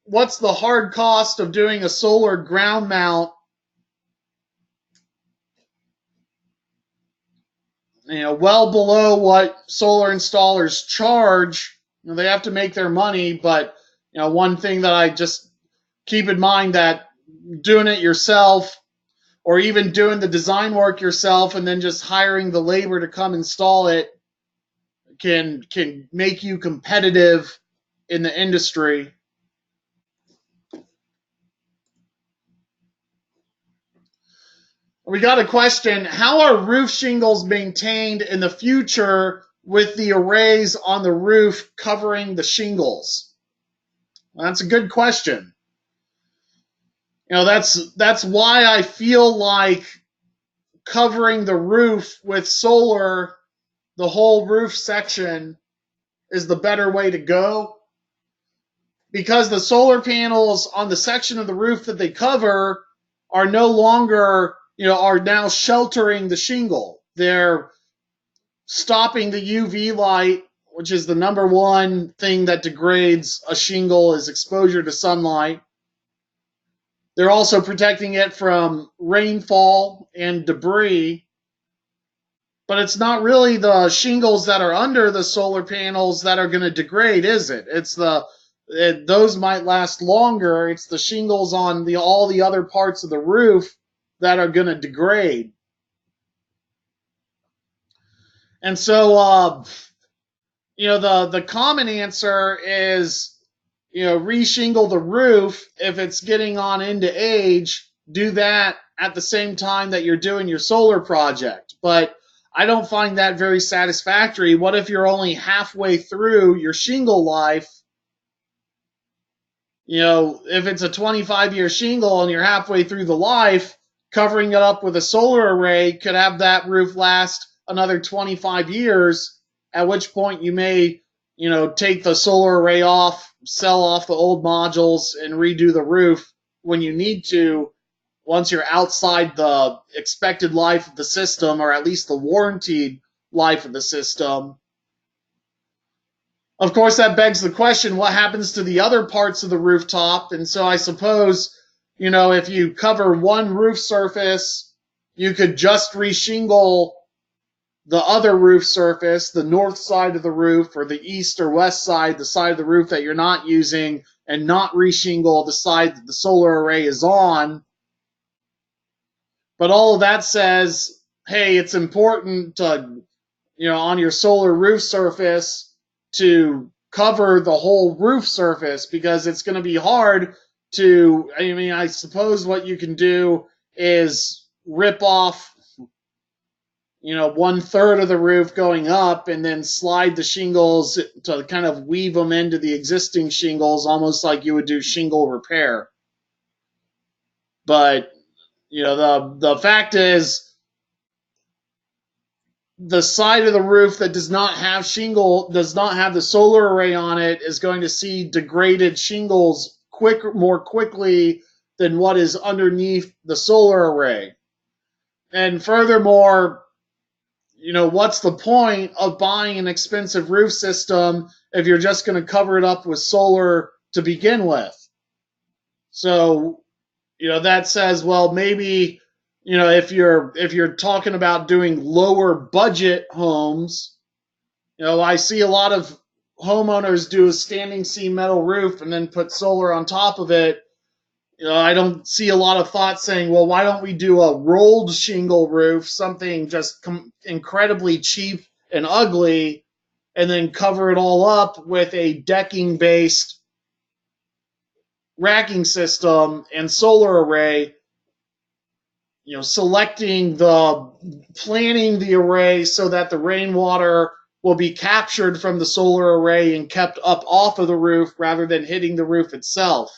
what's the hard cost of doing a solar ground mount? Well below what solar installers charge. They have to make their money, but one thing that I just keep in mind, that doing it yourself, or even doing the design work yourself and then just hiring the labor to come install it, can make you competitive in the industry. We got a question: how are roof shingles maintained in the future with the arrays on the roof covering the shingles? Well, that's a good question. That's why I feel like covering the roof with solar, the whole roof section, is the better way to go. Because the solar panels on the section of the roof that they cover are no longer, are now sheltering the shingle. They're stopping the UV light, which is the number one thing that degrades a shingle, is exposure to sunlight. They're also protecting it from rainfall and debris. But it's not really the shingles that are under the solar panels that are going to degrade, is it? Those might last longer. It's the shingles on all the other parts of the roof that are going to degrade. And so, the common answer is, reshingle the roof. If it's getting on into age, do that at the same time that you're doing your solar project. But I don't find that very satisfactory. What if you're only halfway through your shingle life? If it's a 25-year shingle and you're halfway through the life, covering it up with a solar array could have that roof last another 25 years, at which point you may, take the solar array off, sell off the old modules, and redo the roof when you need to, once you're outside the expected life of the system, or at least the warranted life of the system. Of course, that begs the question, what happens to the other parts of the rooftop? And so I suppose, if you cover one roof surface, you could just reshingle the other roof surface, the north side of the roof, or the east or west side, the side of the roof that you're not using, and not reshingle the side that the solar array is on. But all of that says, hey, it's important to, on your solar roof surface to cover the whole roof surface, because it's going to be hard to, I suppose what you can do is rip off, 1/3 of the roof going up and then slide the shingles to kind of weave them into the existing shingles, almost like you would do shingle repair. But, the fact is, the side of the roof that does not have the solar array on it, is going to see degraded shingles more quickly than what is underneath the solar array. And furthermore, what's the point of buying an expensive roof system if you're just going to cover it up with solar to begin with? So, that says, well, maybe, if you're talking about doing lower budget homes, I see a lot of homeowners do a standing seam metal roof and then put solar on top of it. I don't see a lot of thought saying, well, why don't we do a rolled shingle roof, something just incredibly cheap and ugly, and then cover it all up with a decking-based racking system and solar array, planning the array so that the rainwater will be captured from the solar array and kept up off of the roof rather than hitting the roof itself.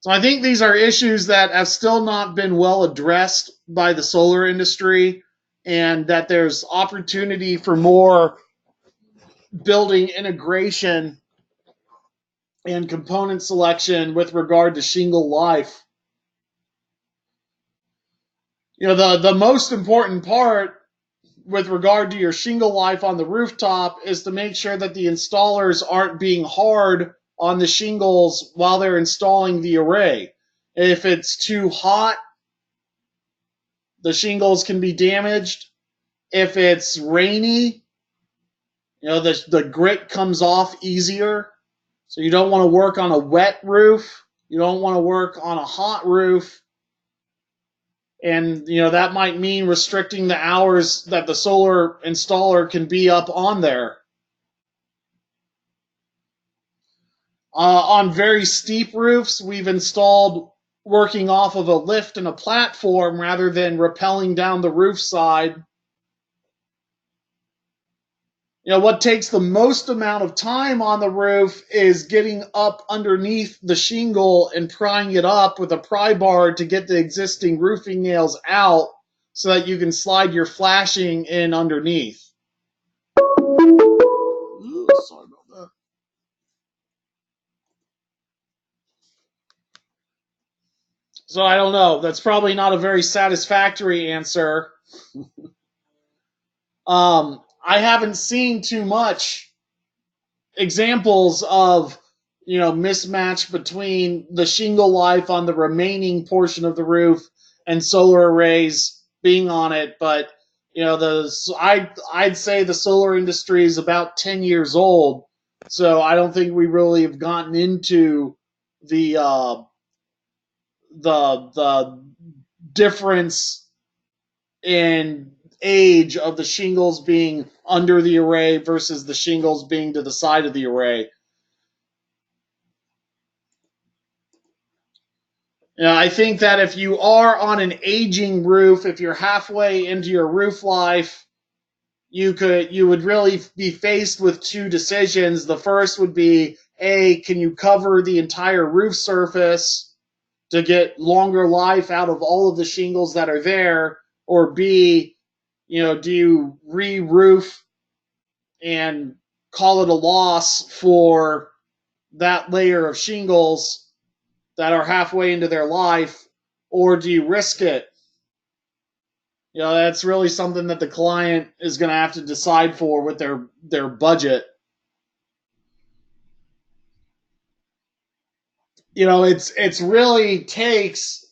So I think these are issues that have still not been well addressed by the solar industry, and that there's opportunity for more building integration and component selection with regard to shingle life. The most important part with regard to your shingle life on the rooftop is to make sure that the installers aren't being hard on the shingles while they're installing the array. If it's too hot, the shingles can be damaged. If it's rainy, the grit comes off easier. So you don't want to work on a wet roof. You don't want to work on a hot roof. And, that might mean restricting the hours that the solar installer can be up on there. On very steep roofs, we've installed working off of a lift and a platform rather than rappelling down the roof side. What takes the most amount of time on the roof is getting up underneath the shingle and prying it up with a pry bar to get the existing roofing nails out so that you can slide your flashing in underneath. Ooh, sorry about that. So I don't know. That's probably not a very satisfactory answer. I haven't seen too much examples of, mismatch between the shingle life on the remaining portion of the roof and solar arrays being on it. But, I'd say the solar industry is about 10 years old. So I don't think we really have gotten into the difference in age of the shingles being under the array versus the shingles being to the side of the array. I think that if you are on an aging roof, if you're halfway into your roof life, you would really be faced with two decisions. The first would be, A, can you cover the entire roof surface to get longer life out of all of the shingles that are there? Or B, do you re-roof and call it a loss for that layer of shingles that are halfway into their life, or do you risk it? That's really something that the client is going to have to decide for with their budget. It's really takes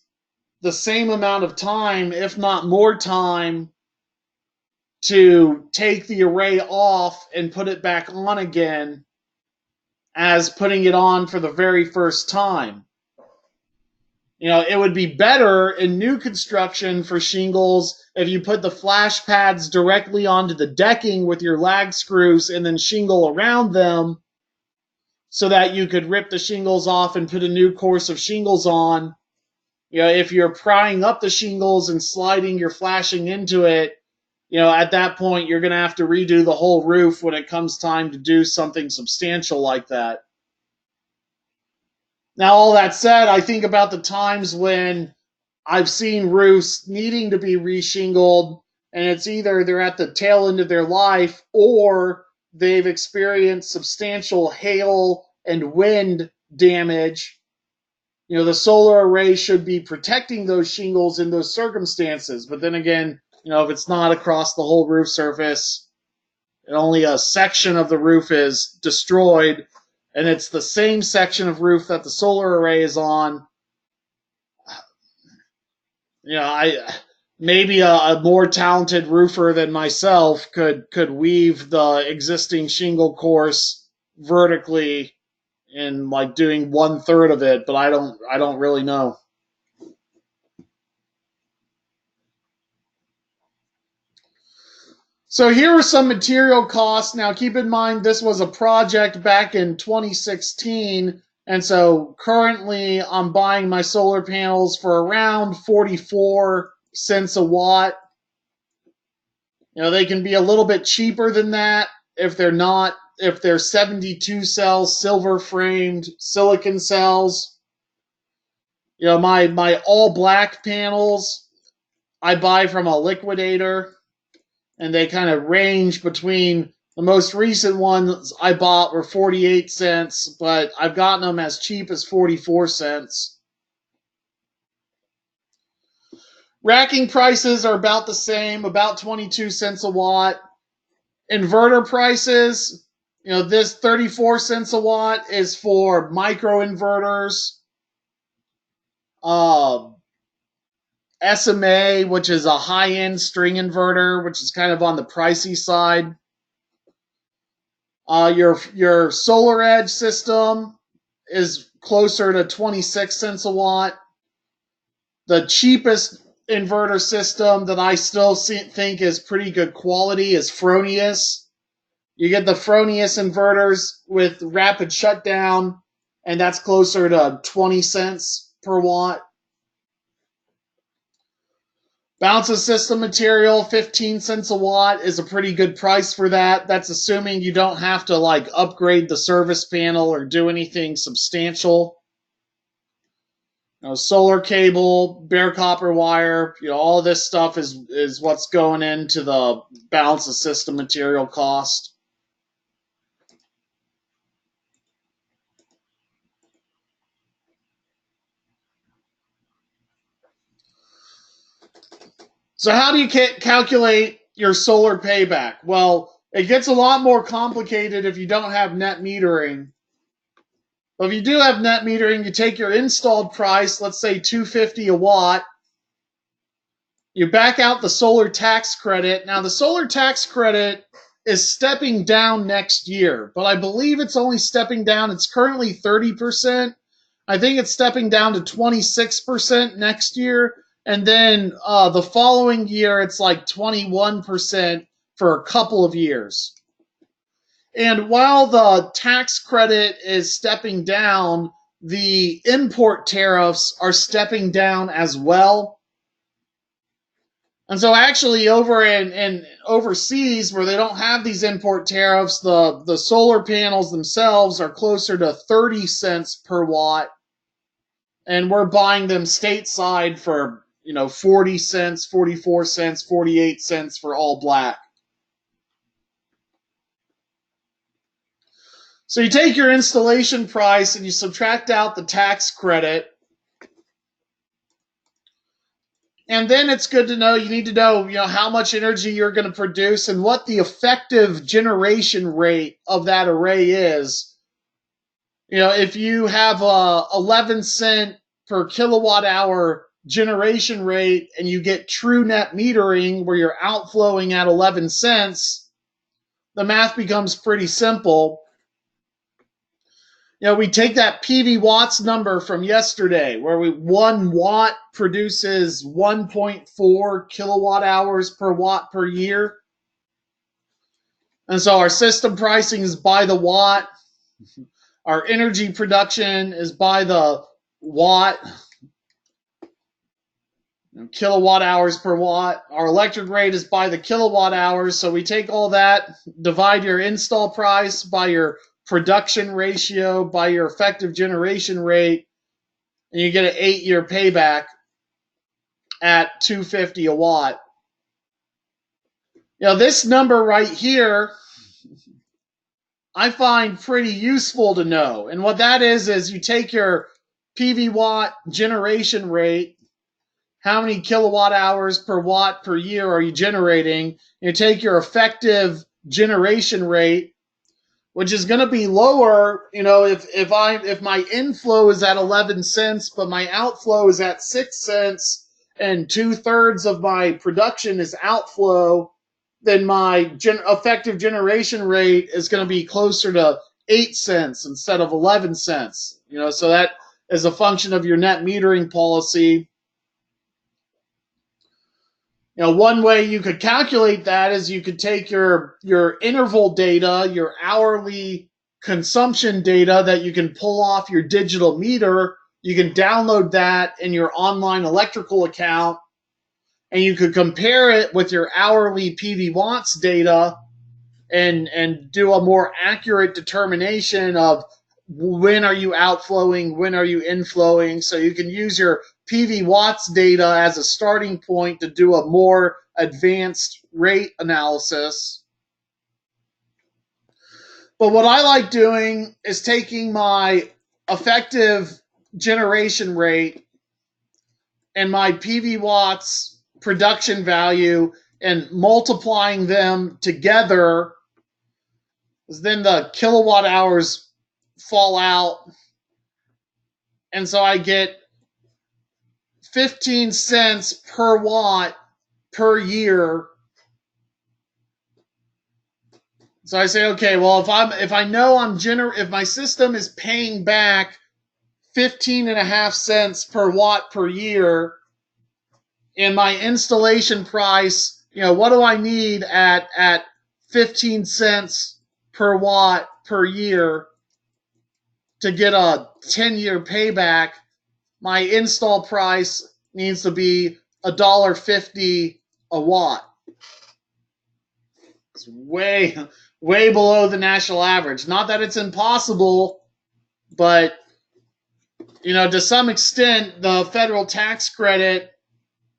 the same amount of time, if not more time, to take the array off and put it back on again as putting it on for the very first time. It would be better in new construction for shingles if you put the flash pads directly onto the decking with your lag screws and then shingle around them so that you could rip the shingles off and put a new course of shingles on. If you're prying up the shingles and sliding your flashing into it, at that point you're going to have to redo the whole roof when it comes time to do something substantial like that. Now, all that said, I think about the times when I've seen roofs needing to be reshingled, and it's either they're at the tail end of their life or they've experienced substantial hail and wind damage. The solar array should be protecting those shingles in those circumstances. But then again, if it's not across the whole roof surface, and only a section of the roof is destroyed, and it's the same section of roof that the solar array is on, maybe a more talented roofer than myself could weave the existing shingle course vertically in like doing 1/3 of it, but I don't really know. So here are some material costs. Now keep in mind this was a project back in 2016, and so currently I'm buying my solar panels for around 44 cents a watt. They can be a little bit cheaper than that if they're 72 cell silver framed silicon cells. My all black panels I buy from a liquidator, and they kind of range between, the most recent ones I bought were 48 cents, but I've gotten them as cheap as 44 cents. Racking prices are about the same, about 22 cents a watt. Inverter prices, this 34 cents a watt is for micro inverters. SMA, which is a high-end string inverter, which is kind of on the pricey side. Your Solar Edge system is closer to 26 cents a watt. The cheapest inverter system that I still think is pretty good quality is Fronius. You get the Fronius inverters with rapid shutdown, and that's closer to 20 cents per watt. Bounces system material, 15 cents a watt is a pretty good price for that. That's assuming you don't have to upgrade the service panel or do anything substantial. Solar cable, bare copper wire, all this stuff is what's going into the balance of system material cost. So how do you calculate your solar payback? Well, it gets a lot more complicated if you don't have net metering. But if you do have net metering, you take your installed price, let's say $2.50 a watt. You back out the solar tax credit. Now, the solar tax credit is stepping down next year, but I believe it's only stepping down. It's currently 30%. I think it's stepping down to 26% next year. And then the following year, it's like 21% for a couple of years. And while the tax credit is stepping down, the import tariffs are stepping down as well. And so actually over in overseas where they don't have these import tariffs, the solar panels themselves are closer to 30 cents per watt. And we're buying them stateside for 40 cents, 44 cents, 48 cents for all black. So you take your installation price and you subtract out the tax credit. And then it's good to know, you need to know, how much energy you're going to produce and what the effective generation rate of that array is. If you have a 11 cent per kilowatt hour generation rate and you get true net metering where you're outflowing at 11 cents, the math becomes pretty simple. We take that PV watts number from yesterday where 1 watt produces 1.4 kilowatt hours per watt per year. And so our system pricing is by the watt. Our energy production is by the watt, kilowatt hours per watt. Our electric rate is by the kilowatt hours. So we take all that, divide your install price by your production ratio, by your effective generation rate, and you get an 8-year payback at $2.50 a watt. This number right here, I find pretty useful to know. And what that is you take your PV watt generation rate, how many kilowatt hours per watt per year are you generating? You take your effective generation rate, which is going to be lower, if my inflow is at 11 cents, but my outflow is at 6 cents, and 2/3 of my production is outflow, then my effective generation rate is going to be closer to 8 cents instead of 11 cents. So that is a function of your net metering policy. One way you could calculate that is you could take your interval data, your hourly consumption data that you can pull off your digital meter. You can download that in your online electrical account, and you could compare it with your hourly PV watts data and do a more accurate determination of when are you outflowing, when are you inflowing. So you can use your PV watts data as a starting point to do a more advanced rate analysis. But what I like doing is taking my effective generation rate and my PV watts production value and multiplying them together, because then the kilowatt hours fall out. And so I get 15 cents per watt per year. So I say, okay, well, if my system is paying back 15.5 cents per watt per year, and my installation price, what do I need at 15 cents per watt per year to get a 10-year payback? My install price needs to be $1.50 a watt. It's way below the national average. Not that it's impossible, but to some extent, the federal tax credit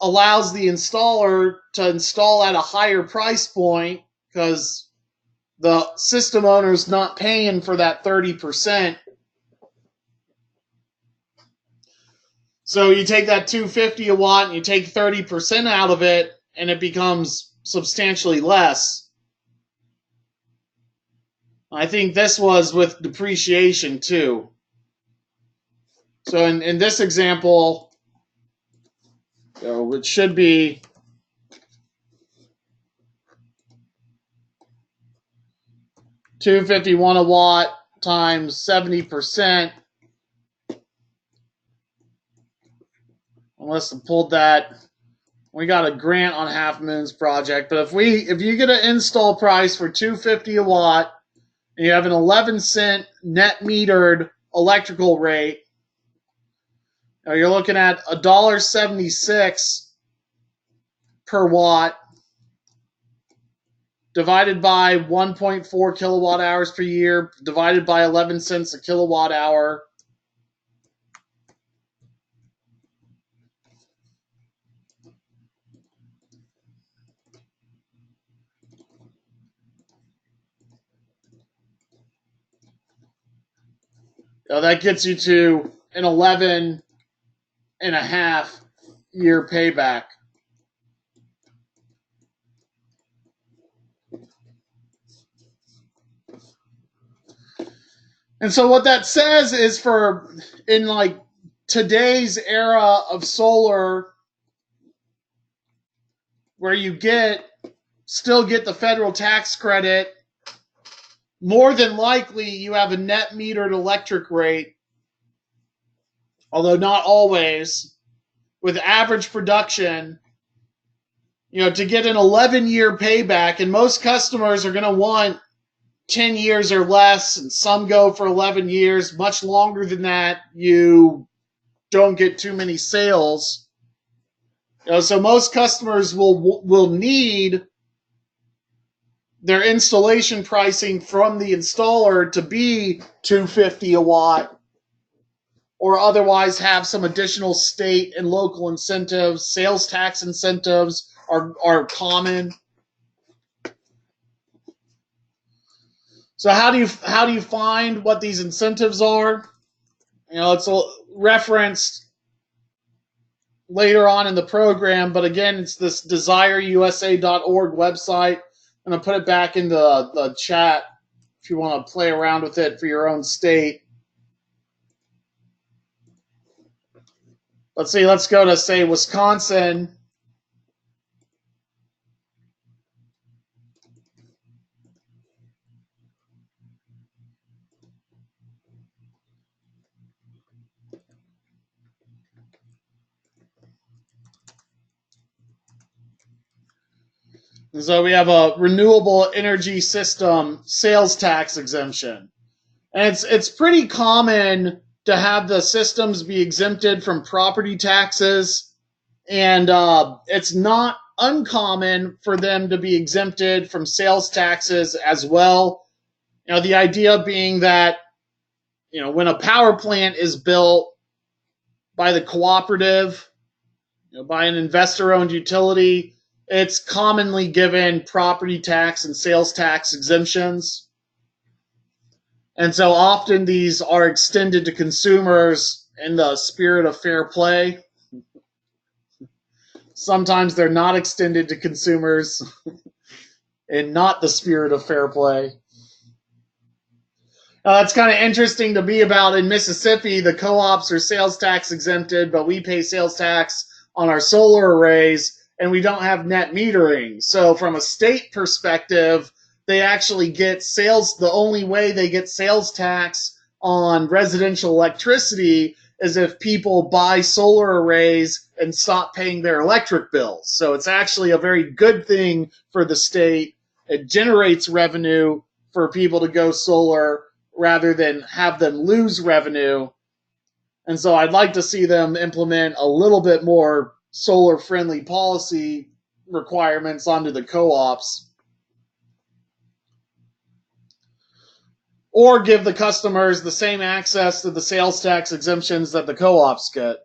allows the installer to install at a higher price point because the system owner's not paying for that 30%. So you take that $2.50 a watt and you take 30% out of it, and it becomes substantially less. I think this was with depreciation too. So in this example, it should be $2.51 a watt times 70%. Unless I pulled that, we got a grant on Half Moon's project. But if you get an install price for $2.50 a watt, and you have an 11 cent net metered electrical rate, you're looking at $1.76 per watt divided by 1.4 kilowatt hours per year, divided by 11 cents a kilowatt hour. That gets you to an 11.5-year payback. And so what that says is in today's era of solar, where you still get the federal tax credit, more than likely you have a net metered electric rate, although not always, with average production, to get an 11-year payback, and most customers are going to want 10 years or less, and some go for 11 years. Much longer than that, you don't get too many sales. So most customers will need their installation pricing from the installer to be $250 a watt, or otherwise have some additional state and local incentives. Sales tax incentives are common. So how do you find what these incentives are? It's referenced later on in the program, but again, it's this desireusa.org website. I'm going to put it back in the chat if you want to play around with it for your own state. Let's see, let's go to, say, Wisconsin. So we have a renewable energy system sales tax exemption. And it's pretty common to have the systems be exempted from property taxes, and it's not uncommon for them to be exempted from sales taxes as well. The idea being that, when a power plant is built by the cooperative, by an investor-owned utility, it's commonly given property tax and sales tax exemptions. And so often these are extended to consumers in the spirit of fair play. Sometimes they're not extended to consumers in not the spirit of fair play. That's kind of interesting to be about. In Mississippi, the co-ops are sales tax exempted, but we pay sales tax on our solar arrays, and we don't have net metering. So from a state perspective, they actually get sales. The only way they get sales tax on residential electricity is if people buy solar arrays and stop paying their electric bills. So it's actually a very good thing for the state. It generates revenue for people to go solar rather than have them lose revenue. And so I'd like to see them implement a little bit more solar-friendly policy requirements onto the co-ops, or give the customers the same access to the sales tax exemptions that the co-ops get.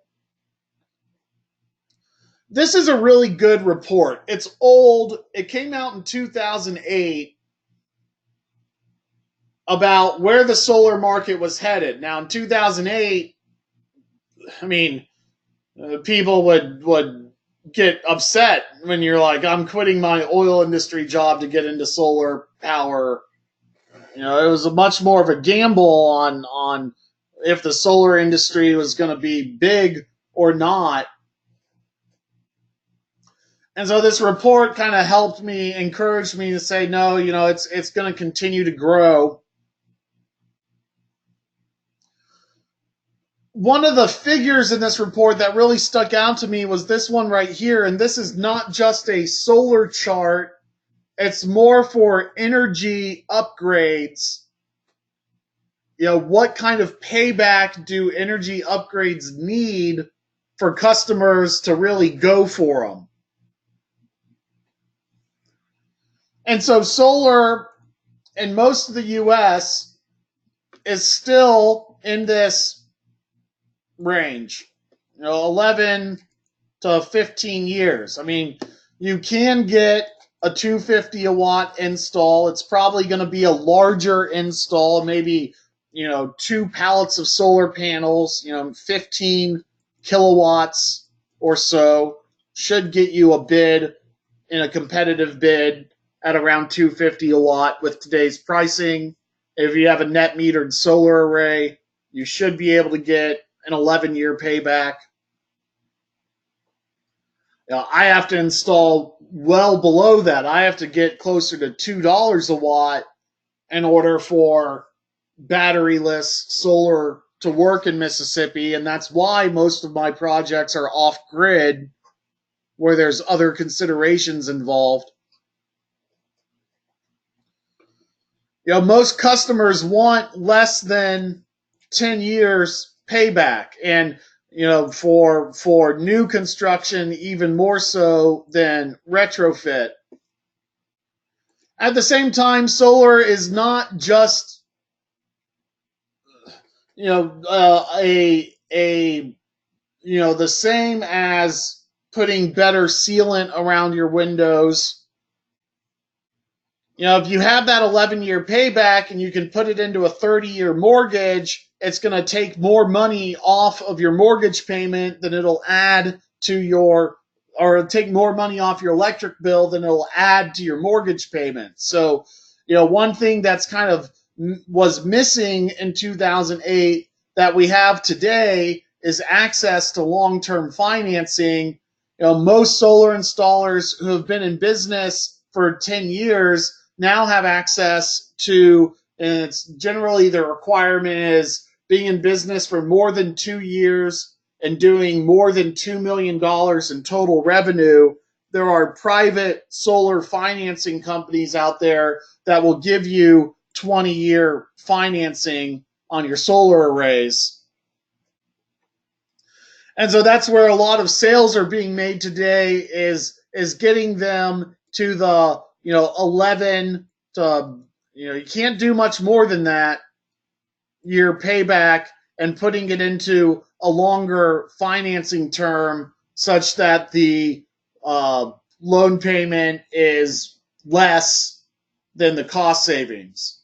This is a really good report. It's old. It came out in 2008 about where the solar market was headed. Now, in 2008, people would get upset when you're like, I'm quitting my oil industry job to get into solar power. It was a much more of a gamble on if the solar industry was going to be big or not. And so this report kind of helped me, encouraged me to say, no, it's going to continue to grow. One of the figures in this report that really stuck out to me was this one right here. And this is not just a solar chart. It's more for energy upgrades. What kind of payback do energy upgrades need for customers to really go for them? And so solar in most of the U.S. is still in this range, 11 to 15 years. You can get a $250 a watt install. It's probably going to be a larger install, maybe 2 pallets of solar panels, 15 kilowatts or so, should get you a bid in a competitive bid at around $250 a watt with today's pricing. If you have a net metered solar array, you should be able to get an 11-year payback. I have to install well below that. I have to get closer to $2 a watt in order for batteryless solar to work in Mississippi, and that's why most of my projects are off-grid, where there's other considerations involved. Most customers want less than 10 years payback, and for new construction, even more so than retrofit. At the same time, solar is not just the same as putting better sealant around your windows. If you have that 11-year payback and you can put it into a 30-year mortgage, it's going to take more money off of your mortgage payment than it'll add to your, or it'll take more money off your electric bill than it'll add to your mortgage payment. So, one thing that's kind of was missing in 2008 that we have today is access to long-term financing. Most solar installers who have been in business for 10 years now have access to, and it's generally the requirement is being in business for more than 2 years and doing more than $2 million in total revenue. There are private solar financing companies out there that will give you 20-year financing on your solar arrays. And so that's where a lot of sales are being made today is getting them to the 11 to, you can't do much more than that year payback, and putting it into a longer financing term such that the loan payment is less than the cost savings.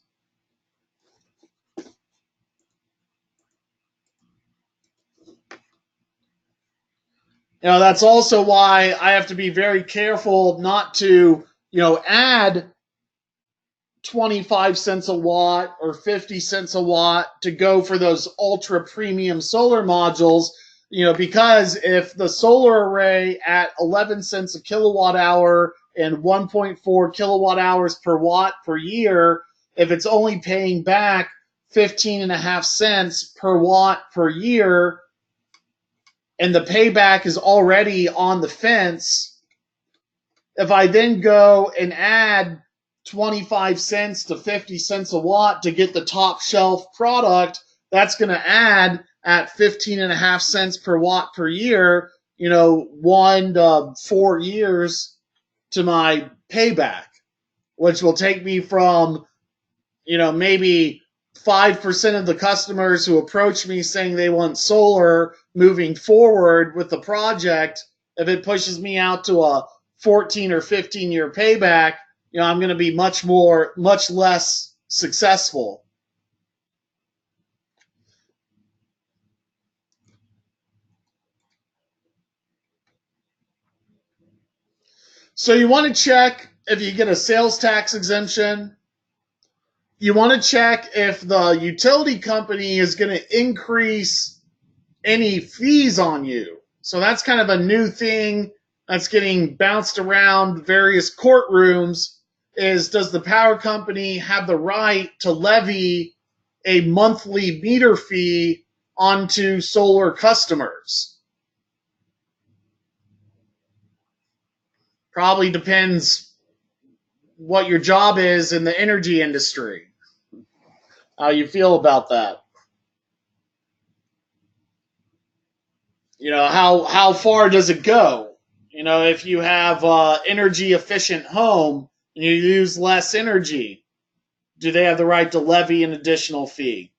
That's also why I have to be very careful not to, add 25 cents a watt or 50 cents a watt to go for those ultra premium solar modules, because if the solar array at 11 cents a kilowatt hour and 1.4 kilowatt hours per watt per year, if it's only paying back 15.5 cents per watt per year, and the payback is already on the fence, if I then go and add 25 cents to 50 cents a watt to get the top shelf product, that's going to add at 15.5 cents per watt per year, 1 to 4 years to my payback, which will take me from, maybe 5% of the customers who approach me saying they want solar moving forward with the project. If it pushes me out to a 14 or 15 year payback, I'm going to be much less successful. So you want to check if you get a sales tax exemption. You want to check if the utility company is going to increase any fees on you. So that's kind of a new thing that's getting bounced around various courtrooms, is does the power company have the right to levy a monthly meter fee onto solar customers? Probably depends what your job is in the energy industry, how you feel about that. How far does it go? If you have energy efficient home and you use less energy, do they have the right to levy an additional fee?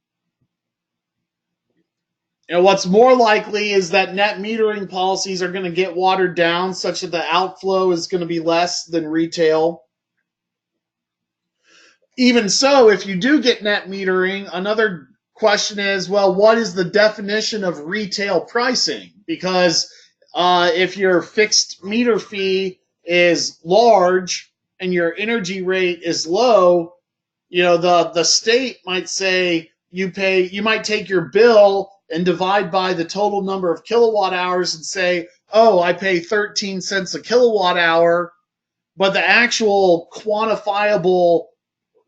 What's more likely is that net metering policies are going to get watered down such that the outflow is going to be less than retail. Even so, if you do get net metering, another question is, well, what is the definition of retail pricing? Because if your fixed meter fee is large and your energy rate is low, the state might say you might take your bill and divide by the total number of kilowatt hours and say, oh, I pay 13 cents a kilowatt hour, but the actual quantifiable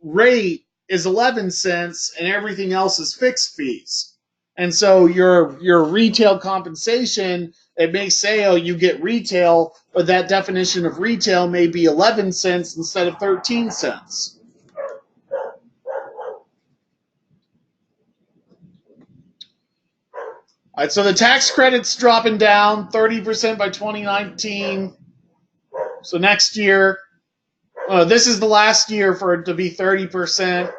rate is 11 cents and everything else is fixed fees. And so your retail compensation, it may say, oh, you get retail, but that definition of retail may be 11 cents instead of 13 cents. All right, so the tax credit's dropping down 30% by 2019. So next year, this is the last year for it to be 30%.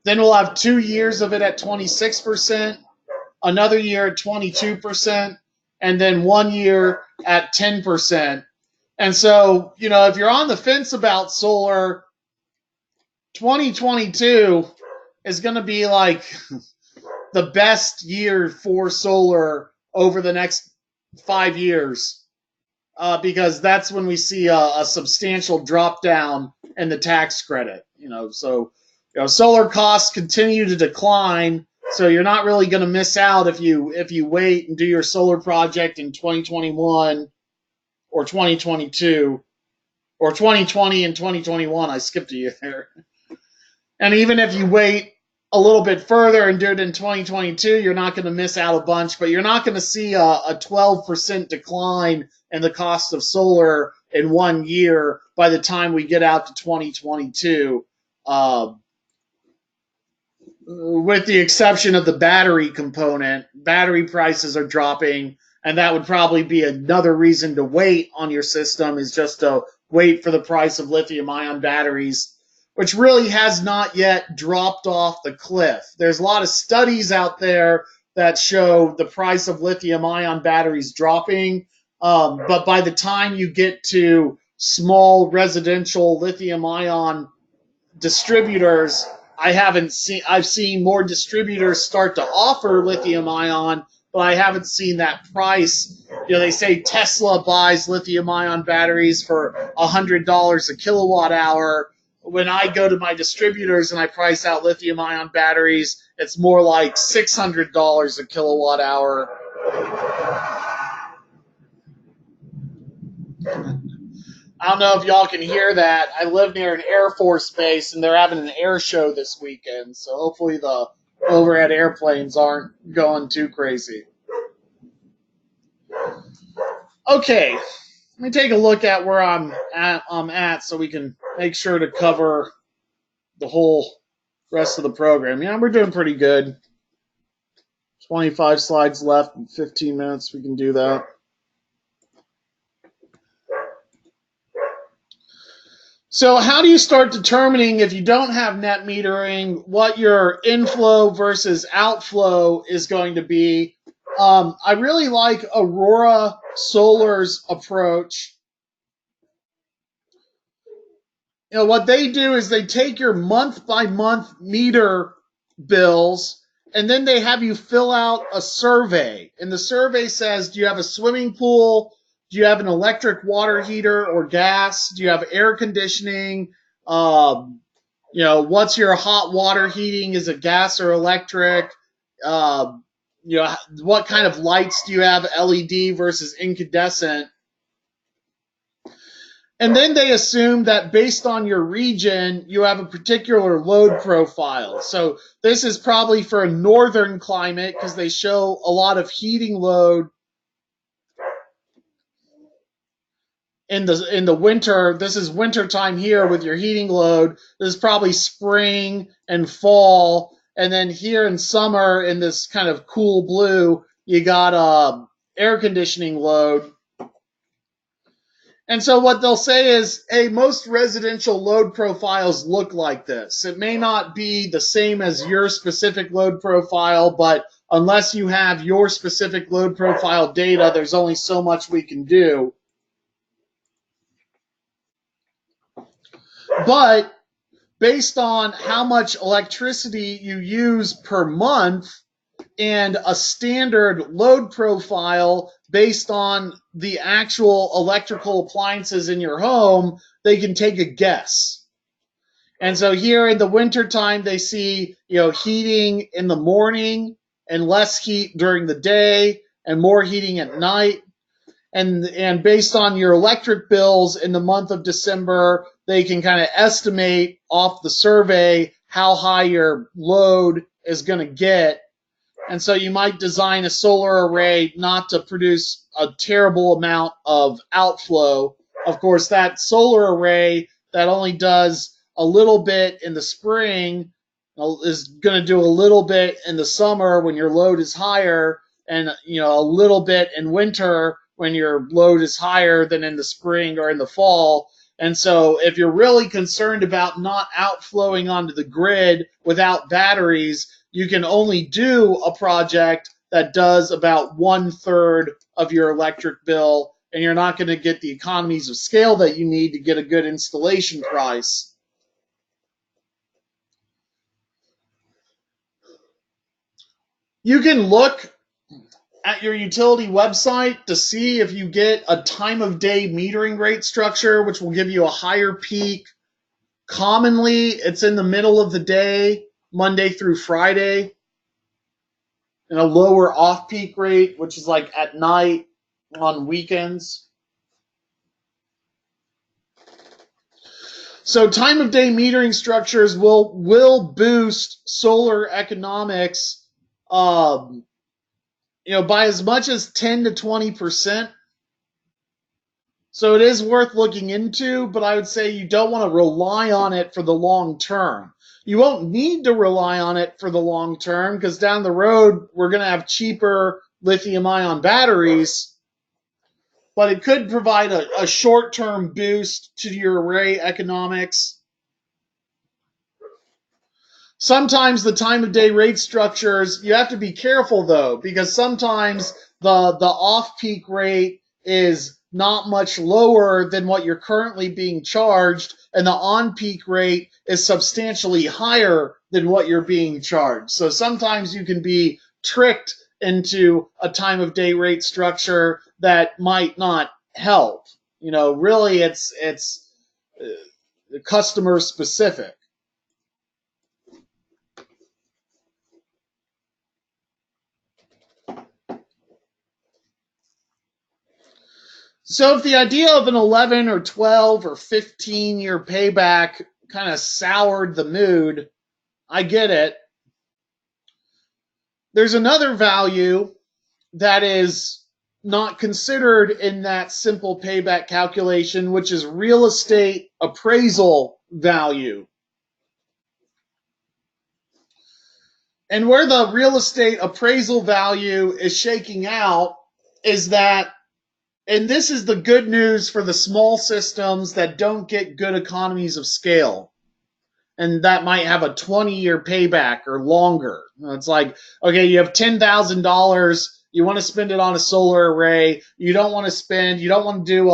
Then we'll have 2 years of it at 26%, another year at 22%, and then 1 year at 10%. And so, if you're on the fence about solar, 2022 is going to be like the best year for solar over the next 5 years, because that's when we see a substantial drop down in the tax credit. So solar costs continue to decline, so you're not really going to miss out if you wait and do your solar project in 2021 or 2022 or 2020 and 2021. I skipped a year there. And even if you wait a little bit further and do it in 2022, you're not going to miss out a bunch, but you're not going to see a 12% decline in the cost of solar in 1 year by the time we get out to 2022, with the exception of the battery component. Battery prices are dropping, and that would probably be another reason to wait on your system, is just to wait for the price of lithium-ion batteries, which really has not yet dropped off the cliff. There's a lot of studies out there that show the price of lithium-ion batteries dropping, but by the time you get to small residential lithium-ion distributors, I've seen more distributors start to offer lithium-ion, but I haven't seen that price. They say Tesla buys lithium-ion batteries for $100 a kilowatt hour. When I go to my distributors and I price out lithium-ion batteries, it's more like $600 a kilowatt hour. I don't know if y'all can hear that. I live near an Air Force base, and they're having an air show this weekend, so hopefully the overhead airplanes aren't going too crazy. Okay, let me take a look at where I'm at so we can make sure to cover the whole rest of the program. Yeah, we're doing pretty good. 25 slides left in 15 minutes. We can do that. So how do you start determining, if you don't have net metering, what your inflow versus outflow is going to be? I really like Aurora Solar's approach. What they do is they take your month-by-month meter bills, and then they have you fill out a survey. And the survey says, do you have a swimming pool? Do you have an electric water heater or gas? Do you have air conditioning? What's your hot water heating? Is it gas or electric? What kind of lights do you have, LED versus incandescent? And then they assume that based on your region, you have a particular load profile. So this is probably for a northern climate, because they show a lot of heating load in the winter. This is winter time here with your heating load. This is probably spring and fall. And then here in summer, in this kind of cool blue, you got air conditioning load. And so what they'll say is, hey, most residential load profiles look like this. It may not be the same as your specific load profile, but unless you have your specific load profile data, there's only so much we can do. But based on how much electricity you use per month and a standard load profile based on the actual electrical appliances in your home, they can take a guess. And so here in the wintertime, they see, heating in the morning and less heat during the day and more heating at night. And based on your electric bills in the month of December, they can kind of estimate off the survey how high your load is going to get. And so you might design a solar array not to produce a terrible amount of outflow. Of course, that solar array that only does a little bit in the spring is going to do a little bit in the summer when your load is higher, and a little bit in winter when your load is higher than in the spring or in the fall. And so if you're really concerned about not outflowing onto the grid without batteries, you can only do a project that does about 1/3 of your electric bill, and you're not going to get the economies of scale that you need to get a good installation price. You can look at your utility website to see if you get a time of day metering rate structure, which will give you a higher peak. Commonly, it's in the middle of the day, Monday through Friday, and a lower off-peak rate, which is like at night on weekends. So time of day metering structures will boost solar economics by as much as 10 to 20%. So it is worth looking into, but I would say you don't want to rely on it for the long term. You won't need to rely on it for the long term because down the road we're going to have cheaper lithium-ion batteries, but it could provide a short-term boost to your array economics. Sometimes the time of day rate structures, you have to be careful though, because sometimes the off-peak rate is not much lower than what you're currently being charged, and the on-peak rate is substantially higher than what you're being charged. So sometimes you can be tricked into a time of day rate structure that might not help. Really it's customer specific. So if the idea of an 11 or 12 or 15-year payback kind of soured the mood, I get it. There's another value that is not considered in that simple payback calculation, which is real estate appraisal value. And where the real estate appraisal value is shaking out is that, and this is the good news for the small systems that don't get good economies of scale, and that might have a 20-year payback or longer. It's like, okay, you have $10,000, you want to spend it on a solar array, you don't want to do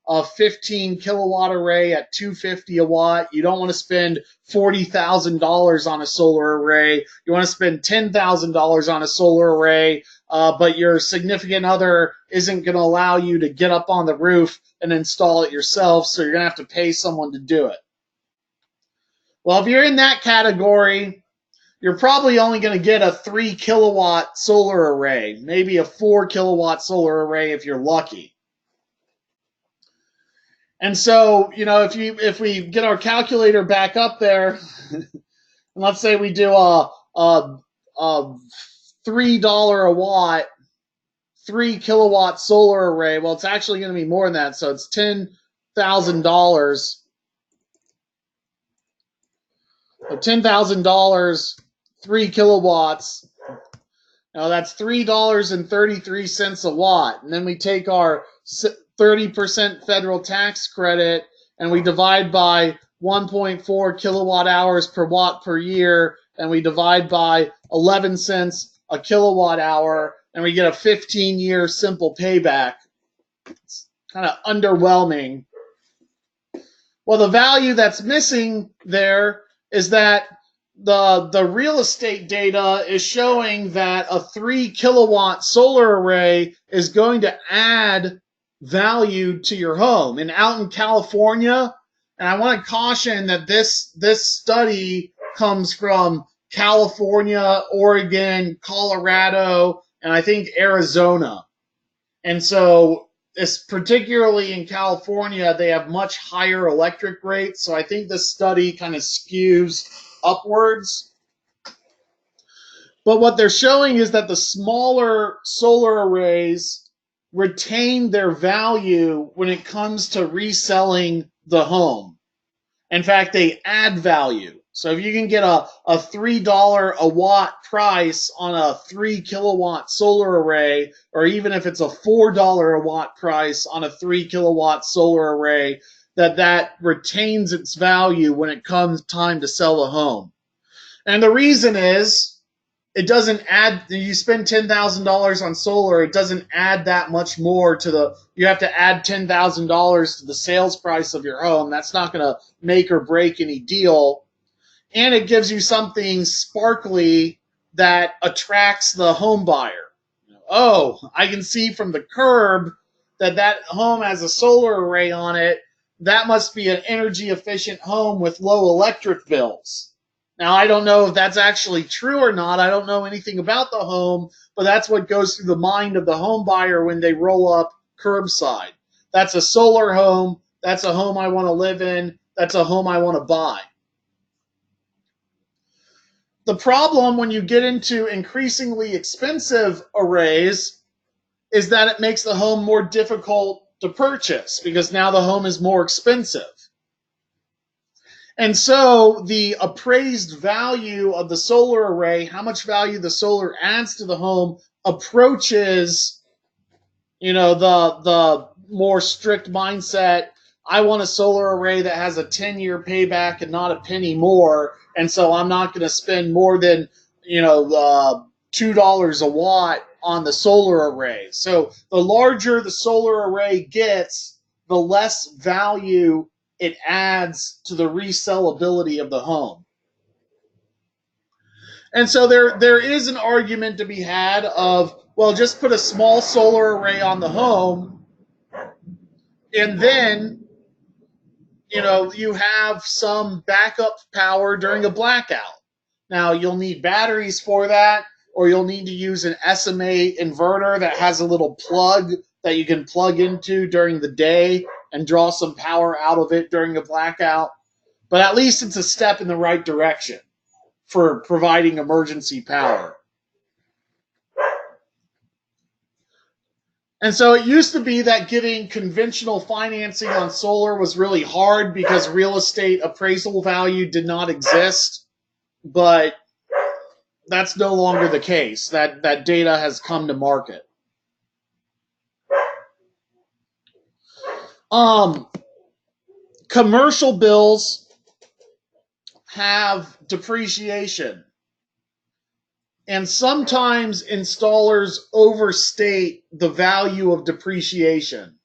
a 15 kilowatt array at $250 a watt, you don't want to spend $40,000 on a solar array, you want to spend $10,000 on a solar array, but your significant other isn't going to allow you to get up on the roof and install it yourself, so you're going to have to pay someone to do it. Well, if you're in that category, you're probably only going to get a 3 kilowatt solar array, maybe a 4 kilowatt solar array if you're lucky. And so, if we get our calculator back up there, and let's say we do a $3 a watt, 3 kilowatt solar array. Well, it's actually going to be more than that, so it's $10,000. So $10,000, 3 kilowatts. Now that's $3.33 a watt. And then we take our 30% federal tax credit and we divide by 1.4 kilowatt hours per watt per year, and we divide by 11 cents a kilowatt hour, and we get a 15-year simple payback. It's kind of underwhelming. Well, the value that's missing there is that the real estate data is showing that a 3 kilowatt solar array is going to add value to your home. And out in California, and I want to caution that this study comes from California, Oregon, Colorado, and I think Arizona. And so, particularly in California, they have much higher electric rates. So I think this study kind of skews upwards. But what they're showing is that the smaller solar arrays retain their value when it comes to reselling the home. In fact, they add value. So if you can get a $3 a watt price on a 3 kilowatt solar array, or even if it's a $4 a watt price on a 3 kilowatt solar array, that retains its value when it comes time to sell the home. And the reason is, it doesn't add, you spend $10,000 on solar, it doesn't add that much more to you have to add $10,000 to the sales price of your home. That's not going to make or break any deal. And it gives you something sparkly that attracts the home buyer. Oh, I can see from the curb that home has a solar array on it. That must be an energy efficient home with low electric bills. Now, I don't know if that's actually true or not. I don't know anything about the home, but that's what goes through the mind of the home buyer when they roll up curbside. That's a solar home. That's a home I want to live in. That's a home I want to buy. The problem when you get into increasingly expensive arrays is that it makes the home more difficult to purchase because now the home is more expensive. And so the appraised value of the solar array, how much value the solar adds to the home, approaches, the more strict mindset. I want a solar array that has a 10-year payback and not a penny more, and so I'm not going to spend more than $2 a watt on the solar array. So the larger the solar array gets, the less value it adds to the resellability of the home. And so there is an argument to be had of, well, just put a small solar array on the home, and then, you have some backup power during a blackout. Now, you'll need batteries for that, or you'll need to use an SMA inverter that has a little plug that you can plug into during the day and draw some power out of it during a blackout. But at least it's a step in the right direction for providing emergency power. And so it used to be that getting conventional financing on solar was really hard because real estate appraisal value did not exist. But that's no longer the case. That data has come to market. Commercial bills have depreciation. And sometimes installers overstate the value of depreciation.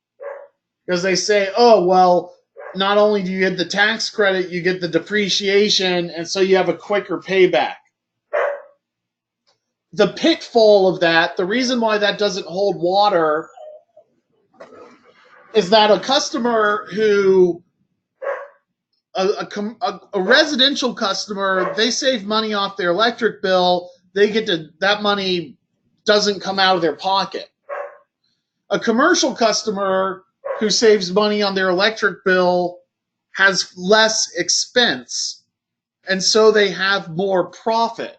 Because they say, oh, well, not only do you get the tax credit, you get the depreciation, and so you have a quicker payback. The pitfall of that, the reason why that doesn't hold water, is that a customer who, a residential customer, they save money off their electric bill, that money doesn't come out of their pocket. A commercial customer who saves money on their electric bill has less expense, and so they have more profit.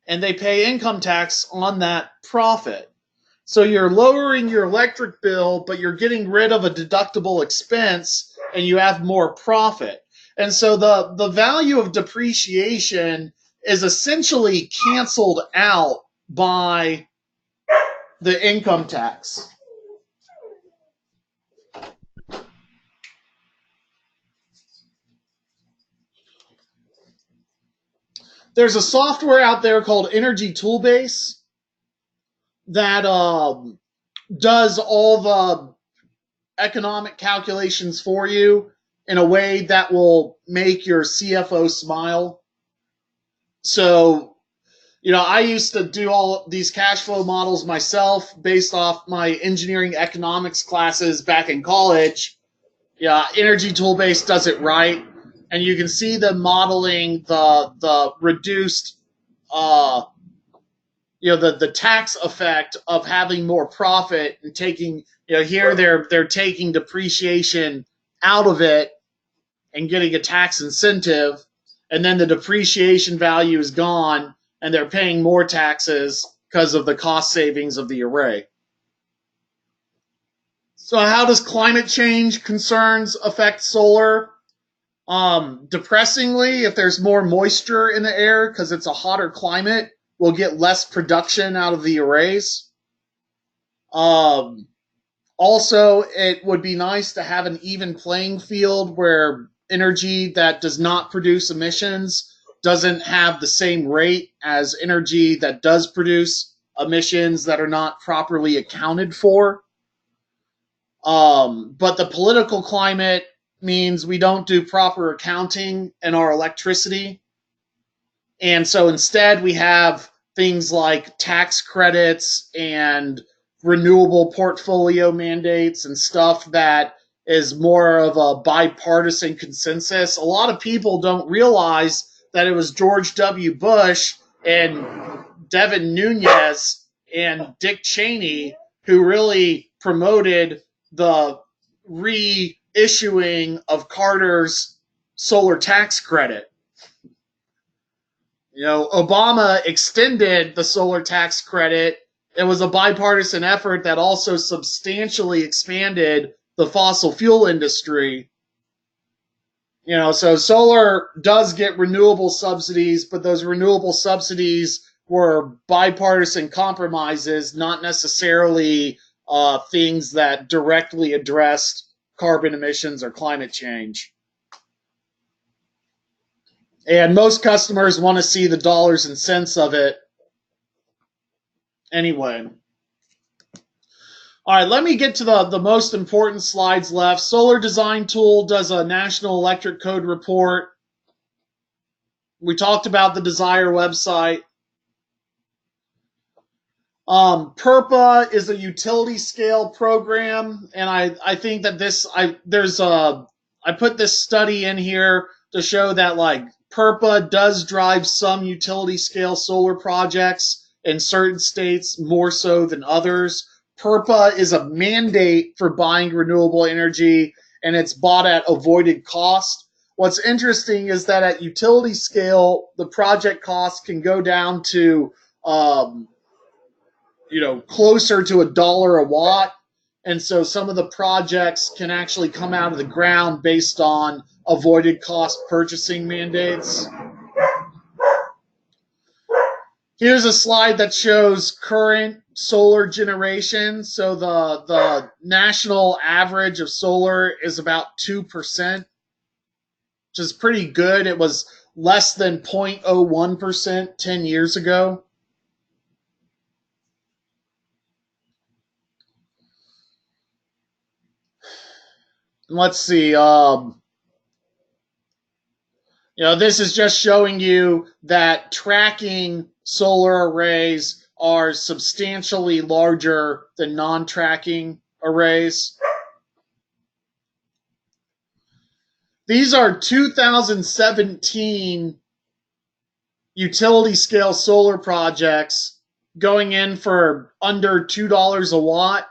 And they pay income tax on that profit. So you're lowering your electric bill, but you're getting rid of a deductible expense, and you have more profit. And so the value of depreciation is essentially canceled out by the income tax. There's a software out there called Energy Toolbase that does all the economic calculations for you in a way that will make your CFO smile. So, I used to do all these cash flow models myself based off my engineering economics classes back in college. Yeah, Energy Toolbase does it right. and you can see them modeling the reduced, the tax effect of having more profit and taking, here they're taking depreciation out of it and getting a tax incentive, and then the depreciation value is gone and they're paying more taxes because of the cost savings of the array. So how does climate change concerns affect solar? Depressingly, if there's more moisture in the air because it's a hotter climate, we'll get less production out of the arrays. Also, it would be nice to have an even playing field where energy that does not produce emissions doesn't have the same rate as energy that does produce emissions that are not properly accounted for. But the political climate means we don't do proper accounting in our electricity. And so instead we have things like tax credits and renewable portfolio mandates and stuff that is more of a bipartisan consensus. A lot of people don't realize that it was George W. Bush and Devin Nunes and Dick Cheney who really promoted the reissuing of Carter's solar tax credit. Obama extended the solar tax credit. It was a bipartisan effort that also substantially expanded the fossil fuel industry. So solar does get renewable subsidies, but those renewable subsidies were bipartisan compromises, not necessarily things that directly addressed carbon emissions or climate change. And most customers want to see the dollars and cents of it anyway. All right, let me get to the most important slides left. Solar Design Tool does a National Electric Code report. We talked about the Desire website. PERPA is a utility scale program, and I think that I put this study in here to show that PERPA does drive some utility scale solar projects in certain states more so than others. PERPA is a mandate for buying renewable energy, and it's bought at avoided cost. What's interesting is that at utility scale, the project cost can go down to closer to $1 a watt. And so some of the projects can actually come out of the ground based on avoided cost purchasing mandates. Here's a slide that shows current solar generation. So the national average of solar is about 2%, which is pretty good. It was less than 0.01% 10 years ago. Let's see. This is just showing you that tracking solar arrays are substantially larger than non-tracking arrays. These are 2017 utility scale solar projects going in for under $2 a watt.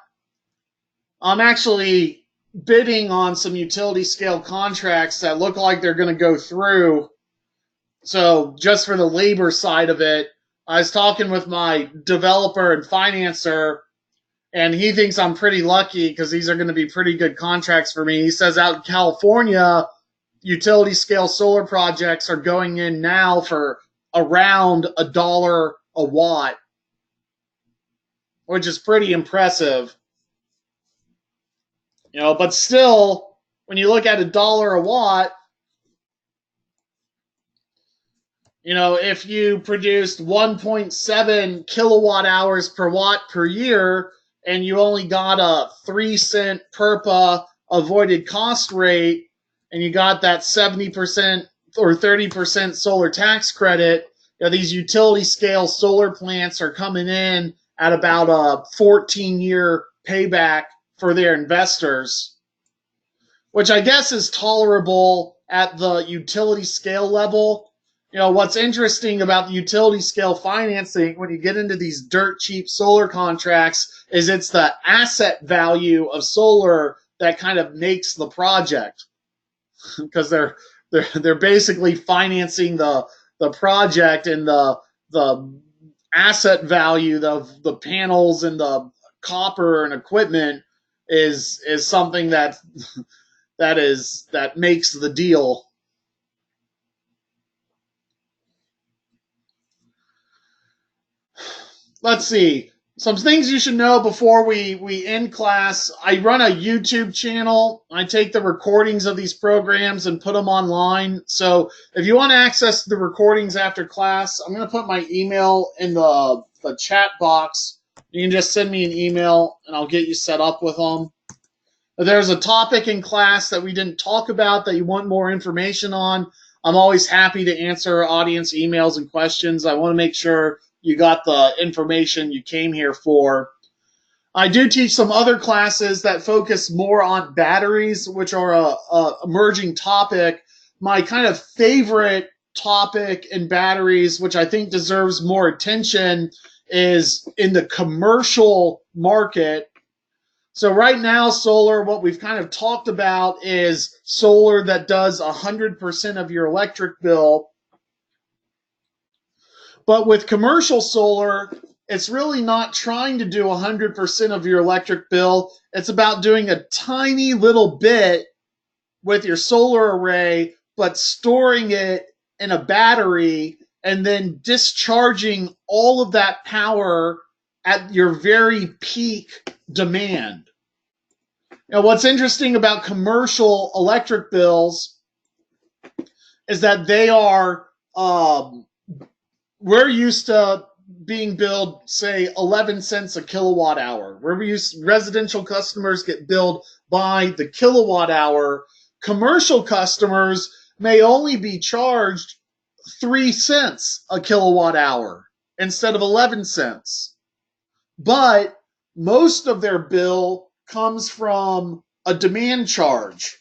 I'm actually bidding on some utility scale contracts that look like they're going to go through. So just for the labor side of it, I was talking with my developer and financer, and he thinks I'm pretty lucky because these are going to be pretty good contracts for me. He says out in California, utility scale solar projects are going in now for around $1 a watt, which is pretty impressive. But still, when you look at $1 a watt, if you produced 1.7 kilowatt hours per watt per year and you only got a 3-cent PERPA avoided cost rate and you got that 70% or 30% solar tax credit, these utility scale solar plants are coming in at about a 14-year payback for their investors, which I guess is tolerable at the utility scale level. You know, what's interesting about the utility scale financing when you get into these dirt cheap solar contracts is it's the asset value of solar that kind of makes the project, because they're basically financing the project, and the asset value of the panels and the copper and equipment is something that makes the deal. Let's see. Some things you should know before we end class. I run a YouTube channel. I take the recordings of these programs and put them online. So if you want to access the recordings after class, I'm going to put my email in the chat box. You can just send me an email and I'll get you set up with them. If there's a topic in class that we didn't talk about that you want more information on, I'm always happy to answer audience emails and questions. I want to make sure you got the information you came here for. I do teach some other classes that focus more on batteries, which are a emerging topic. My kind of favorite topic in batteries, which I think deserves more attention, is in the commercial market. So right now, solar, what we've kind of talked about is solar that does 100% of your electric bill. But with commercial solar, it's really not trying to do 100% of your electric bill. It's about doing a tiny little bit with your solar array, but storing it in a battery and then discharging all of that power at your very peak demand. Now, what's interesting about commercial electric bills is that they are, we're used to being billed, say, 11 cents a kilowatt hour. Residential customers get billed by the kilowatt hour. Commercial customers may only be charged 3 cents a kilowatt hour instead of 11 cents. But most of their bill comes from a demand charge.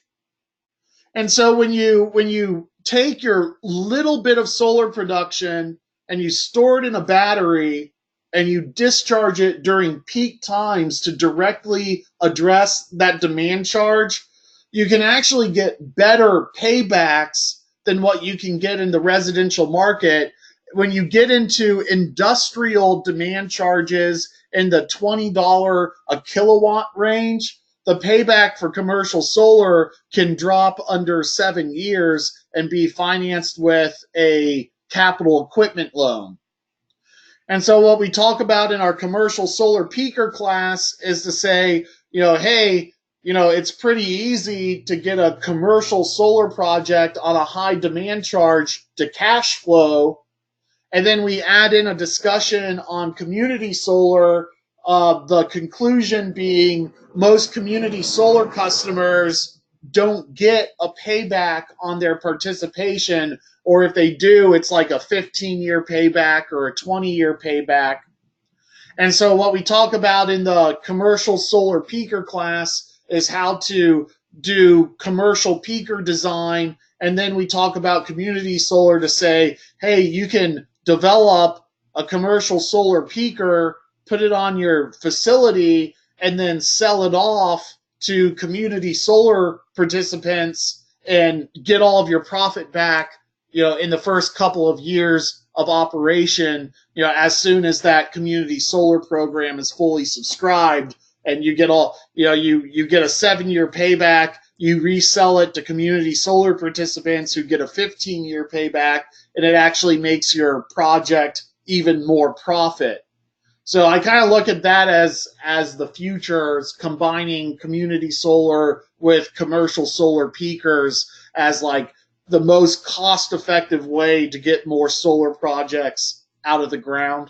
And so when you take your little bit of solar production and you store it in a battery and you discharge it during peak times to directly address that demand charge, you can actually get better paybacks than what you can get in the residential market. When you get into industrial demand charges in the $20 a kilowatt range, the payback for commercial solar can drop under 7 years and be financed with a capital equipment loan. And so what we talk about in our commercial solar peaker class is to say, hey, it's pretty easy to get a commercial solar project on a high demand charge to cash flow. And then we add in a discussion on community solar, the conclusion being most community solar customers don't get a payback on their participation, or if they do, it's like a 15-year payback or a 20-year payback. And so what we talk about in the commercial solar peaker class is how to do commercial peaker design, and then we talk about community solar to say, hey, you can develop a commercial solar peaker, put it on your facility, and then sell it off to community solar participants and get all of your profit back, in the first couple of years of operation, as soon as that community solar program is fully subscribed, and you get you get a 7-year payback, you resell it to community solar participants who get a 15-year payback, and it actually makes your project even more profit. So I kind of look at that as the future, combining community solar with commercial solar peakers as like the most cost-effective way to get more solar projects out of the ground.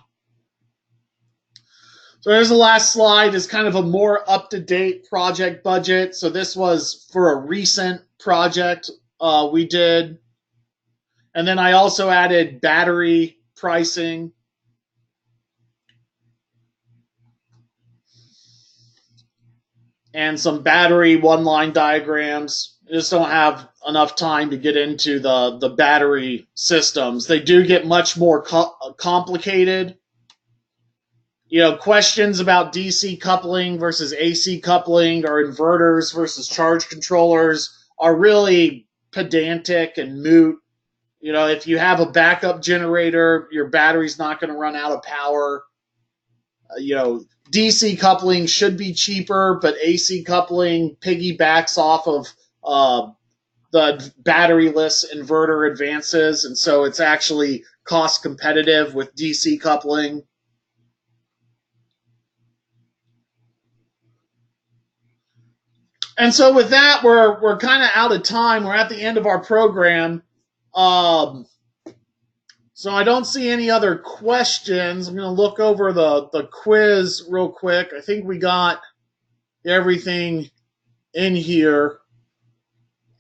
So here's the last slide, is kind of a more up-to-date project budget. So this was for a recent project we did. And then I also added battery pricing. And some battery one-line diagrams. just don't have enough time to get into the battery systems. They do get much more complicated. Questions about DC coupling versus AC coupling or inverters versus charge controllers are really pedantic and moot. If you have a backup generator, your battery's not going to run out of power. DC coupling should be cheaper, but AC coupling piggybacks off of the batteryless inverter advances, and so it's actually cost competitive with DC coupling. And so with that, we're kind of out of time. We're at the end of our program. So I don't see any other questions. I'm going to look over the quiz real quick. I think we got everything in here.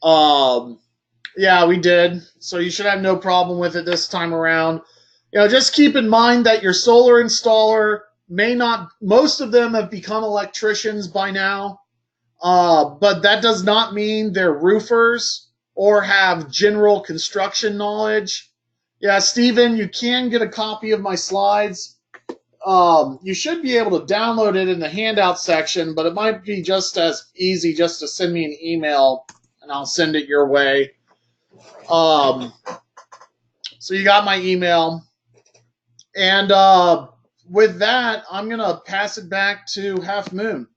Yeah, we did. So you should have no problem with it this time around. Just keep in mind that your solar installer most of them have become electricians by now. But that does not mean they're roofers or have general construction knowledge. Yeah, Stephen, you can get a copy of my slides. You should be able to download it in the handout section, but it might be just as easy just to send me an email, and I'll send it your way. So you got my email. And with that, I'm going to pass it back to Half Moon.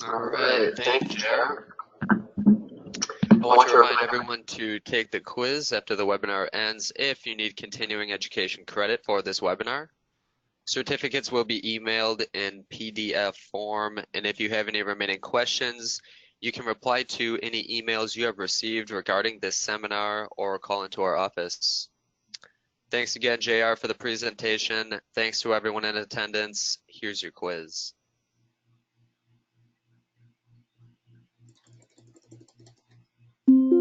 All right, thank you, Jared. I want to remind everyone to take the quiz after the webinar ends if you need continuing education credit for this webinar. Certificates will be emailed in PDF form, and if you have any remaining questions, you can reply to any emails you have received regarding this seminar or call into our office. Thanks again, JR, for the presentation. Thanks to everyone in attendance. Here's your quiz.